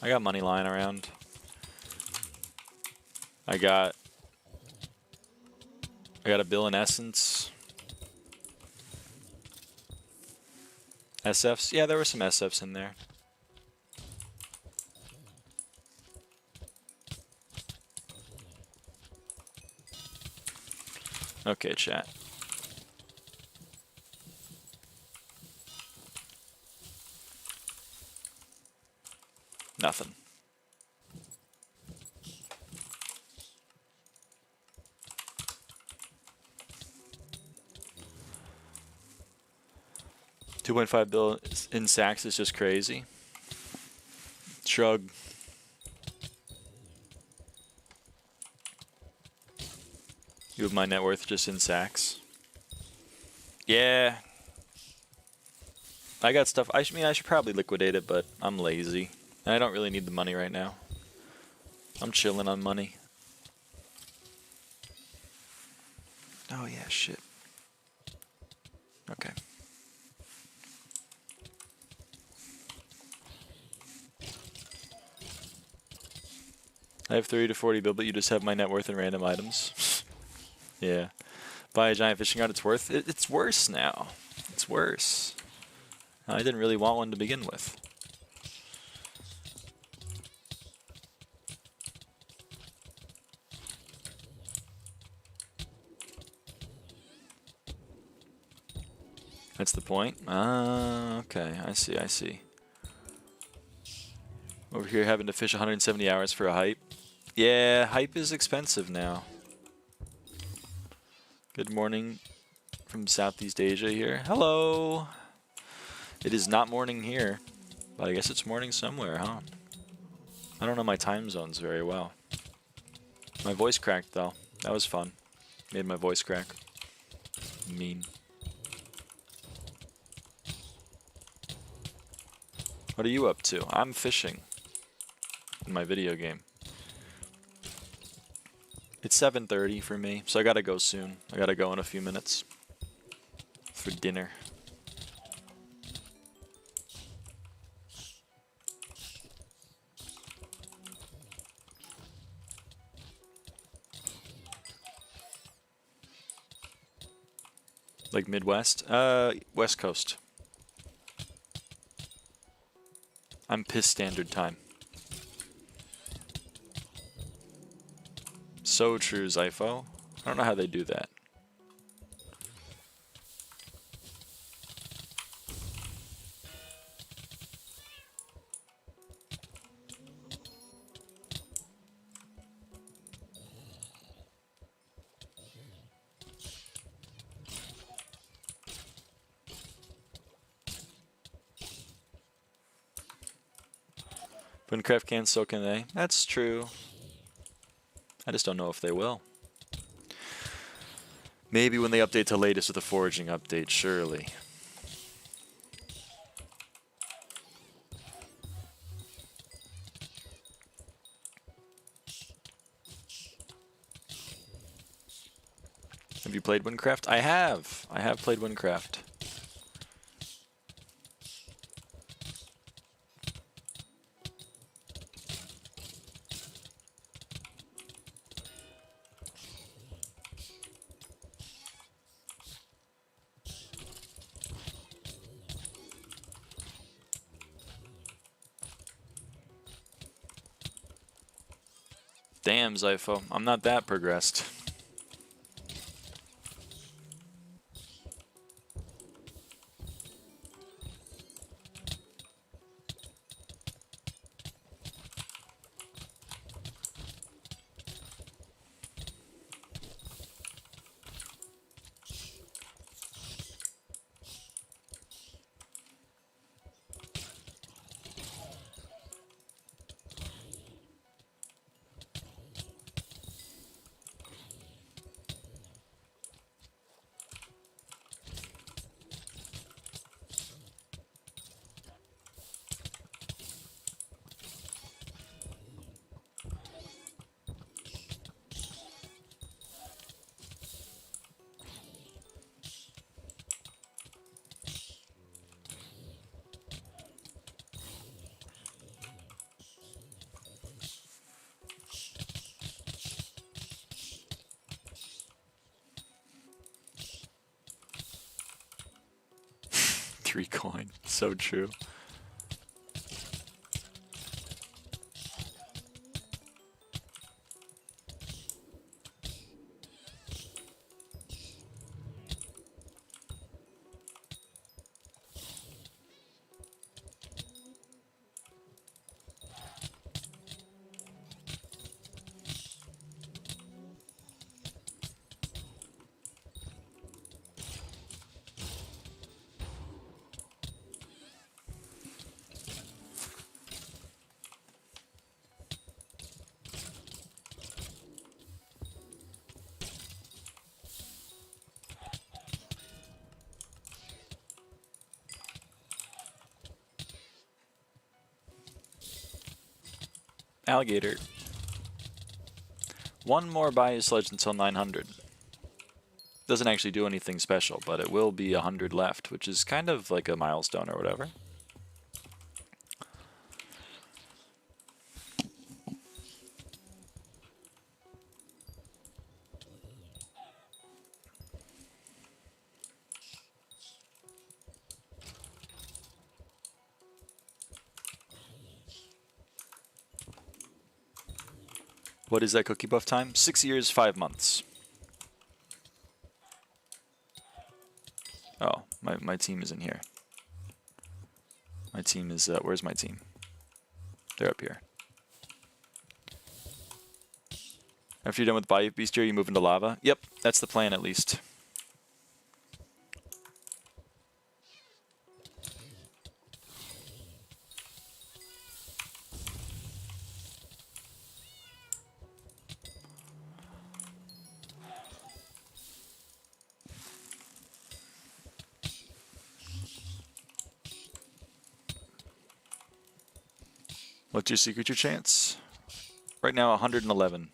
I got money lying around. I got a bill in essence. SFs? Yeah, there were some SFs in there. Okay, chat. Nothing. $2.5 billion in sacks is just crazy. Shrug. You have my net worth just in sacks. Yeah. I got stuff. I should probably liquidate it, but I'm lazy. And I don't really need the money right now. I'm chilling on money. Oh yeah, shit. Okay. I have 30 to 40 bill, but you just have my net worth and random items. Yeah. Buy a giant fishing rod, it's worth it. It's worse now. It's worse. I didn't really want one to begin with. That's the point? Ah, okay. I see, I see. Over here having to fish 170 hours for a hype. Yeah, hype is expensive now. Good morning from Southeast Asia here. Hello! It is not morning here, but I guess it's morning somewhere, huh? I don't know my time zones very well. My voice cracked, though. That was fun. Made my voice crack. Mean. What are you up to? I'm fishing in my video game. It's 7:30 for me, so I gotta go soon. I gotta go in a few minutes for dinner. Like Midwest? West Coast. I'm piss standard time. So true, Zypho. I don't know how they do that. Minecraft can, so can they. That's true. I just don't know if they will. Maybe when they update to latest with the foraging update, surely. Have you played Minecraft? I have. I have played Minecraft. Damn, Zypho. I'm not that progressed. Coin. So true. Alligator. One more Bayou Sledge until 900. Doesn't actually do anything special, but it will be 100 left, which is kind of like a milestone or whatever. What is that cookie buff time? 6 years, 5 months. Oh, my team isn't here. My team is, where's my team? They're up here. After you're done with Bayou Bestiary, you move into lava? Yep, that's the plan at least. What's your secret your chance? Right now, 111.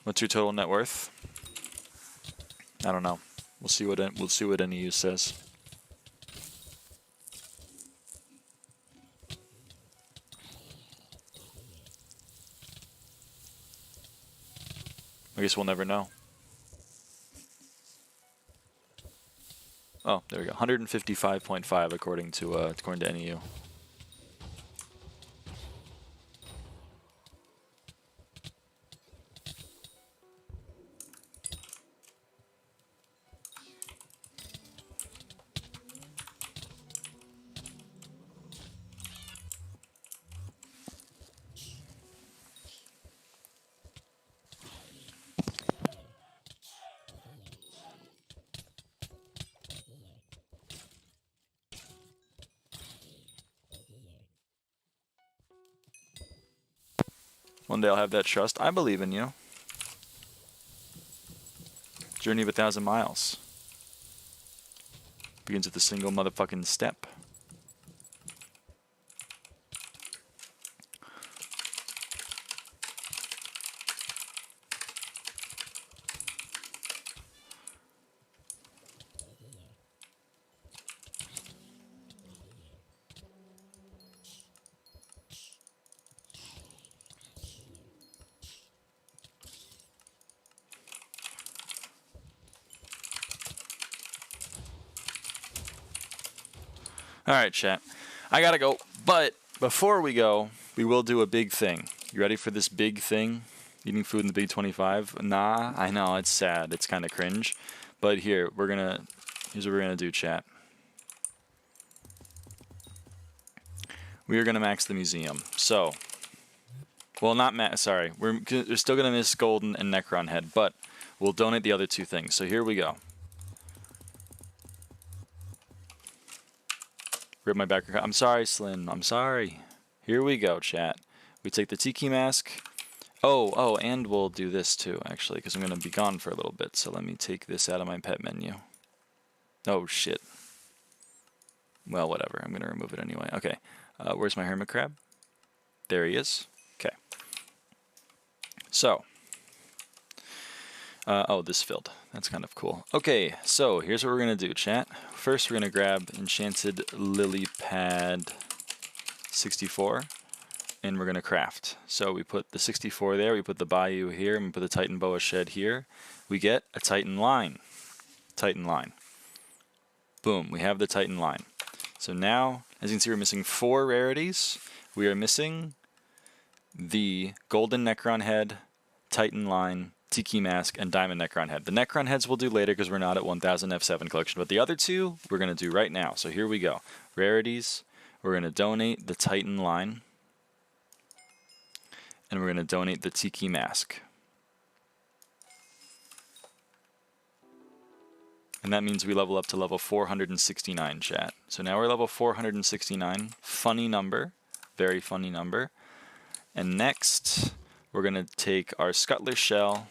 What's your total net worth? I don't know. We'll see what NaikoPlays says. I guess we'll never know. Oh, there we go. 155.5 according to NaikoPlays. One day I'll have that trust. I believe in you. Journey of 1,000 miles. Begins with a single motherfucking step. Alright, chat. I gotta go. But before we go, we will do a big thing. You ready for this big thing? Eating food in the Big 25? Nah, I know, it's sad. It's kind of cringe. But here, here's what we're gonna do, chat. We are gonna max the museum. So, well, not max, sorry. We're still gonna miss Golden and Necron Head, but we'll donate the other two things. So here we go. Rip my back. I'm sorry, Slim. I'm sorry. Here we go, chat. We take the Tiki Mask. Oh, and we'll do this too, actually, because I'm going to be gone for a little bit. So let me take this out of my pet menu. Oh, shit. Well, whatever. I'm going to remove it anyway. Okay. Where's my Hermit Crab? There he is. Okay. So. Oh, this filled. That's kind of cool. Okay, so here's what we're going to do, chat. First, we're going to grab Enchanted Lily Pad 64, and we're going to craft. So we put the 64 there, we put the Bayou here, and we put the Titan Boa Shed here. We get a Titan line. Titan line. Boom, we have the Titan line. So now, as you can see, we're missing 4 rarities. We are missing the Golden Necron Head, Titan line, Tiki Mask, and Diamond Necron Head. The Necron Heads we'll do later because we're not at 1000 F7 collection, but the other two we're going to do right now. So here we go. Rarities, we're going to donate the Titan line, and we're going to donate the Tiki Mask. And that means we level up to level 469, chat. So now we're level 469. Funny number. Very funny number. And next, we're going to take our Scuttler Shell,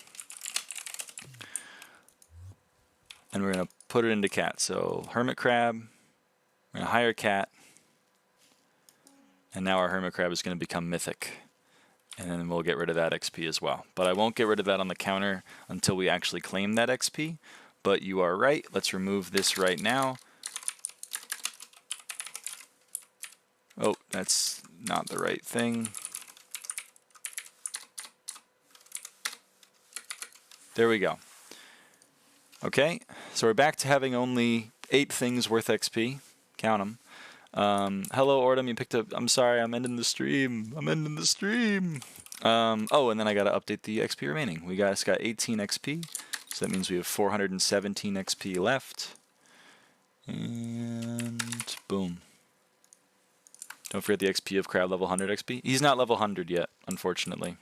and we're going to put it into cat. So Hermit Crab, we're going to hire cat, and now our Hermit Crab is going to become mythic. And then we'll get rid of that XP as well. But I won't get rid of that on the counter until we actually claim that XP. But you are right. Let's remove this right now. Oh, that's not the right thing. There we go. Okay, so we're back to having only 8 things worth XP. Count them. Hello, Ordum, you picked up... I'm sorry, I'm ending the stream. I'm ending the stream. Oh, and then I got to update the XP remaining. We got 18 XP, so that means we have 417 XP left. And boom. Don't forget the XP of Crab level 100 XP. He's not level 100 yet, unfortunately.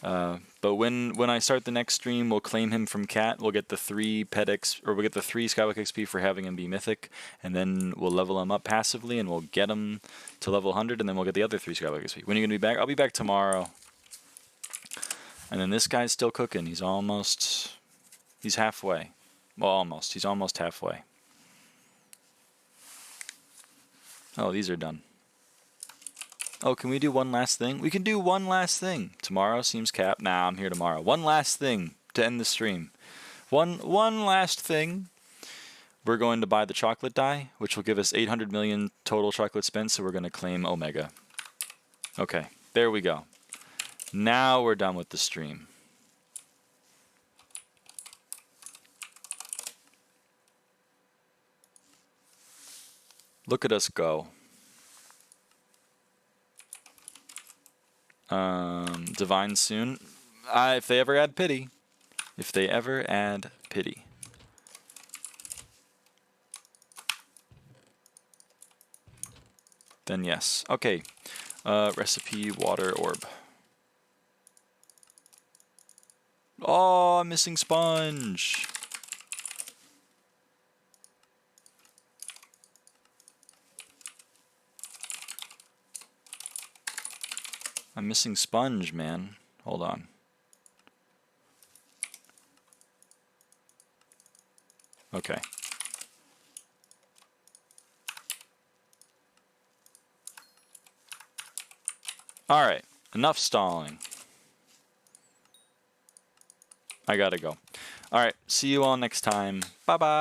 But when I start the next stream, we'll claim him from Cat. We'll get the 3 we'll get the 3 SkyBlock XP for having him be mythic, and then we'll level him up passively, and we'll get him to level 100, and then we'll get the other 3 SkyBlock XP. When are you gonna be back? I'll be back tomorrow. And then this guy's still cooking. He's halfway. Well, almost. He's almost halfway. Oh, these are done. Oh, can we do one last thing? We can do one last thing. Tomorrow seems capped. Nah, I'm here tomorrow. One last thing to end the stream. One last thing. We're going to buy the chocolate die, which will give us 800 million total chocolate spent, so we're going to claim Omega. Okay, there we go. Now we're done with the stream. Look at us go. Divine soon. If they ever add pity. If they ever add pity. Then yes. Okay. Recipe water orb. Oh, I'm missing sponge. I'm missing sponge, man. Hold on. Okay. All right. Enough stalling. I gotta go. All right. See you all next time. Bye-bye.